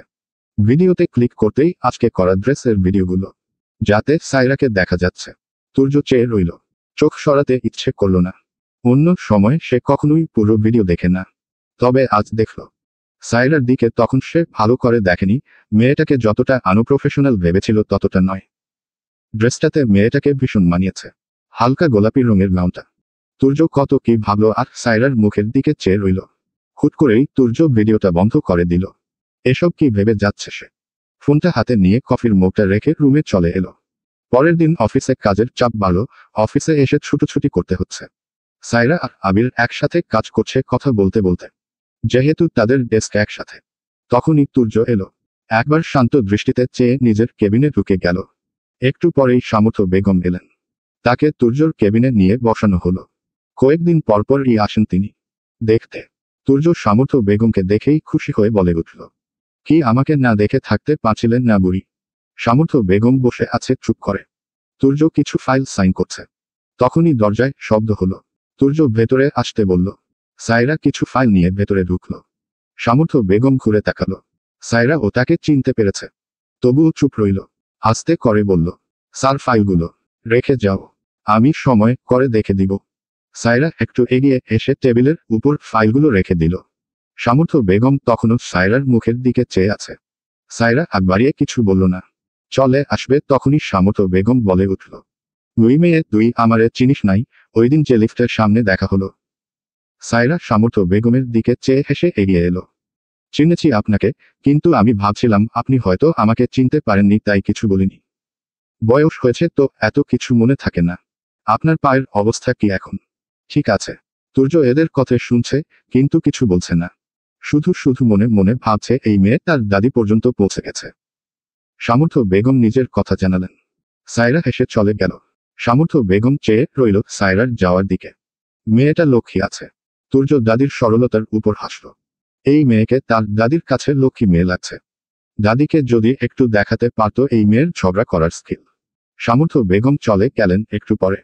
ভিডিওতে ক্লিক করতেই আজকে করা ড্রেসের ভিডিওগুলো, যাতে সায়রাকে দেখা যাচ্ছে। তুর্য চেয়ে রইল, চোখ সরাতে ইচ্ছে করল না। অন্য সময় সে কখনোই পুরো ভিডিও দেখে না, তবে আজ দেখল। সায়রার দিকে তখন সে ভালো করে দেখেনি। মেয়েটাকে যতটা আনপ্রফেশনাল ভেবেছিল ততটা নয়। ড্রেসটাতে মেয়েটাকে ভীষণ মানিয়েছে। হালকা গোলাপি রঙের গাউনটা। তুর্য কত কি ভাবল আর সায়রার মুখের দিকে চেয়ে রইল। হুট করেই তুর্য ভিডিওটা বন্ধ করে দিল। এসব কি ভেবে যাচ্ছে সে? ফোনটা হাতে নিয়ে কফির মুখটা রেখে রুমে চলে এলো। পরের দিন অফিসে কাজের চাপ বাড়ল। অফিসে এসে ছুটোছুটি করতে হচ্ছে। সায়রা আর আবির একসাথে কাজ করছে কথা বলতে বলতে, যেহেতু তাদের ডেস্ক একসাথে। তখনই তুর্য এলো। একবার শান্ত দৃষ্টিতে চেয়ে নিজের কেবিনে ঢুকে গেল। একটু পরেই সামর্থ্য বেগম এলেন। তাকে তুর্যর কেবিনে নিয়ে বসানো হলো। কয়েকদিন পরপরই আসেন তিনি দেখতে। তুর্য সামর্থ্য বেগমকে দেখেই খুশি হয়ে বলে উঠল, কি আমাকে না দেখে থাকতে পারছিলেন না বুড়ি? সামর্থ্য বেগম বসে আছে চুপ করে। তুর্য কিছু ফাইল সাইন করছে। তখনই দরজায় শব্দ হলো। তুর্য ভেতরে আসতে বলল। সায়রা কিছু ফাইল নিয়ে ভেতরে ঢুকল। সামর্থ্য বেগম ঘুরে তাকালো। সায়রা ও তাকে চিনতে পেরেছে, তবুও চুপ রইল। আস্তে করে বলল, স্যার ফাইলগুলো রেখে যাও, আমি সময় করে দেখে দিব। সায়রা একটু এগিয়ে এসে টেবিলের উপর ফাইলগুলো রেখে দিল। সামর্থ্য বেগম তখনও সায়রার মুখের দিকে চেয়ে আছে। সায়রা আগ বাড়িয়ে কিছু বলল না। চলে আসবে তখনই সামর্থ্য বেগম বলে উঠল, তুই মেয়ে, তুই আমারে চিনিস নাই? ওই দিন যে লিফটের সামনে দেখা হলো। সায়রা সামর্থ্য বেগমের দিকে চেয়ে হেসে এগিয়ে এলো। চিনেছি আপনাকে, কিন্তু আমি ভাবছিলাম আপনি হয়তো আমাকে চিনতে পারেননি, তাই কিছু বলিনি। বয়স হয়েছে তো এত কিছু মনে থাকে না। আপনার পায়ের অবস্থা কি এখন? ঠিক আছে। তুর্য এদের কথা শুনছে, কিন্তু কিছু বলছে না। শুধু শুধু মনে মনে ভাবছে এই মেয়ে তার দাদি পর্যন্ত পৌঁছে গেছে। সামর্থ্য বেগম নিজের কথা জানালেন। সায়রা হেসে চলে গেল। সামর্থ্য বেগম চেয়ে রইল সায়রার যাওয়ার দিকে। মেয়েটা লক্ষ্মী আছে। তুর্য দাদির সরলতার উপর হাসল। এই মেয়েকে তার দাদির কাছে লক্ষ্মী মেয়ে লাগছে। দাদিকে যদি একটু দেখাতে পারত এই মেয়ের ঝগড়া করার স্কিল। সামর্থ্য বেগম চলে গেলেন একটু পরে।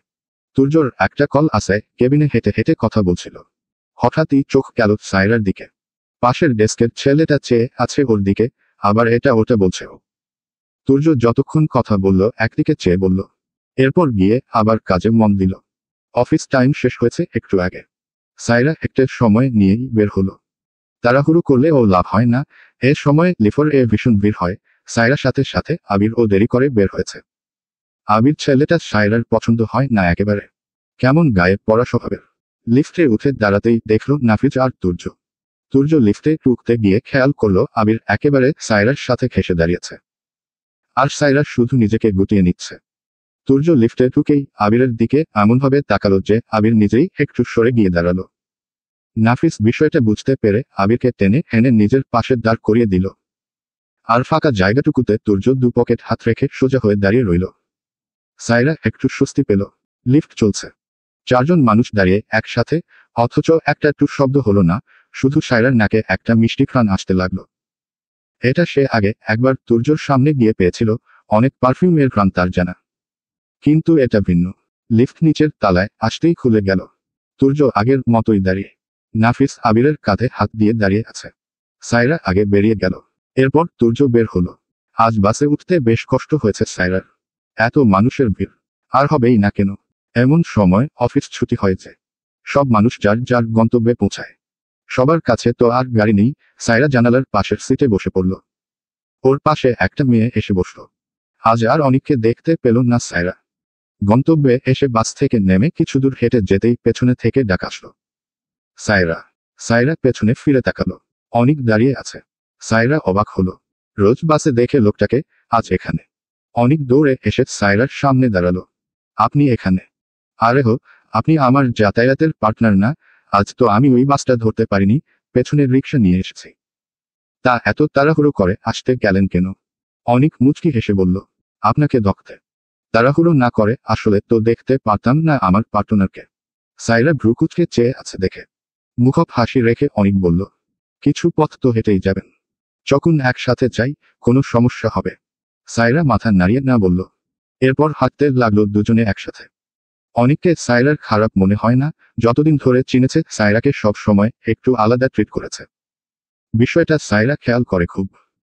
তুর্যর একটা কল আসে। কেবিনে হেঁটে হেঁটে কথা বলছিল। হঠাৎই চোখ গেল সায়রার দিকে। পাশের ডেস্কের ছেলেটা চেয়ে আছে ওর দিকে, আবার এটা ওটা বলছে ও। তুর্য যতক্ষণ কথা বলল একদিকে চেয়ে বলল, এরপর গিয়ে আবার কাজে মন দিল। অফিস টাইম শেষ হয়েছে একটু আগে। সায়রা একটা সময় নিয়েই বের হলো। তাড়াহুড়ো করলে ও লাভ হয় না। এ সময় লিফর এ ভীষণ ভিড় হয়। সায়রার সাথে সাথে আবির ও দেরি করে বের হয়েছে। আবির ছেলেটা সায়রার পছন্দ হয় না একেবারে। কেমন গায়ে পড়া স্বভাবের। লিফটে উঠে দাঁড়াতেই দেখলো নাফিস আর তুর্য। তুর্য লিফটে ঢুকতে গিয়ে খেয়াল করলো আবির একেবারে সায়রার সাথে ঘেঁষে দাঁড়িয়েছে। আর সায়রা শুধু নিজেকে গুটিয়ে নিচ্ছে। তুর্য লিফটে ঢুকেই আবিরের দিকে এমনভাবে তাকালো যে আবির নিজেই একটু সরে গিয়ে দাঁড়ালো। নাফিস বিষয়টা বুঝতে পেরে আবিরকে টেনে এনে নিজের পাশে দাঁড় করিয়ে দিল। আর ফাঁকা জায়গাটুকুতে তুর্য দু পকেট হাত রেখে সোজা হয়ে দাঁড়িয়ে রইল। সায়রা একটু স্বস্তি পেল। লিফট চলছে। 4 জন মানুষ দাঁড়িয়ে একসাথে, অথচ একটা টু শব্দ হলো না, শুধু সায়রার নাকে একটা মিষ্টি ঘ্রাণ আসতে লাগলো। এটা সে আগে একবার তুর্যর সামনে গিয়ে পেয়েছিল, অনেক পারফিউমের ঘ্রাণ তার জানা। কিন্তু এটা ভিন্ন। লিফট নিচের তালায় আসতেই খুলে গেল। তুর্য আগের মতোই দাঁড়িয়ে। নাফিস আবিরের কাঁধে হাত দিয়ে দাঁড়িয়ে আছে। সায়রা আগে বেরিয়ে গেল। এরপর তুর্য বের হলো। আজ বাসে উঠতে বেশ কষ্ট হয়েছে সায়রার। এত মানুষের ভিড়। আর হবেই না কেন। এমন সময় অফিস ছুটি হয়েছে। সব মানুষ যার যার গন্তব্যে পৌঁছায়। সবার কাছে তো আর গাড়ি নেই। সায়রা জানালার পাশের সিটে বসে পড়ল। ওর পাশে একটা মেয়ে এসে বসল। আজ আর অনেককে দেখতে পেল না সায়রা। গন্তব্যে এসে বাস থেকে নেমে কিছু দূর হেঁটে যেতেই পেছনে থেকে ডাক আসলো। সায়রা। সায়রা পেছনে ফিরে তাকালো। অনেক দাঁড়িয়ে আছে। সায়রা অবাক হলো। রোজ বাসে দেখে লোকটাকে, আজ এখানে। অনেক দৌড়ে এসে সায়রার সামনে দাঁড়ালো। আপনি এখানে? আরে হো, আপনি আমার যাতায়াতের পার্টনার না? আজ তো আমি ওই বাসটা ধরতে পারিনি, পেছনের রিক্সা নিয়ে এসেছি। তা এত তাড়াহুড়ো করে আসতে গেলেন কেন? অনেক মুচকি হেসে বলল। আপনাকে দেখতে। তাড়াহুড়ো না করে আসলে তো দেখতে পারতাম না আমার পার্টনারকে। সায়রা ভ্রুকুচকে চেয়ে আছে দেখে মুখপ হাসি রেখে অনেক বলল, কিছু পথ তো হেঁটেই যাবেন। যখন একসাথে যাই, কোনো সমস্যা হবে? সায়রা মাথা নাড়িয়ে না বলল। এরপর হাঁটতে লাগলো দুজনে একসাথে। অনেককে সায়রার খারাপ মনে হয় না, যতদিন ধরে চিনেছে সায়রাকে সব সময় একটু আলাদা ট্রিট করেছে। বিষয়টা সায়রা খেয়াল করে খুব।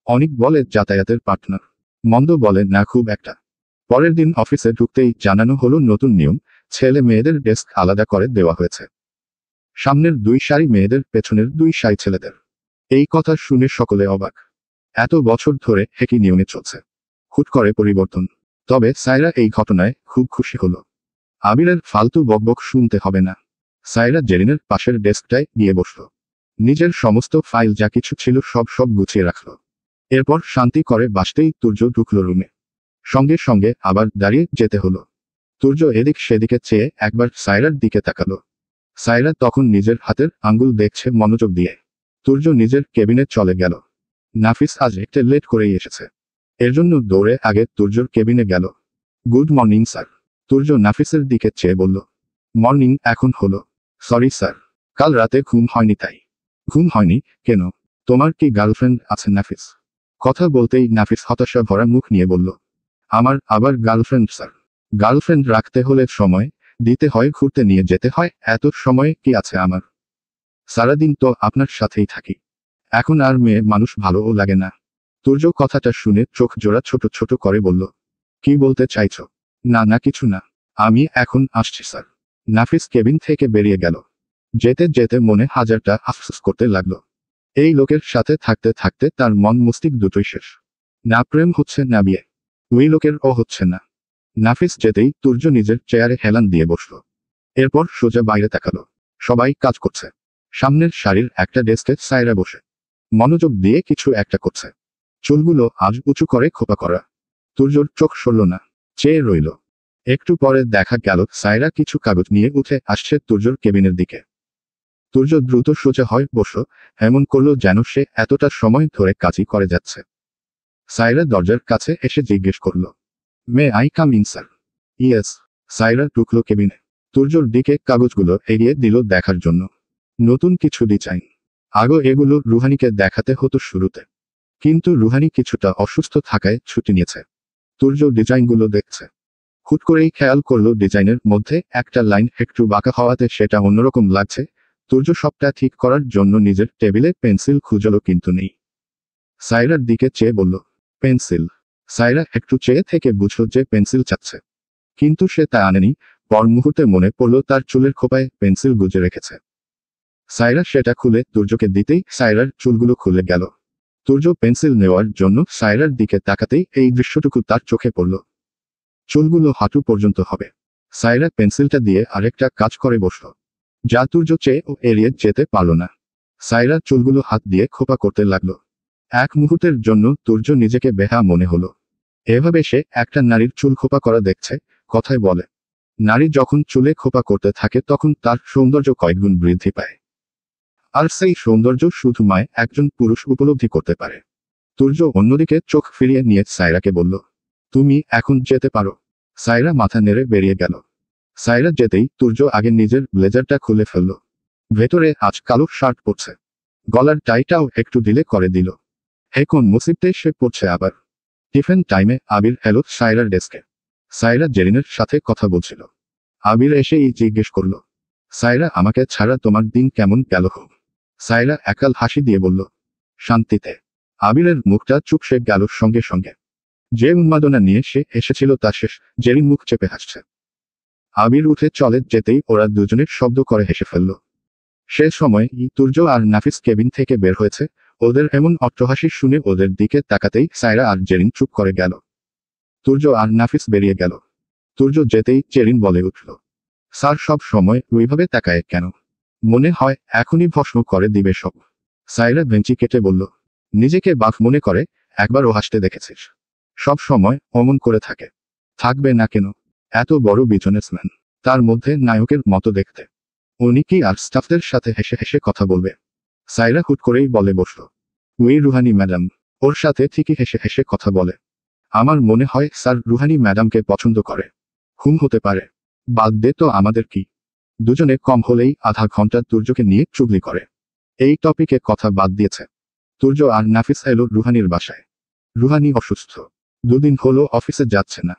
অনেক বলে যাতায়াতের পার্টনার। মন্দ বলে না খুব একটা। পরের দিন অফিসে ঢুকতেই জানানো হলো নতুন নিয়ম, ছেলে মেয়েদের ডেস্ক আলাদা করে দেওয়া হয়েছে। সামনের 2 সারি মেয়েদের, পেছনের 2 সারি ছেলেদের। এই কথা শুনে সকলে অবাক। এত বছর ধরে একই নিয়মে চলছে। হুট করে পরিবর্তন। তবে সায়রা এই ঘটনায় খুব খুশি হলো। আবিরের ফালতু বকবক শুনতে হবে না। সায়রা জেরিনের পাশের ডেস্কটায় গিয়ে বসল। নিজের সমস্ত ফাইল যা কিছু ছিল সব গুছিয়ে রাখল। এরপর শান্তি করে বাসতেই তুর্য ঢুকল রুমে। সঙ্গে সঙ্গে আবার দাঁড়িয়ে যেতে হলো। তুর্য এদিক সেদিকে চেয়ে একবার সায়রার দিকে তাকালো। সায়রা তখন নিজের হাতের আঙ্গুল দেখছে মনোযোগ দিয়ে। তুর্য নিজের কেবিনে চলে গেল। নাফিস আজ একটু লেট করেই এসেছে। এর জন্য দৌড়ে আগে তুর্যর কেবিনে গেল। Good morning sir. তুর্য নাফিসের দিকে চেয়ে বলল। মর্নিং এখন হলো? সরি স্যার, কাল রাতে ঘুম হয়নি তাই। ঘুম হয়নি কেন? তোমার কি গার্লফ্রেন্ড আছে নাফিস? কথা বলতেই নাফিস হতাশা ভরা মুখ নিয়ে বলল। আমার আবার গার্লফ্রেন্ড স্যার? গার্লফ্রেন্ড রাখতে হলে সময় দিতে হয়, ঘুরতে নিয়ে যেতে হয়, এত সময় কি আছে আমার? সারাদিন তো আপনার সাথেই থাকি। এখন আর মেয়ে মানুষ ভালোও লাগে না। তুর্য কথাটা শুনে চোখ জোড়া ছোট ছোট করে বলল। কি বলতে চাইছো? না না কিছু না। আমি এখন আসছি স্যার। নাফিস কেবিন থেকে বেরিয়ে গেল। যেতে যেতে মনে হাজারটা আফসোস করতে লাগলো। এই লোকের সাথে থাকতে থাকতে তার মন মস্তিষ্ক দুটোই শেষ। না প্রেম হচ্ছে না বিয়ে। ওই লোকের ও হচ্ছে না। নাফিস যেতেই তুর্য নিজের চেয়ারে হেলান দিয়ে বসল। এরপর সোজা বাইরে তাকালো। সবাই কাজ করছে। সামনের সারির একটা ডেস্কে সায়রা বসে মনোযোগ দিয়ে কিছু একটা করছে। চুলগুলো আজ উঁচু করে খোপা করা। তুর্যর চোখ সরল না, চেয়ে রইল। একটু পরে দেখা গেল সায়রা কিছু কাগজ নিয়ে উঠে আসছে তুর্যর কেবিনের দিকে। তুর্য দ্রুত সোজা হয় বসল, এমন করলো যেন সে এতটা সময় ধরে কাজই করে যাচ্ছে। সায়রা দরজার কাছে এসে জিজ্ঞেস করল, may I come in sir? Yes. Saira ঢুকলো কেবিনে। তুর্যর দিকে কাগজগুলো এগিয়ে দিল দেখার জন্য। নতুন কিছু ডিজাইন। আগে এগুলো রুহানিকে দেখাতে হতো শুরুতে, কিন্তু রুহানি কিছুটা অসুস্থ থাকায় ছুটি নিয়েছে। তুর্য ডিজাইনগুলো দেখছে। হুট করেই খেয়াল করলো ডিজাইনের মধ্যে একটা লাইন একটু বাঁকা হওয়াতে সেটা অন্যরকম লাগছে। তুর্য সবটা ঠিক করার জন্য নিজের টেবিলে পেন্সিল খুঁজলো কিন্তু নেই। সায়রার দিকে চেয়ে বলল, পেন্সিল? সায়রা একটু চেয়ে থেকে বুঝল যে পেন্সিল চাচ্ছে, কিন্তু সে তা আনেনি। পর মুহূর্তে মনে পড়ল তার চুলের খোপায় পেন্সিল গুজে রেখেছে। সায়রা সেটা খুলে তুর্যকে দিতেই সায়রার চুলগুলো খুলে গেল। তুর্য পেন্সিল নেওয়ার জন্য সায়রার দিকে তাকাতেই এই দৃশ্যটুকু তার চোখে পড়ল। চুলগুলো হাঁটু পর্যন্ত হবে। সায়রা পেন্সিলটা দিয়ে আরেকটা কাজ করে বসল। যা তুর্য চেয়ে ও এড়িয়ে যেতে পারল না। সাইরা চুলগুলো হাত দিয়ে খোপা করতে লাগলো। এক মুহূর্তের জন্য তুর্য নিজেকে বেহা মনে হলো। এভাবে সে একটা নারীর চুল খোপা করা দেখছে, কথায় বলে। নারী যখন চুলে খোপা করতে থাকে তখন তার সৌন্দর্য কয়েকগুণ বৃদ্ধি পায়। আর সেই সৌন্দর্য শুধু একজন পুরুষ উপলব্ধি করতে পারে। তুর্য অন্যদিকে চোখ ফিরিয়ে নিয়ে সাইরাকে বলল, তুমি এখন যেতে পারো। সাইরা মাথা নেড়ে বেরিয়ে গেল। সাইরা যেতেই তুর্য আগে নিজের ব্লেজারটা খুলে ফেলল। ভেতরে আজ কালো শার্ট পরছে। গলার টাইটাও একটু ঢিলে করে দিল। হে কোন মুসিবতে সে পড়ছে আবার। টিফিন টাইমে আবির এলো সাইরার ডেস্কে। সাইরা জেরিনের সাথে কথা বলছিল। আবির এসেই জিজ্ঞেস করল, সাইরা আমাকে ছাড়া তোমার দিন কেমন গেল? সাইরা একাল হাসি দিয়ে বলল, শান্তিতে। আবিরের মুখটা চুপসে গেল সঙ্গে সঙ্গে। যে উন্মাদনা নিয়ে সে এসেছিল তা শেষ। জেরিন মুখ চেপে হাসছে। আবির উঠে চলে যেতেই ওরা দুজনের শব্দ করে হেসে ফেলল। সে সময় তুর্য আর নাফিস কেবিন থেকে বের হয়েছে। ওদের এমন অট্টহাসি শুনে ওদের দিকে তাকাতেই সাইরা আর জেরিন চুপ করে গেল। তুর্য আর নাফিস বেরিয়ে গেল। তুর্য যেতেই জেরিন বলে উঠল, স্যার সব সময় ওইভাবে তাকায় কেন? মনে হয় এখনই ভস্ম করে দিবে সব। সাইরা বেঞ্চি কেটে বলল, নিজেকে বাফ মনে করে? একবারও হাসতে দেখেছিস? সব সময় অমন করে থাকে। থাকবে না কেন? এত বড় বিজনেসম্যান, তার মধ্যে নায়কের মতো দেখতে। উনি কি আর স্টাফদের সাথে হেসে হেসে কথা বলবে? সাইরা হুট করেই বলে বসল, ওই রুহানি ম্যাডাম, ওর সাথে ঠিকই হেসে হেসে কথা বলে। আমার মনে হয় স্যার রুহানি ম্যাডামকে পছন্দ করে। হতে পারে। বাদ দে তো, আমাদের কি? দুজনে কম হলেই আধা ঘন্টা তুর্যকে নিয়ে চুগলি করে। এই টপিকে কথা বাদ দিয়েছে। তুর্য আর নাফিস এলো রুহানির বাসায়। রুহানি অসুস্থ। দুদিন হলো অফিসে যাচ্ছে না।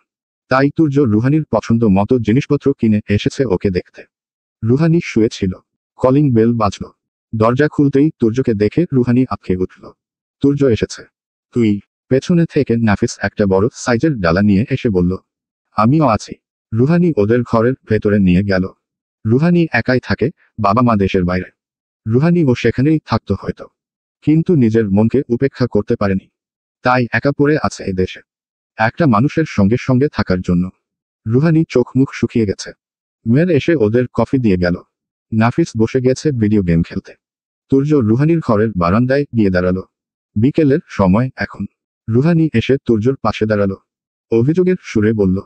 তাই তুর্য রুহানির পছন্দ মতো জিনিসপত্র কিনে এসেছে ওকে দেখতে। রুহানি শুয়েছিল। কলিং বেল বাজল। দরজা খুলতেই তুর্যকে দেখে রুহানি আঁতকে উঠল। তুর্য এসেছে। তুই? পেছনে থেকে নাফিস একটা বড় সাইজের ডালা নিয়ে এসে বলল, আমিও আছি। রুহানি ওদের ঘরের ভেতরে নিয়ে গেল। রুহানি একাই থাকে, বাবা মা দেশের বাইরে। রুহানি ও সেখানেই থাকতো হয়তো, কিন্তু নিজের মনকে উপেক্ষা করতে পারেনি। তাই একা পড়ে আছে এ দেশে, একটা মানুষের সঙ্গে সঙ্গে থাকার জন্য। রুহানি চোখ মুখ শুকিয়ে গেছে। মেয়ের এসে ওদের কফি দিয়ে গেল। নাফিস বসে গেছে ভিডিও গেম খেলতে। তুর্য রুহানির ঘরের বারান্দায় গিয়ে দাঁড়ালো। বিকেলের সময় এখন। রুহানি এসে তুর্যর পাশে দাঁড়ালো। অভিযোগের সুরে বলল,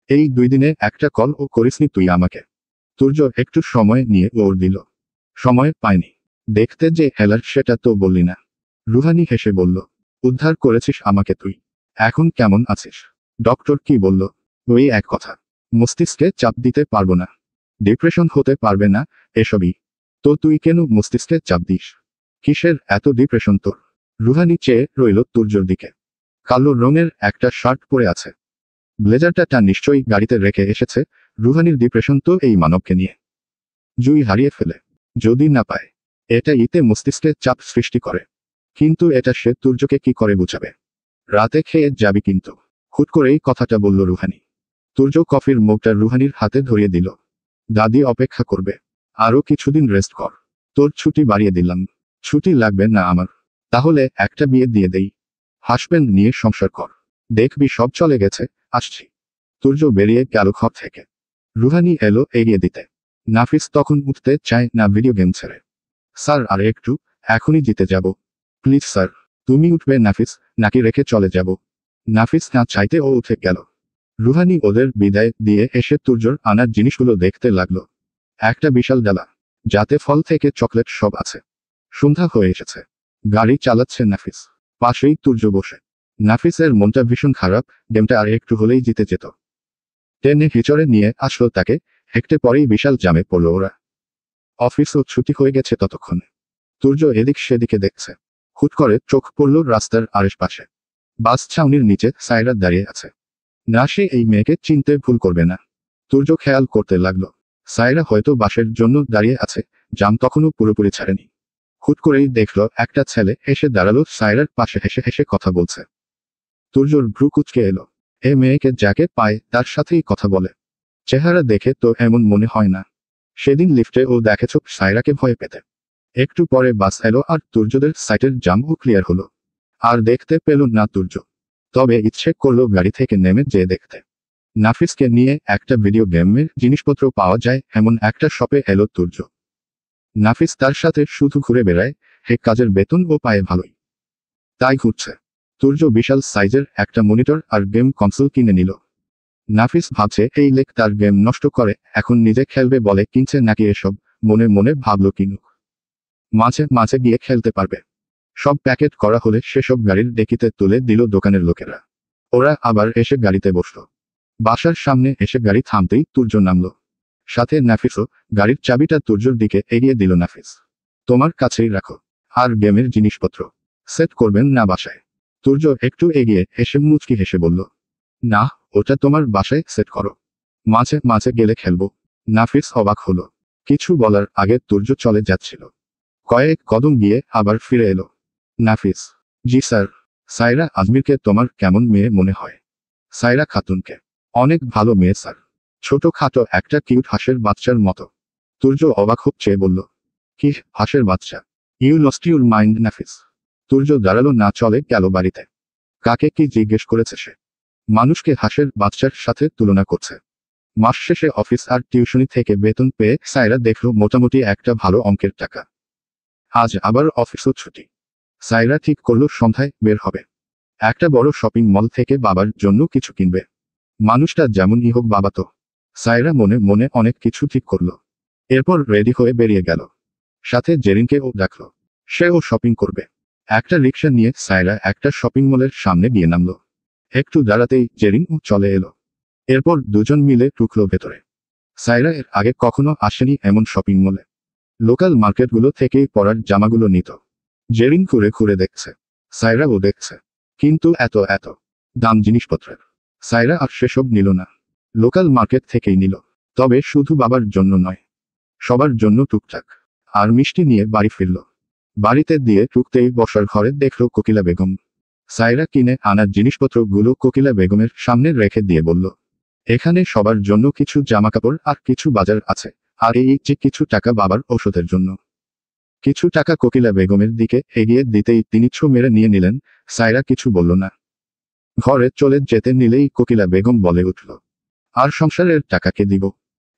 এই 2 দিনে একটা কল ও করিসনি তুই আমাকে? তুর্য একটু সময় নিয়ে ওর দিল। সময় পায়নি। দেখতে যে হেলার সেটা তো বললি না। রুহানি হেসে বলল, উদ্ধার করেছিস আমাকে তুই। এখন কেমন আছিস? ডক্টর কি বলল? ওই এক কথা, মস্তিষ্কে চাপ দিতে পারবো না। ডিপ্রেশন হতে পারবে না, এসবই। তো তুই কেন মস্তিষ্কে চাপ দিস? কিসের এত ডিপ্রেশন তোর? রুহানি চেয়ে রইল তুর্যর দিকে। কালো রঙের একটা শার্ট পরে আছে। ব্লেজারটা নিশ্চয়ই গাড়িতে রেখে এসেছে। রুহানির ডিপ্রেশন তো এই মানবকে নিয়ে। জুই হারিয়ে ফেলে যদি না পায়, এটা ইতে মস্তিষ্কে চাপ সৃষ্টি করে। কিন্তু এটা সে তুর্যকে কি করে বুঝাবে? রাতে খেয়ে যাবি কিন্তু। হুট করেই কথাটা বলল রুহানি। তুর্য কফির মুখটা রুহানির হাতে ধরিয়ে দিল। দাদি অপেক্ষা করবে। আরো কিছুদিন রেস্ট কর। তোর ছুটি বাড়িয়ে দিলাম। ছুটি লাগবে না আমার। তাহলে একটা বিয়ে দিয়ে দেই। হাসবেন্ড নিয়ে সংসার কর। দেখবি সব চলে গেছে। আসছি। তুর্য বেরিয়ে গেল ঘর থেকে। রুহানি এলো এগিয়ে দিতে। নাফিস তখন উঠতে চায় না ভিডিও গেম ছেড়ে। স্যার আর একটু, এখনই জিতে যাব। Please sir. তুমি উঠবে নাফিস, নাকি রেখে চলে যাব? নাফিস না চাইতে ও উঠে গেল। রুহানি ওদের বিদায় দিয়ে এসে তুর্যর আনার জিনিসগুলো দেখতে লাগলো। একটা বিশাল ডালা, যাতে ফল থেকে চকলেট সব আছে। সন্ধ্যা হয়ে এসেছে। গাড়ি চালাচ্ছে নাফিস। পাশেই তুর্য বসে। নাফিসের মনটা ভীষণ খারাপ। গেমটা আর একটু হলেই জিতে যেত। টেনে হিচড়ে নিয়ে আসলো তাকে। একটু পরেই বিশাল জামে পড়ল ওরা। অফিসও ছুটি হয়ে গেছে ততক্ষণে। তুর্য এদিক সেদিকে দেখছে। হুট করে চোখ পড়ল রাস্তার আশেপাশে। বাস ছাউনির নিচে সাইরা দাঁড়িয়ে আছে। না, সে এই মেয়েকে চিনতে ভুল করবে না। তুর্য খেয়াল করতে লাগলো। সাইরা হয়তো বাসের জন্য দাঁড়িয়ে আছে। জাম তখনও পুরোপুরি ছাড়েনি। হুট করেই দেখল একটা ছেলে এসে দাঁড়ালো সাইরার পাশে, হেসে হেসে কথা বলছে। তুর্যর ভ্রু কুঁচকে এলো। এ মেয়েকে যাকে পায় তার সাথেই কথা বলে। চেহারা দেখে তো এমন মনে হয় না। সেদিন লিফটে ও দেখেছ সাইরাকে ভয় পেতে। একটু পরে বাস এলো আর তুর্যদের সাইটের জামও ক্লিয়ার হলো। আর দেখতে পেল না তুর্য। তবে ইচ্ছে করলো গাড়ি থেকে নেমে যেয়ে দেখতে। নাফিসকে নিয়ে একটা ভিডিও গেমের জিনিসপত্র পাওয়া যায় এমন একটা শপে এলো তুর্য। নাফিস তার সাথে শুধু ঘুরে বেড়ায়, হে কাজের বেতন ও পায়ে ভালোই, তাই ঘুরছে। তুর্য বিশাল সাইজের একটা মনিটর আর গেম কনসোল কিনে নিল। নাফিস ভাবছে এই লেক তার গেম নষ্ট করে, এখন নিজে খেলবে বলে কিনছে নাকি এসব, মনে মনে ভাবলো কিনুক, মাঝে মাঝে গিয়ে খেলতে পারবে। সব প্যাকেট করা হলে সেসব গাড়ির ডেকিতে তুলে দিল দোকানের লোকেরা। ওরা আবার এসে গাড়িতে বসলো। বাসার সামনে এসে গাড়ি থামতেই তুর্য নামলো, সাথে নাফিসও। গাড়ির চাবিটা তুর্যর দিকে এগিয়ে দিল নাফিস। তোমার কাছেই রাখো, আর গেমের জিনিসপত্র সেট করবেন না বাসায়? তুর্য একটু এগিয়ে এসে মুচকি হেসে বলল, না, ওটা তোমার বাসায় সেট করো, মাঝে মাঝে গেলে খেলবো। নাফিস অবাক হলো, কিছু বলার আগে তুর্য চলে যাচ্ছিল। কয়েক কদম গিয়ে আবার ফিরে এলো। নাফিস, জি স্যার। সাইরা আজমিরকে তোমার কেমন মেয়ে মনে হয়? সাইরা খাতুনকে? অনেক ভালো মেয়ে স্যার, ছোটখাটো একটা কিউট হাঁসের বাচ্চার মতো। তুর্য অবাক হয়ে চেয়ে বলল, কি হাঁসের বাচ্চা? ইউ লস্ট ইউর মাইন্ড নাফিস। তুর্য দাঁড়ালো না, চলে গেল বাড়িতে। কাকে কি জিজ্ঞেস করেছে সে? মানুষকে হাঁসের বাচ্চার সাথে তুলনা করছে। মাস শেষে অফিস আর টিউশনি থেকে বেতন পেয়ে সাইরা দেখল মোটামুটি একটা ভালো অঙ্কের টাকা। আজ আবার অফিসও ছুটি। সাইরা ঠিক করলো সন্ধ্যায় বের হবে। একটা বড় শপিং মল থেকে বাবার জন্য কিছু কিনবে। মানুষটা যেমনই হোক বাবা তো। সাইরা মনে মনে অনেক কিছু ঠিক করলো। এরপর রেডি হয়ে বেরিয়ে গেল। সাথে জেরিনকেও ডাকলো, সেও শপিং করবে। একটা রিক্সা নিয়ে সাইরা একটা শপিং মলের সামনে গিয়ে নামলো। একটু দাঁড়াতেই জেরিনও চলে এলো। এরপর দুজন মিলে ঢুকলো ভেতরে। সাইরা এর আগে কখনো আসেনি এমন শপিং মলে। লোকাল মার্কেটগুলো থেকেই পরার জামাগুলো নিত। জেরিন ঘুরে ঘুরে দেখছে, সাইরাও দেখছে, কিন্তু এত এত দাম জিনিসপত্রের। সাইরা আর সেসব নিল না, লোকাল মার্কেট থেকেই নিল। তবে শুধু বাবার জন্য নয়, সবার জন্য টুকটাক। আর মিষ্টি নিয়ে বাড়ি ফিরল। বাড়িতে দিয়ে ঢুকতেই বসার ঘরে দেখল কোকিলা বেগম। সাইরা কিনে আনা জিনিসপত্রগুলো কোকিলা বেগমের সামনে রেখে দিয়ে বলল, এখানে সবার জন্য কিছু জামাকাপড় আর কিছু বাজার আছে, আর এই যে কিছু টাকা বাবার ঔষধের জন্য। কিছু টাকা কোকিলা বেগমের দিকে এগিয়ে দিতেই তিনি ছো মেরে নিয়ে নিলেন। সাইরা কিছু বলল না। ঘরে চলে যেতে নিলেই কোকিলা বেগম বলে উঠল, আর সংসারের টাকা কে দিব?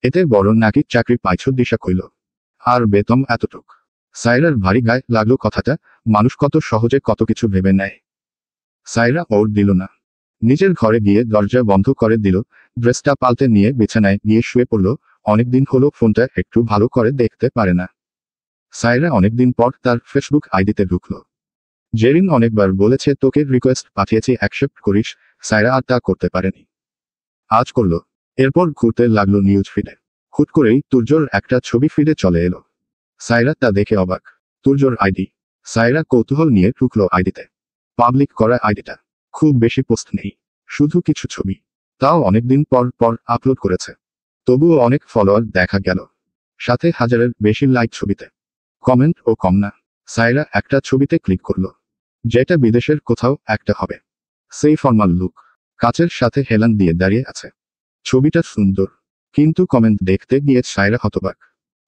এতে বড় নাকি চাকরি পাইছ দিশা কইল, আর বেতন এতটুক। সাইরার ভারী গায়ে লাগলো কথাটা, মানুষ কত সহজে কত কিছু ভেবে নেয়। সাইরা ওর দিল না। নিজের ঘরে গিয়ে দরজা বন্ধ করে দিল, ড্রেসটা পাল্টে নিয়ে বিছানায় গিয়ে শুয়ে পড়ল। অনেকদিন হলো ফোনটা একটু ভালো করে দেখতে পারে না। সাইরা অনেকদিন পর তার ফেসবুক আইডিতে ঢুকল। জেরিন অনেকবার বলেছে তোকে রিকোয়েস্ট পাঠিয়েছি অ্যাকসেপ্ট করিস, সাইরা আর তা করতে পারেনি। আজ করল। এরপর ঘুরতে লাগলো নিউজ ফিডে। হুট করেই তুর্যর একটা ছবি ফিডে চলে এলো। সাইরা তা দেখে অবাক। তুর্যর আইডি। সাইরা কৌতূহল নিয়ে ঢুকলো আইডিতে। পাবলিক করা আইডিটা। খুব বেশি পোস্ট নেই, শুধু কিছু ছবি, তাও অনেকদিন পর পর আপলোড করেছে। তবুও অনেক ফলোয়ার দেখা গেল, সাথে হাজারের বেশি লাইক ছবিতে। কমেন্ট ও কম না। সাইরা একটা ছবিতে ক্লিক করলো, যেটা বিদেশের কোথাও একটা হবে। সেই ফর্মাল লুক, কাচের সাথে হেলান দিয়ে দাঁড়িয়ে আছে। ছবিটা সুন্দর, কিন্তু কমেন্ট দেখতে গিয়ে সাইরা হতবাক।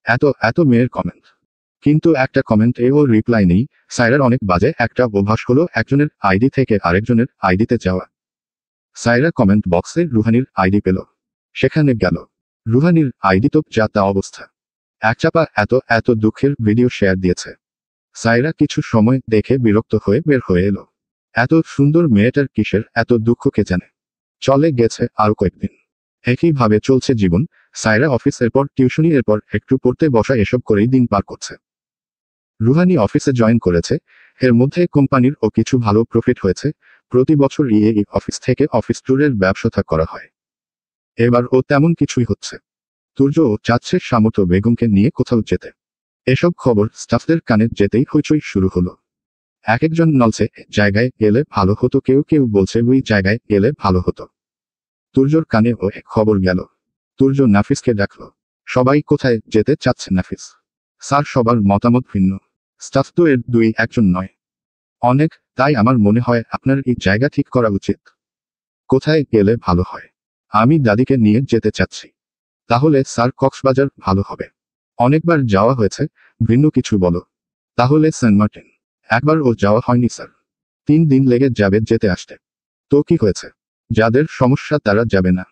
এত এত মেয়ের কমেন্ট, কিন্তু একটা কমেন্ট এও রিপ্লাই নেই। সাইরার অনেক বাজে একটা অভ্যাস হলো একজনের আইডি থেকে আরেকজনের আইডিতে যাওয়া। সাইরা কমেন্ট বক্সে রুহানির আইডি পেল, সেখানে গেল। রুহানির আইডি তো যা তা অবস্থা। একচাপা এত এত দুঃখের ভিডিও শেয়ার দিয়েছে। সাইরা কিছু সময় দেখে বিরক্ত হয়ে বের হয়ে এলো। এত সুন্দর মেয়েটার কিসের এত দুঃখ কে জানে। চলে গেছে আরো কয়েকদিন। একইভাবে চলছে জীবন। সাইরা অফিসের পর টিউশনি, এরপর একটু পড়তে বসা, এসব করেই দিন পার করছে। রুহানি অফিসে জয়েন করেছে, এর মধ্যে কোম্পানির ও কিছু ভালো প্রফিট হয়েছে। প্রতি বছর এই অফিস থেকে অফিস ট্যুরের ব্যবসা করা হয়। এবার ও তেমন কিছুই হচ্ছে। তুর্য ও চাচ্ছে সামর্থ্য বেগমকে নিয়ে কোথাও যেতে। এসব খবর স্টাফদের কানে যেতেই হইচই শুরু হলো। এক একজন নলছে জায়গায় গেলে ভালো হতো, কেউ কেউ বলছে ওই জায়গায় গেলে ভালো হতো। তুর্যর কানে ও খবর গেল। তুর্য নাফিসকে ডাকলো। সবাই কোথায় যেতে চাচ্ছে নাফিস? স্যার সবার মতামত ভিন্ন। স্টাফ তো এর দুই একজন নয়, অনেক, তাই আমার মনে হয় আপনার এই জায়গা ঠিক করা উচিত। কোথায় গেলে ভালো হয়? আমি দাদিকে নিয়ে যেতে চাচ্ছি। তাহলে স্যার কক্সবাজার ভালো হবে, অনেকবার যাওয়া হয়েছে। ভিন্ন কিছু বলো। তাহলে সেন্ট মার্টিন। একবার ও যাওয়া হয়নি স্যার, 3 দিন লেগে যাবে যেতে আসতে। তো কি হয়েছে? যাদের সমস্যা তারা যাবে না।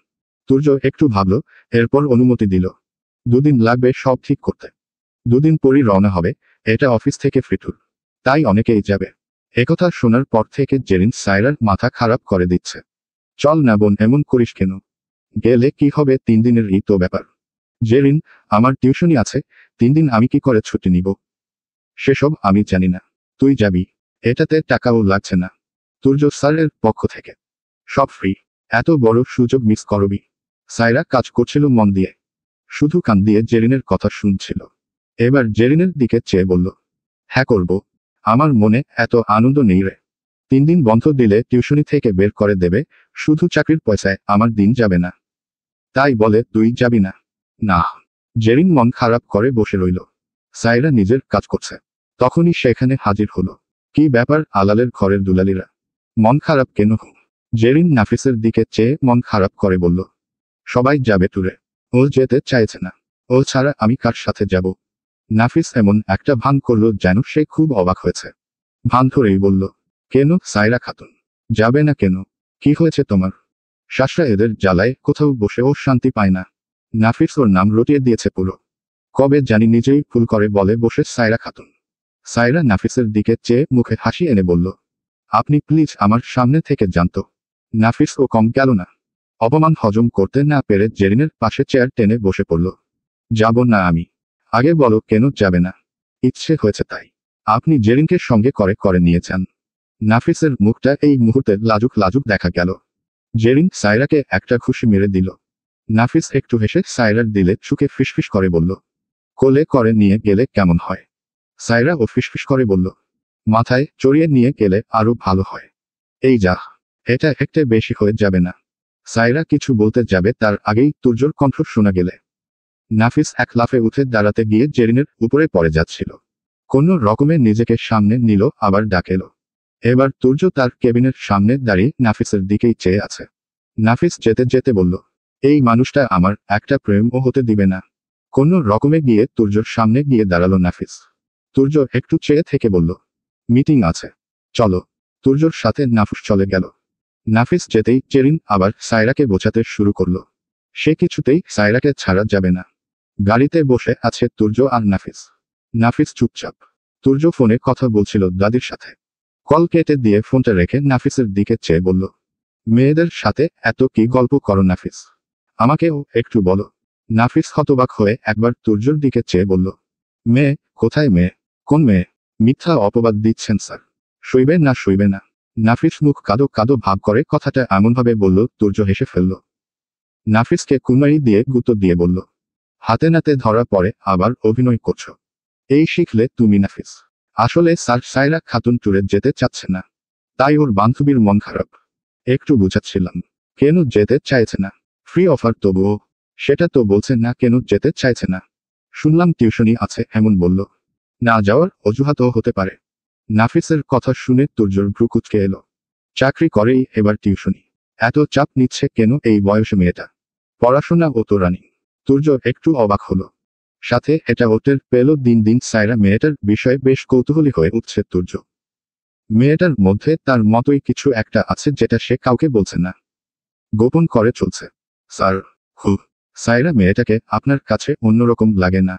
তুর্য একটু ভাবলো, এরপর অনুমতি দিল। 2 দিন লাগবে সব ঠিক করতে। 2 দিন পরই রওনা হবে, এটা অফিস থেকে ফ্রি ট্যুর, তাই অনেকেই যাবে। একথা শোনার পর থেকে জেরিন সায়রার মাথা খারাপ করে দিচ্ছে। চল না বোন, এমন করিস কেন? গেলে কি হবে, 3 দিনেরই তো ব্যাপার। জেরিন, আমার টিউশনি আছে, 3 দিন আমি কি করে ছুটি নিব? সেসব আমি জানি না, তুই যাবি, এটাতে টাকাও লাগছে না, তুর্য স্যারের পক্ষ থেকে সব ফ্রি। এত বড় সুযোগ মিস করবি? সায়রা কাজ করছিল মন দিয়ে, শুধু কান দিয়ে জেরিনের কথা শুনছিল। এবার জেরিনের দিকে চেয়ে বলল, হ্যাঁ করব, আমার মনে এত আনন্দ নেই রে। 3 দিন বন্ধ দিলে টিউশনি থেকে বের করে দেবে, শুধু চাকরির পয়সায় আমার দিন যাবে না। তাই বলে তুই যাবি না? না। জেরিন মন খারাপ করে বসে রইল। সায়রা নিজের কাজ করছে, তখনই সেখানে হাজির হলো। কি ব্যাপার আলালের ঘরের দুলালিরা, মন খারাপ কেন? জেরিন নাফিসের দিকে চেয়ে মন খারাপ করে বলল, সবাই যাবে ট্যুরে, ও যেতে চাইছে না, ও ছাড়া আমি কার সাথে যাব? নাফিস এমন একটা ভান করল যেন সে খুব অবাক হয়েছে। ভান ধরেই বলল, কেন সায়রা খাতুন, যাবে না কেন? কি হয়েছে তোমার? শাশরা এদের জ্বালায় কোথাও বসেও শান্তি পায় না। নাফিস ওর নাম রটিয়ে দিয়েছে পুরো, কবে জানি নিজেই ভুল করে বলে বসে সায়রা খাতুন। সায়রা নাফিসের দিকে চেয়ে মুখে হাসি এনে বলল, আপনি প্লিজ আমার সামনে থেকে জানতো। নাফিস ও কম গেল না। অপমান হজম করতে না পেরে জেরিনের পাশে চেয়ার টেনে বসে পড়ল। যাব না আমি। আগে বলো কেন যাবে না? ইচ্ছে হয়েছে তাই। আপনি জেরিনকে সঙ্গে করে করে নিয়ে যান। নাফিসের মুখটা এই মুহূর্তে লাজুক লাজুক দেখা গেল। জেরিন সায়রাকে একটা খুশি মেরে দিল। নাফিস একটু হেসে সায়রার দিলে চুকে ফিসফিস করে বলল, কোলে করে নিয়ে গেলে কেমন হয়? সায়রা ও ফিসফিস করে বলল, মাথায় চড়িয়ে নিয়ে গেলে আরো ভালো হয়। এই যা, এটা একটু বেশি হয়ে যাবে না? সায়রা কিছু বলতে যাবে তার আগেই তুর্যর কণ্ঠ শোনা গেলে। নাফিস এক লাফে উঠে দাঁড়াতে গিয়ে জেরিনের উপরে পড়ে যাচ্ছিল। কোনো রকমে নিজেকে সামনে নিল, আবার ডাকেল। এবার তুর্য তার কেবিনের সামনে দাঁড়িয়ে নাফিসের দিকেই চেয়ে আছে। নাফিস যেতে যেতে বলল, এই মানুষটা আমার একটা প্রেমও হতে দিবে না। কোনো রকমে গিয়ে তুর্যর সামনে গিয়ে দাঁড়ালো নাফিস। তুর্য একটু চেয়ে থেকে বলল, মিটিং আছে, চলো। তুর্যর সাথে নাফিস চলে গেল। নাফিস যেতেই জেরিন আবার সায়রাকে বোঝাতে শুরু করলো, সে কিছুতেই সায়রাকে ছাড়া যাবে না। গাড়িতে বসে আছে তুর্য আর নাফিস। নাফিস চুপচাপ। তুর্য ফোনে কথা বলছিল দাদির সাথে। কল কেটে দিয়ে ফোনটা রেখে নাফিসের দিকে চেয়ে বলল, মেয়েদের সাথে এত কি গল্প করো নাফিস? আমাকেও একটু বলো। নাফিস হতবাক হয়ে একবার তুর্যর দিকে চেয়ে বলল, মেয়ে? কোথায় মেয়ে? কোন মেয়ে? মিথ্যা অপবাদ দিচ্ছেন স্যার। শুইবে না শুইবে না? নাফিস মুখ কাদো কাদো ভাব করে কথাটা এমনভাবে বলল তুর্য হেসে ফেলল। নাফিসকে কুমারি দিয়ে গুঁতো দিয়ে বলল, হাতে নাতে ধরা পড়ে আবার অভিনয় করছো, এই শিখলে তুমি নাফিস? আসলে স্যার সায়রা খাতুন ট্যুরে যেতে চাচ্ছে না, তাই ওর বান্ধবীর মন খারাপ। একটু বুঝাচ্ছিলাম। কেন যেতে চাইছে না? ফ্রি অফার তবুও। সেটা তো বলছে না কেন যেতে চাইছে না। শুনলাম টিউশনি আছে এমন বলল। না যাওয়ার অজুহাতও হতে পারে। নাফিসের কথা শুনে তুর্যর ভ্রু কুঁচকে এলো। চাকরি করেই এবার টিউশনি, এত চাপ নিচ্ছে কেন এই বয়সে মেয়েটা? পড়াশোনা ও তো রানি। তুর্য একটু অবাক হলো, সাথে এটা ওটের পেল দিন দিন সায়রা মেয়েটার বিষয়ে বেশ কৌতূহলী হয়ে উঠছে তুর্য। মেয়েটার মধ্যে তার মতোই কিছু একটা আছে যেটা সে কাউকে বলছে না, গোপন করে চলছে। স্যার, হু, সায়রা মেয়েটাকে আপনার কাছে অন্যরকম লাগে না?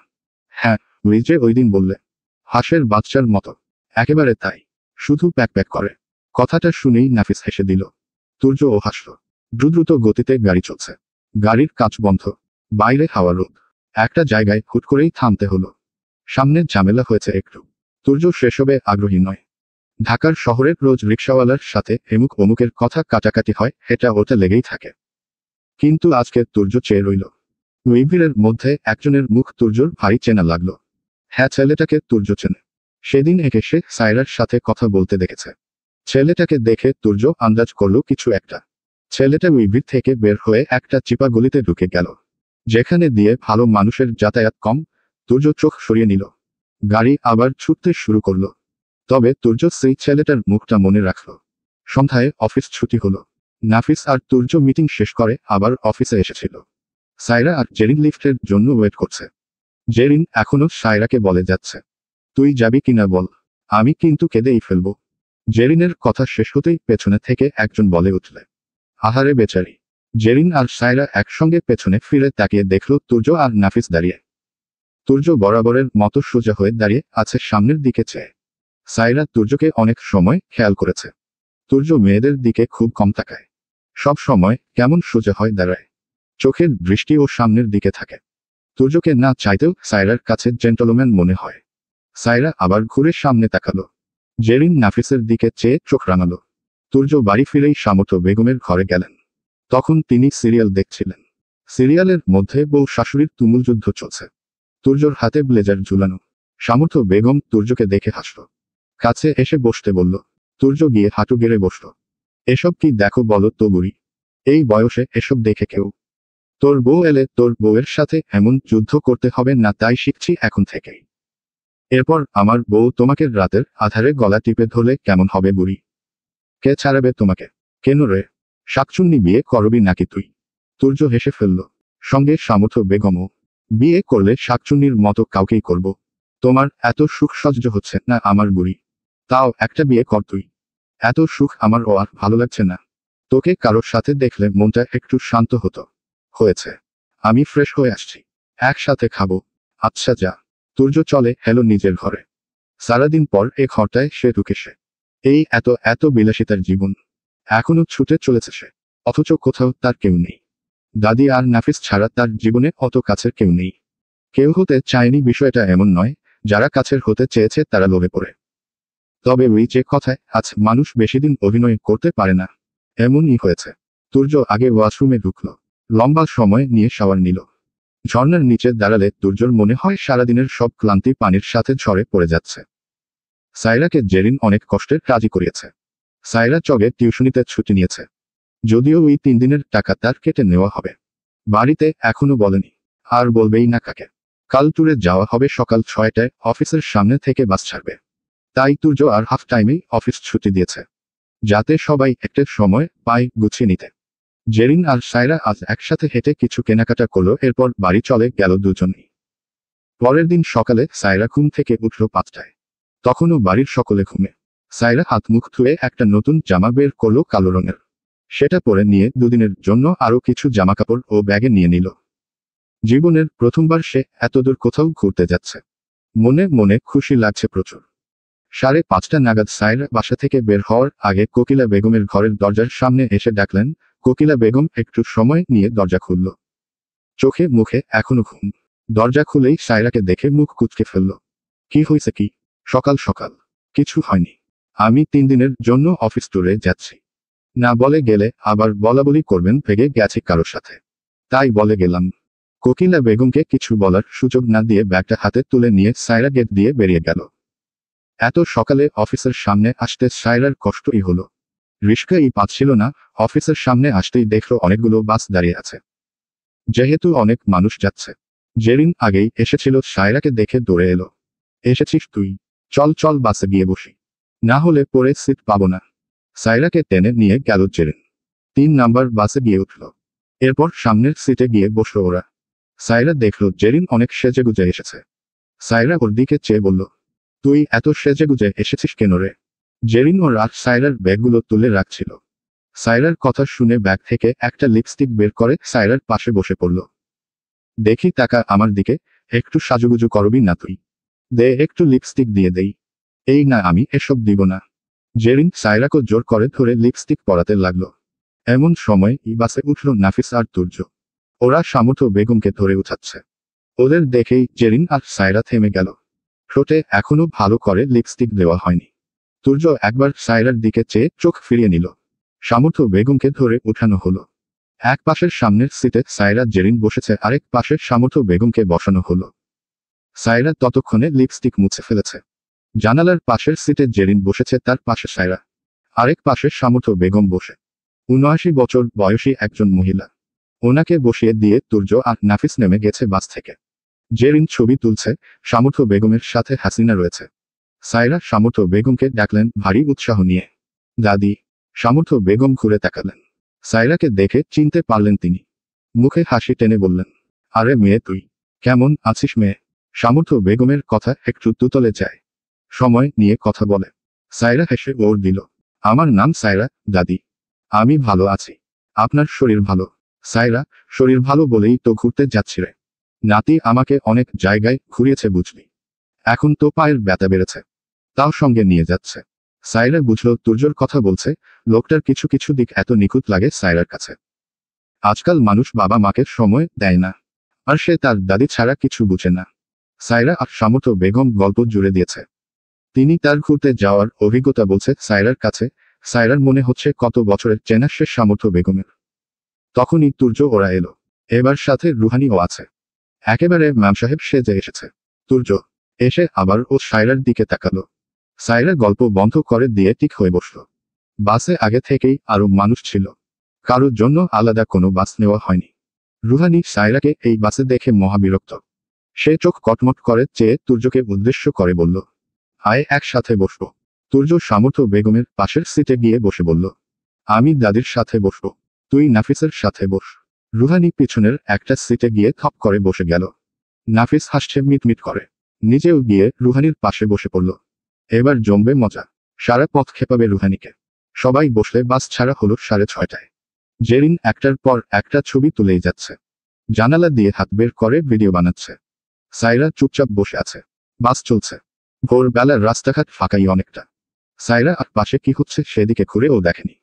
হ্যাঁ, ওই যে ওই দিন বললে, হাঁসের বাচ্চার মতো। একেবারে তাই, শুধু প্যাক প্যাক করে। কথাটা শুনেই নাফিস হেসে দিল। তুর্য ও হাসল। দ্রুত গতিতে গাড়ি চলছে। গাড়ির কাঁচ বন্ধ, বাইরে হাওয়া রোদ। একটা জায়গায় হুট করেই থামতে হলো। সামনে ঝামেলা হয়েছে একটু। তুর্য সেসবে আগ্রহী নয়। ঢাকার শহরের রোজ রিকশাওয়ালার সাথে এমুক অমুকের কথা কাটাকাটি হয়, এটা ওটা লেগেই থাকে। কিন্তু আজকে তুর্য চেয়ে রইল। উইভিরের মধ্যে একজনের মুখ তুর্যর ভারী চেনা লাগলো। হ্যাঁ, ছেলেটাকে তুর্য চেনে। সেদিন একে সে সায়রার সাথে কথা বলতে দেখেছে। ছেলেটাকে দেখে তুর্য আন্দাজ করল কিছু একটা। ছেলেটা উইভির থেকে বের হয়ে একটা চিপা গলিতে ঢুকে গেল, যেখানে দিয়ে ভালো মানুষের যাতায়াত কম। তুর্য চোখ সরিয়ে নিল। গাড়ি আবার ছুটতে শুরু করলো। তবে তুর্য সেই ছেলেটার মুখটা মনে রাখল। সন্ধ্যায় অফিস ছুটি হলো। নাফিস আর তুর্য মিটিং শেষ করে আবার অফিসে এসেছিল। সায়রা আর জেরিন লিফটের জন্য ওয়েট করছে। জেরিন এখনো সায়রাকে বলে যাচ্ছে, তুই যাবি কিনা বল, আমি কিন্তু কেঁদেই ফেলব। জেরিনের কথা শেষ হতেই পেছনে থেকে একজন বলে উঠলে, আহারে বেচারি। জেরিন আর সায়রা একসঙ্গে পেছনে ফিরে তাকিয়ে দেখল তুর্য আর নাফিস দাঁড়িয়ে। তুর্য বরাবরের মতো সোজা হয়ে দাঁড়িয়ে আছে সামনের দিকে চেয়ে। সাইরা তুর্যকে অনেক সময় খেয়াল করেছে। তুর্য মেয়েদের দিকে খুব কম তাকায়। সব সময় কেমন সোজা হয় দাঁড়ায়, চোখের দৃষ্টিও সামনের দিকে থাকে। তুর্যকে না চাইতেও সাইরার কাছে জেন্টলম্যান মনে হয়। সাইরা আবার ঘুরে সামনে তাকালো। জেরিন নাফিসের দিকে চেয়ে চোখ রাঙালো। তুর্য বাড়ি ফিরেই সামর্থ্য বেগমের ঘরে গেলেন। তখন তিনি সিরিয়াল দেখছিলেন। সিরিয়ালের মধ্যে বউ শাশুড়ির তুমুল যুদ্ধ চলছে। তুর্যর হাতে ব্লেজার ঝুলানো। সামর্থ্য বেগম তুর্যকে দেখে হাসল। কাছে এসে বসতে বলল। তুর্য গিয়ে হাঁটু গেড়ে বসল। এসব কি দেখো বলো তো বুড়ি, এই বয়সে এসব দেখে কেউ? তোর বউ এলে তোর বউয়ের সাথে এমন যুদ্ধ করতে হবে না, তাই শিখছি এখন থেকেই। এরপর আমার বউ তোমাকে রাতের আধারে গলা টিপে ধরলে কেমন হবে বুড়ি? কে ছাড়াবে তোমাকে? কেন রে? শাকচুন্নি বিয়ে করবি নাকি তুই? তুর্য হেসে ফেলল। সঙ্গে সামর্থ্য বেগমও। বিয়ে করলে শাকচুন্নির মতো কাউকেই করব। তোমার এত সুখ সহ্য হচ্ছে না আমার বুড়ি, তাও একটা বিয়ে কর তুই। এত সুখ আমার ও আর ভালো লাগছে না। তোকে কারোর সাথে দেখলে মনটা একটু শান্ত হতো। হয়েছে, আমি ফ্রেশ হয়ে আসছি, একসাথে খাবো। আচ্ছা যা। তুর্য চলে এলো নিজের ঘরে। সারাদিন পর এ ঘরটায় সে ঢুকেছে। এই এত এত বিলাসিতার জীবন এখনো ছুটে চলেছে সে, অথচ কোথাও তার কেউ নেই। দাদি আর নাফিস ছাড়া তার জীবনে অত কাছের কেউ নেই। কেউ হতে চায়নি বিষয়টা এমন নয়, যারা কাছের হতে চেয়েছে তারা লোভে পড়ে। তবে ওই যে কথায় আজ মানুষ বেশিদিন অভিনয় করতে পারে না, এমনই হয়েছে। তুর্য আগে ওয়াশরুমে ঢুকল। লম্বা সময় নিয়ে শাওয়ার নিল। ঝর্ণার নিচে দাঁড়ালে তুর্যর মনে হয় সারাদিনের সব ক্লান্তি পানির সাথে ঝরে পড়ে যাচ্ছে। সাইরাকে জেরিন অনেক কষ্টের কাজই করিয়েছে। সাইরা চগে টিউশনিতে ছুটি নিয়েছে, যদিও ওই 3 দিনের টাকা তার কেটে নেওয়া হবে। বাড়িতে এখনো বলেনি, আর বলবেই না কাকে। কাল ট্যুরে যাওয়া হবে সকাল 6টায়, অফিসের সামনে থেকে বাস ছাড়বে। তাই তুর্য আর হাফ টাইমেই অফিস ছুটি দিয়েছে, যাতে সবাই একটা সময় পায় গুছিয়ে নিতে। জেরিন আর সাইরা আজ একসাথে হেঁটে কিছু কেনাকাটা করলো, এরপর বাড়ি চলে গেল দুজনেই। পরের দিন সকালে সাইরা ঘুম থেকে উঠল 5টায়। তখনও বাড়ির সকলে ঘুমে। সাইরা হাত মুখ ধুয়ে একটা নতুন জামা বের করলো কালো রঙের। সেটা পরে নিয়ে দুদিনের জন্য আরো কিছু জামাকাপড় ও ব্যাগে নিয়ে নিল। জীবনের প্রথমবার সে এতদূর কোথাও ঘুরতে যাচ্ছে। মনে মনে খুশি লাগছে প্রচুর। 5:30 নাগাদ সাইরা বাসা থেকে বের হওয়ার আগে কোকিলা বেগমের ঘরের দরজার সামনে এসে ডাকলেন। কোকিলা বেগম একটু সময় নিয়ে দরজা খুলল। চোখে মুখে এখনো ঘুম। দরজা খুলেই সাইরাকে দেখে মুখ কুঁচকে ফেলল। কি হয়েছে কি? সকাল সকাল? কিছু হয়নি, আমি 3 দিনের জন্য অফিস ট্যুরে যাচ্ছি। না বলে গেলে আবার বলাবলি করবেন ভেগে গেছে কারোর সাথে, তাই বলে গেলাম। কোকিলা বেগমকে কিছু বলার সুযোগ না দিয়ে ব্যাগটা হাতে তুলে নিয়ে সাইরা গেট দিয়ে বেরিয়ে গেল। এত সকালে অফিসের সামনে আসতে সাইরার কষ্টই হলো। রিস্কাই পাচ্ছিল না। অফিসের সামনে আসতেই দেখলো অনেকগুলো বাস দাঁড়িয়ে আছে। যেহেতু অনেক মানুষ যাচ্ছে, জেরিন আগেই এসেছিল, সাইরাকে দেখে দৌড়ে এলো। এসেছিস তুই? চল চল বাসে গিয়ে বসি, না হলে পরে সিট পাবো না। সাইরাকে টেনে নিয়ে গেল জেরিন। 3 নাম্বার বাসে গিয়ে উঠল। এরপর সামনের সিটে গিয়ে বসলো ওরা। সাইরা দেখলো জেরিন অনেক সেজেগুজে এসেছে। সাইরা ওর দিকে চেয়ে বলল, তুই এত সেজেগুজে এসেছিস কেন রে? জেরিন ওর আর সাইরার ব্যাগগুলো তুলে রাখছিল। সাইরার কথা শুনে ব্যাগ থেকে একটা লিপস্টিক বের করে সাইরার পাশে বসে পড়ল। দেখি তাকা আমার দিকে, একটু সাজুগুজু করবি না তুই? দে একটু লিপস্টিক দিয়ে দেই। এই না, আমি এসব দিব না। জেরিন সাইরাকে জোর করে ধরে লিপস্টিক পরাতে লাগলো। এমন সময় বাসে উঠল নাফিস আর তুর্য। ওরা সামর্থ্য বেগমকে ধরে উঠাচ্ছে। ওদের দেখেই জেরিন আর সাইরা থেমে গেল। ঠোঁটে এখনো ভালো করে লিপস্টিক দেওয়া হয়নি। তুর্য একবার সাইরার দিকে চেয়ে চোখ ফিরিয়ে নিল। সামর্থ্য বেগমকে ধরে উঠানো হলো। এক পাশের সামনের সিটে সাইরা জেরিন বসেছে, আরেক পাশের সামর্থ্য বেগমকে বসানো হলো। সাইরা ততক্ষণে লিপস্টিক মুছে ফেলেছে। জানালার পাশের সিটে জেরিন বসেছে, তার পাশে সাইরা। আরেক পাশে সামর্থ্য বেগম বসে। ৭৯ বছর বয়সী একজন মহিলা। ওনাকে বসিয়ে দিয়ে তুর্য আর নাফিস নেমে গেছে বাস থেকে। জেরিন ছবি তুলছে, সামর্থ্য বেগমের সাথে হাসিনা রয়েছে। সাইরা সামর্থ্য বেগমকে ডাকলেন ভারী উৎসাহ নিয়ে। দাদি। সামর্থ্য বেগম ঘুরে তাকালেন। সাইরাকে দেখে চিনতে পারলেন তিনি। মুখে হাসি টেনে বললেন, আরে মেয়ে তুই কেমন আছিস মেয়ে? সামর্থ্য বেগমের কথা একটু তুতলে যায়। সময় নিয়ে কথা বলে। সাইরা হেসে ওর দিল, আমার নাম সাইরা দাদি। আমি ভালো আছি। আপনার শরীর ভালো? সাইরা, শরীর ভালো বলেই তো ঘুরতে যাচ্ছি রে। নাতি আমাকে অনেক জায়গায় ঘুরিয়েছে বুঝলি। এখন তো পায়ের ব্যথা বেড়েছে, তাও সঙ্গে নিয়ে যাচ্ছে। সাইরা বুঝল তুর্যর কথা বলছে। লোকটার কিছু কিছু দিক এত নিখুঁত লাগে সাইরার কাছে। আজকাল মানুষ বাবা মাকে সময় দেয় না, আর সে তার দাদি ছাড়া কিছু বুঝে না। সাইরা আর সামর্থ্য বেগম গল্প জুড়ে দিয়েছে। তিনি তার ঘুরতে যাওয়ার অভিজ্ঞতা বলছে সাইরার কাছে। সাইরার মনে হচ্ছে কত বছরের চেনা সে সামর্থ্য বেগমের। তখনই তুর্য ওরা এলো। এবার সাথে রুহানিও আছে। একেবারে ম্যাম সাহেব সেজে এসেছে। তুর্য এসে আবার ও সাইরার দিকে তাকালো। সাইরা গল্প বন্ধ করে দিয়ে ঠিক হয়ে বসল। বাসে আগে থেকেই আরো মানুষ ছিল, কারোর জন্য আলাদা কোনো বাস নেওয়া হয়নি। রুহানি সাইরাকে এই বাসে দেখে মহাবিরক্ত। সে চোখ কটমট করে চেয়ে তুর্যকে উদ্দেশ্য করে বলল, আয় একসাথে বসবো। তুর্য সামর্থ্য বেগমের পাশের সিটে গিয়ে বসে বলল, আমি দাদির সাথে বসবো, তুই নাফিসের সাথে বস। রুহানি পিছনের একটা সিটে গিয়ে থপ করে বসে গেল। নাফিস হাসছে মিটমিট করে, নিজেও গিয়ে রুহানির পাশে বসে পড়ল। এবার জমবে মজা, সারা পথ খেপাবে রুহানিকে। সবাই বসলে বাস ছাড়া হলো 6:30টায়। জেরিন একটার পর একটা ছবি তুলেই যাচ্ছে। জানালা দিয়ে হাত বের করে ভিডিও বানাচ্ছে। সাইরা চুপচাপ বসে আছে। বাস চলছে। ভোরবেলার রাস্তাঘাট ফাঁকাই অনেকটা। সাইরা আর পাশে কি হচ্ছে সেদিকে ঘুরেও দেখেনি।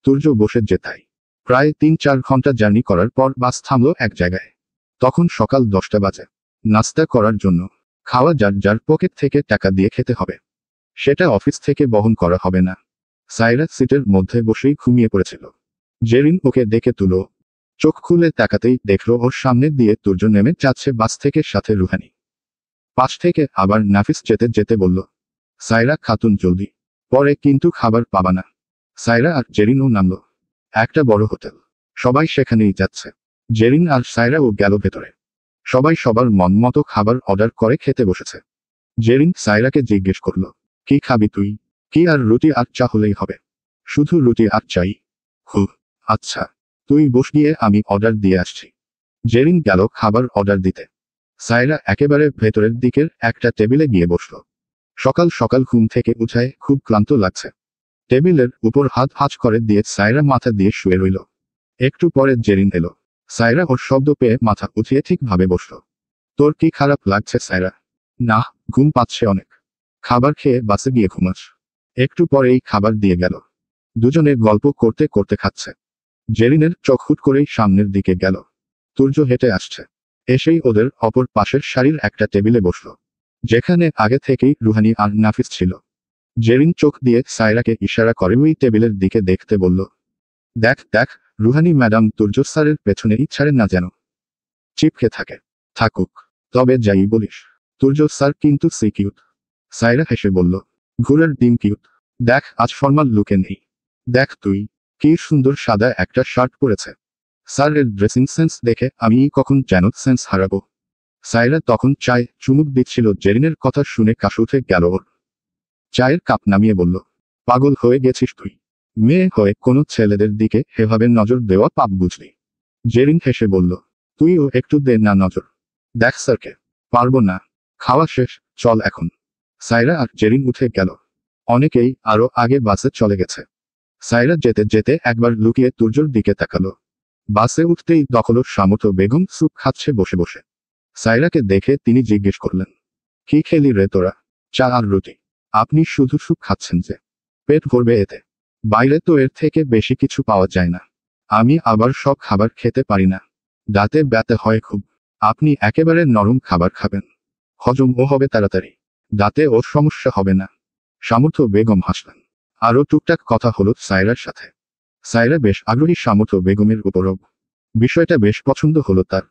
তুর্য বসে যেতাই। প্রায় 3-4 ঘন্টা জার্নি করার পর বাস থামলো এক জায়গায়। তখন সকাল 10টা বাজে। নাস্তা করার জন্য খাওয়া যার যার পকেট থেকে টাকা দিয়ে খেতে হবে। সেটা অফিস থেকে বহন করা হবে না। সাইরা সিটের মধ্যে বসেই ঘুমিয়ে পড়েছিল। জেরিন ওকে দেখে তুলো। চোখ খুলে তাকাতেই দেখলো ওর সামনে দিয়ে তুর্য নেমে যাচ্ছে বাস থেকে, সাথে রুহানি। পাশ থেকে আবার নাফিস যেতে যেতে বলল, সাইরা খাতুন জলদি, পরে কিন্তু খাবার পাবা না। সাইরা আর জেরিনও নামলো। একটা বড় হোটেল, সবাই সেখানেই যাচ্ছে। জেরিন আর সাইরাও গেল ভেতরে। সবাই সবার মন মতো খাবার অর্ডার করে খেতে বসেছে। জেরিন সাইরাকে জিজ্ঞেস করল, কি খাবি তুই? কি আর রুটি আর চা হলেই হবে? শুধু রুটি আর চাই। হু, আচ্ছা, তুই বস, গিয়ে আমি অর্ডার দিয়ে আসছি। জেরিন গেল খাবার অর্ডার দিতে। সাইরা একেবারে ভেতরের দিকের একটা টেবিলে গিয়ে বসল। সকাল সকাল ঘুম থেকে উঠায় খুব ক্লান্ত লাগছে। টেবিলের উপর হাত ভাঁজ করে দিয়ে সাইরা মাথা দিয়ে শুয়ে রইল। একটু পরে জেরিন এলো। সাইরা ওর শব্দ পেয়ে মাথা উঠিয়ে ঠিকভাবে বসল। তোর কি খারাপ লাগছে সাইরা? না, ঘুম পাচ্ছে অনেক। খাবার খেয়ে বাসে গিয়ে ঘুমাস। একটু পরেই খাবার দিয়ে গেল। দুজনে গল্প করতে করতে খাচ্ছে। জেরিনের চোখ হুট করেই সামনের দিকে গেল। তুর্য হেঁটে আসছে। এসেই ওদের অপর পাশের সারির একটা টেবিলে বসল, যেখানে আগে থেকেই রুহানি আর নাফিস ছিল। জেরিন চোখ দিয়ে সাইরাকে ইশারা করে ওই টেবিলের দিকে দেখতে বলল, দেখ দেখ, রুহানি ম্যাডাম তুর্য স্যারের পেছনেই ছাড়েন না যেন। চিপকে থাকে। থাকুক, তবে যাই বলিস, তুর্য স্যার কিন্তু সি কিউট। সাইরা হেসে বলল, ঘোড়ার ডিম কিউট। দেখ আজ ফর্মাল লুকে নেই। দেখ তুই, কি সুন্দর সাদা একটা শার্ট পরেছে। স্যারের ড্রেসিং সেন্স দেখে আমি কখন যেন সেন্স হারাবো। সাইরা তখন চায় চুমুক দিচ্ছিল। জেরিনের কথা শুনে কাশ উঠে গেল ওর। চায়ের কাপ নামিয়ে বলল, পাগল হয়ে গেছিস তুই? মেয়ে হয়ে কোনো ছেলেদের দিকে এভাবে নজর দেওয়া পাপ বুঝলি? জেরিন হেসে বলল, তুইও একটু দে না নজর। দেখ স্যারকে। পারবো না। খাওয়া শেষ, চল এখন। সাইরা আর জেরিন উঠে গেল। অনেকেই আরো আগে বাসে চলে গেছে। সাইরা যেতে যেতে একবার লুকিয়ে তুর্যর দিকে তাকালো। বাসে উঠতেই দখলো সামর্থ্য বেগম স্যুপ খাচ্ছে বসে বসে। সাইরাকে দেখে তিনি জিজ্ঞেস করলেন, কি খেলি রে তোরা? চা আর রুটি। আপনি শুধু স্যুপ খাচ্ছেন যে? পেট ভরবে এতে? বাইরে তো এর থেকে বেশি কিছু পাওয়া যায় না। আমি আবার সব খাবার খেতে পারি না, দাঁতে ব্যথা হয় খুব। আপনি একেবারে নরম খাবার খাবেন, হজমও হবে তাড়াতাড়ি, দাঁতে ওর সমস্যা হবে না। সামর্থ্য বেগম হাসলেন। আরও টুকটাক কথা হলো সাইরার সাথে। সাইরা বেশ আগ্রহী সামর্থ্য বেগমের উপরও। বিষয়টা বেশ পছন্দ হলো তার।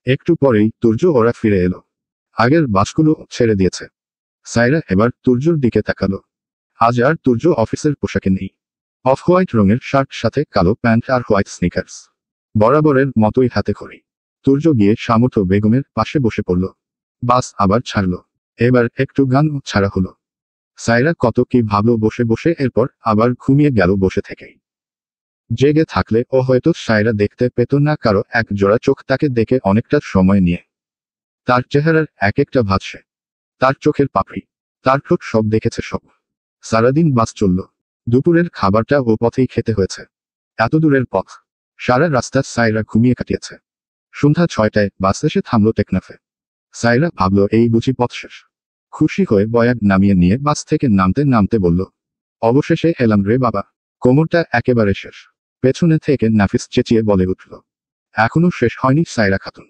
একটু পরেই তুর্য ওরা ফিরে এলো। আগের বাসগুলো ছেড়ে দিয়েছে। সাইরা এবার তুর্যর দিকে তাকালো। আজ আর তুর্য অফিসের পোশাকে নেই। অফ হোয়াইট রঙের শার্ট, সাথে কালো প্যান্ট আর হোয়াইট স্নিকার্স। বরাবরের মতোই হাতে খড়ি। তুর্য গিয়ে সামর্থ্য বেগমের পাশে বসে পড়ল। বাস আবার ছাড়ল। এবার একটু গান ছাড়া হলো। সাইরা কত কি ভাবলো বসে বসে, এরপর আবার ঘুমিয়ে গেল বসে থেকেই। জেগে থাকলে ও হয়তো সাইরা দেখতে পেত না, কারো এক জোড়া চোখ তাকে দেখে অনেকটা সময় নিয়ে। তার চেহারার এক একটা ভাবছে, তার চোখের পাপড়ি, তার ঠোঁট, সব দেখেছে সব। সারাদিন বাস চলল। দুপুরের খাবারটা ও পথেই খেতে হয়েছে। এত দূরের পথ, সারা রাস্তা সাইরা ঘুমিয়ে কাটিয়েছে। সন্ধ্যা 6টায় বাস এসে থামল টেকনাফে। সাইরা ভাবল এই বুঝি পথ শেষ। খুশি হয়ে বয়াগ নামিয়ে নিয়ে বাস থেকে নামতে নামতে বলল, অবশেষে এলাম রে বাবা, কোমরটা একেবারে শেষ। পেছনে থেকে নাফিস চেঁচিয়ে বলে উঠল, এখনো শেষ হয়নি সাইরা খাতুন,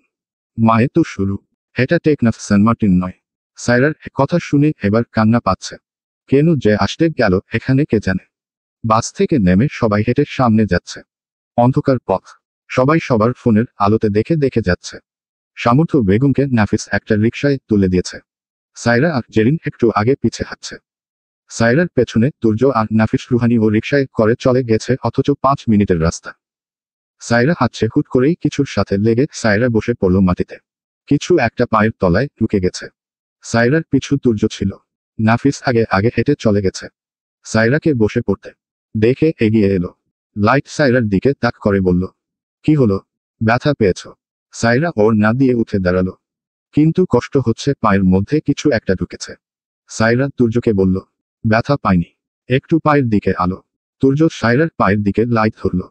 মায়ে তো শুরু। এটা টেকনাফ সেন্ট মার্টিন নয়। সাইরার কথা শুনে এবার কান্না পাচ্ছে। কেন যে আসতে গেল এখানে কে জানে। বাস থেকে নেমে সবাই হেঁটে সামনে যাচ্ছে। অন্ধকার পথ, সবাই সবার ফোনের আলোতে দেখে দেখে যাচ্ছে। সামর্থ্য বেগমকে নাফিস একটা রিকশায় তুলে দিয়েছে। সাইরা আর জেরিন একটু আগে পিছে হাঁটছে। সাইরার পেছনে তুর্য আর নাফিস রুহানি ও রিকশায় করে চলে গেছে, অথচ 5 মিনিটের রাস্তা। সাইরা হাঁটছে, হুট করেই কিছুর সাথে লেগে সাইরা বসে পড়ল মাটিতে। কিছু একটা পায়ের তলায় ঢুকে গেছে। সাইরার পিছু তুর্য ছিল। নাফিস আগে আগে হেঁটে চলে গেছে। সাইরাকে বসে পড়তে দেখে এগিয়ে এলো। লাইট সাইরার দিকে তাক করে বলল, কি হলো, ব্যথা পেয়েছ? সাইরা ওর না দিয়ে উঠে দাঁড়ালো। কিন্তু কষ্ট হচ্ছে, পায়ের মধ্যে কিছু একটা ঢুকেছে। সাইরা তুর্যকে বলল, ব্যথা পাইনি, একটু পায়ের দিকে আলো। তুর্য সাইরার পায়ের দিকে লাইট ধরল।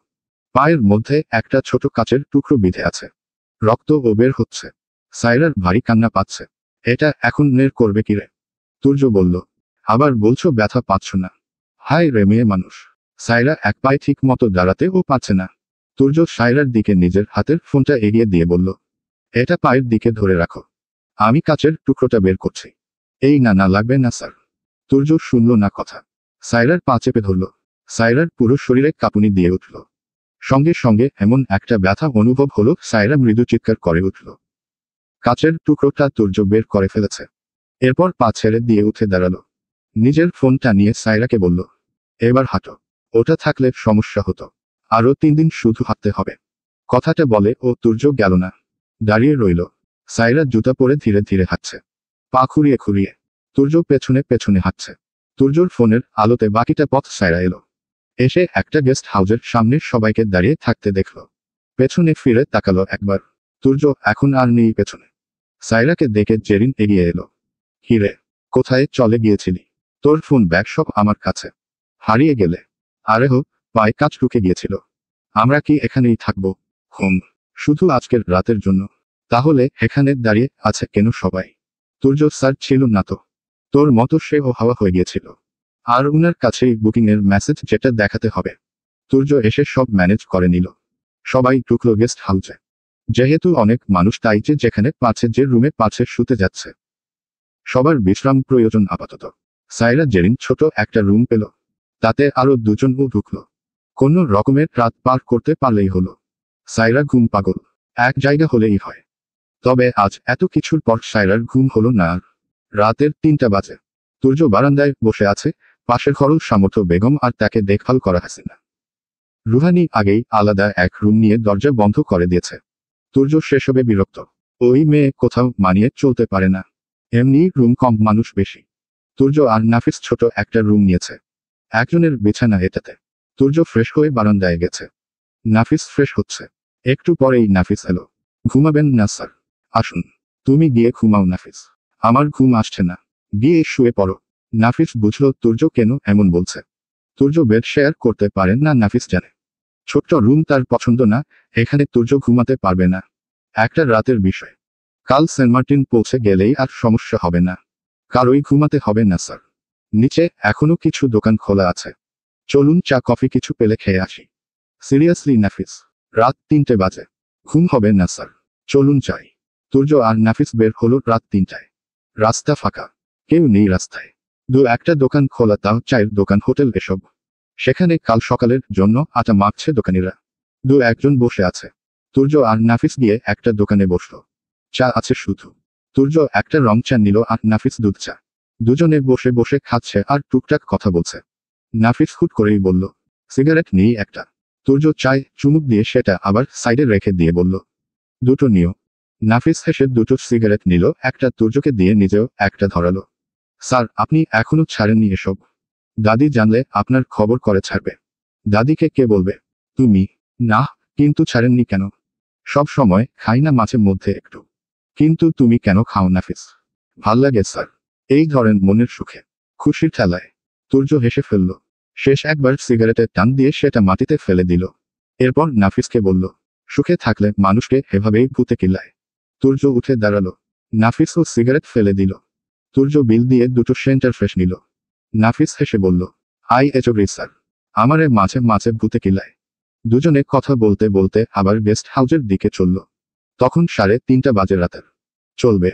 পায়ের মধ্যে একটা ছোট কাচের টুকরো বিঁধে আছে, রক্ত ও বের হচ্ছে। সাইরার ভারী কান্না পাচ্ছে। এটা এখন নের করবে কিরে? তুর্য বলল, আবার বলছো ব্যথা পাচ্ছ না? হায় রে মেয়ে মানুষ। সাইরা এক পায়ে ঠিক মতো দাঁড়াতেও পারছে না। তুর্য সাইরার দিকে নিজের হাতের ফোনটা এগিয়ে দিয়ে বলল, এটা পায়ের দিকে ধরে রাখো, আমি কাচের টুকরোটা বের করছি। এই না না লাগবে না স্যার। তুর্য শুনল না কথা। সাইরার পা চেপে ধরল। সাইরার পুরো শরীরে কাঁপুনি দিয়ে উঠল। সঙ্গে সঙ্গে এমন একটা ব্যথা অনুভব হলো, সাইরা মৃদু চিৎকার করে উঠল। কাচের টুকরোটা তুর্য বের করে ফেলেছে। এরপর পা ছেড়ে দিয়ে উঠে দাঁড়ালো। নিজের ফোনটা নিয়ে সাইরাকে বলল, এবার হাঁটো, ওটা থাকলে সমস্যা হতো। আরো 3 দিন শুধু হাঁটতে হবে। কথাটা বলে ও তুর্য গেল না, দাঁড়িয়ে রইল। সাইরা জুতা পরে ধীরে ধীরে হাঁটছে, পা খুঁড়িয়ে খুঁড়িয়ে। তুর্য পেছনে পেছনে হাঁটছে। তুর্যর ফোনের আলোতে বাকিটা পথ সাইরা এলো। এসে একটা গেস্ট হাউসের সামনে সবাইকে দাঁড়িয়ে থাকতে দেখল। পেছনে ফিরে তাকালো একবার। তুর্য এখন আর নেই পেছনে। সাইরাকে দেখে জেরিন এগিয়ে এলো। হিরে, কোথায় চলে গিয়েছিলি? তোর ফোন ব্যাগ সব আমার কাছে। হারিয়ে গেলে? আরে হো, পায়ে কাজ ঢুকে গিয়েছিল। আমরা কি এখানেই থাকবো? হুম, শুধু আজকের রাতের জন্য। তাহলে এখানে দাঁড়িয়ে আছে কেন সবাই? তুর্য স্যার ছিল না তো? তোর মতো সে ও হাওয়া হয়ে গিয়েছিল। আর উনার কাছেই বুকিং এর মেসেজ যেটা দেখাতে হবে। তুর্য এসে সব ম্যানেজ করে নিল। সবাই ঢুকলো গেস্ট হাউসে। যেহেতু অনেক মানুষ, তাই যে যেখানে পাচ্ছে, যে রুমে পাচ্ছে শুতে যাচ্ছে। সবার বিশ্রাম প্রয়োজন আপাতত। সাইরা জেরিন ছোট একটা রুম পেল। তাতে আরো 2 জনও ঢুকলো। কোনো রকমের রাত পার করতে পারলেই হলো। সাইরা ঘুম পাগল, এক জায়গা হলেই হয়। তবে আজ এত কিছুর পর সাইরার ঘুম হলো না আর। রাতের 3টা বাজে। তুর্য বারান্দায় বসে আছে, পাশের খরল সামর্থ্য বেগম আর তাকে দেখভাল করা হাসিনা। রুহানি আগেই আলাদা এক রুম নিয়ে দরজা বন্ধ করে দিয়েছে। তুর্য সেসবে বিরক্ত। ওই মেয়ে কোথাও মানিয়ে চলতে পারে না। এমনি রুম কম, মানুষ বেশি। তুর্য আর নাফিস ছোট একটা রুম নিয়েছে। একজনের বিছানা এটাতে। তুর্য ফ্রেশ হয়ে বারান্দায় গেছে। নাফিস ফ্রেশ হচ্ছে। একটু পরেই নাফিস এলো। ঘুমাবেন না স্যার? আসুন, তুমি গিয়ে ঘুমাও নাফিস, আমার ঘুম আসছে না। গিয়ে শুয়ে পড়ো। নাফিস বুঝল তুর্য কেন এমন বলছে। তুর্য বেড শেয়ার করতে পারেন না, নাফিস জানে। ছোট্ট রুম তার পছন্দ না, এখানে তুর্য ঘুমাতে পারবে না। একটা রাতের বিষয়। কাল সেন্ট মার্টিন পৌঁছে গেলেই আর সমস্যা হবে না। কারোই ঘুমাতে হবে না স্যার। নিচে এখনো কিছু দোকান খোলা আছে। চলুন চা কফি কিছু পেলে খেয়ে আসি। সিরিয়াসলি নাফিস, রাত 3টে বাজে। ঘুম হবে না স্যার, চলুন চাই। তুর্য আর নাফিস বের হলো রাত 3টায়। রাস্তা ফাঁকা, কেউ নেই রাস্তায়। একটা দোকান খোলা, তাও চায়ের দোকান, হোটেল এসব। সেখানে কাল সকালের জন্য আটা মাখছে দোকানিরা। একজন বসে আছে। তুর্য আর নাফিস গিয়ে একটা দোকানে বসলো। চা আছে শুধু। তুর্য একটা রং চা নিল আর নাফিস দুধ চা। দুজনে বসে বসে খাচ্ছে আর টুকটাক কথা বলছে। নাফিস হুট করেই বলল, সিগারেট নেই একটা? তুর্য চায় চুমুক দিয়ে সেটা আবার সাইডে রেখে দিয়ে বলল, 2টো নিও। নাফিস হেসে 2টো সিগারেট নিল, একটা তুর্যকে দিয়ে নিজেও একটা ধরালো। স্যার, আপনি এখনো ছাড়েননি এসব? দাদি জানলে আপনার খবর করে ছাড়বে। দাদিকে কে বলবে? তুমি। না, কিন্তু ছাড়েননি কেন? সব সময় খাই না, মাঝে মধ্যে একটু। কিন্তু তুমি কেন খাও নাফিস? ভাল লাগে স্যার, এই ধরেন মনের সুখে, খুশির ঠেলায়। তুর্য হেসে ফেলল। শেষ একবার সিগারেটের টান দিয়ে সেটা মাটিতে ফেলে দিল। এরপর নাফিসকে বলল, সুখে থাকলে মানুষকে এভাবেই ভূতে কিলায়। তুর্য উঠে দাঁড়ালো। নাফিসও সিগারেট ফেলে দিল। তুর্য বিল দিয়ে দুটো সেন্টার ফ্রেশ নিল। নাফিস হেসে বলল, আই এচোগ্রি স্যার, আমারে মাঝে মাঝে ভূতে কিলায়। দুজনে কথা বলতে বলতে আবার গেস্ট হাউসের দিকে চলল। তখন 3:30 বাজে রাতের। চলবে।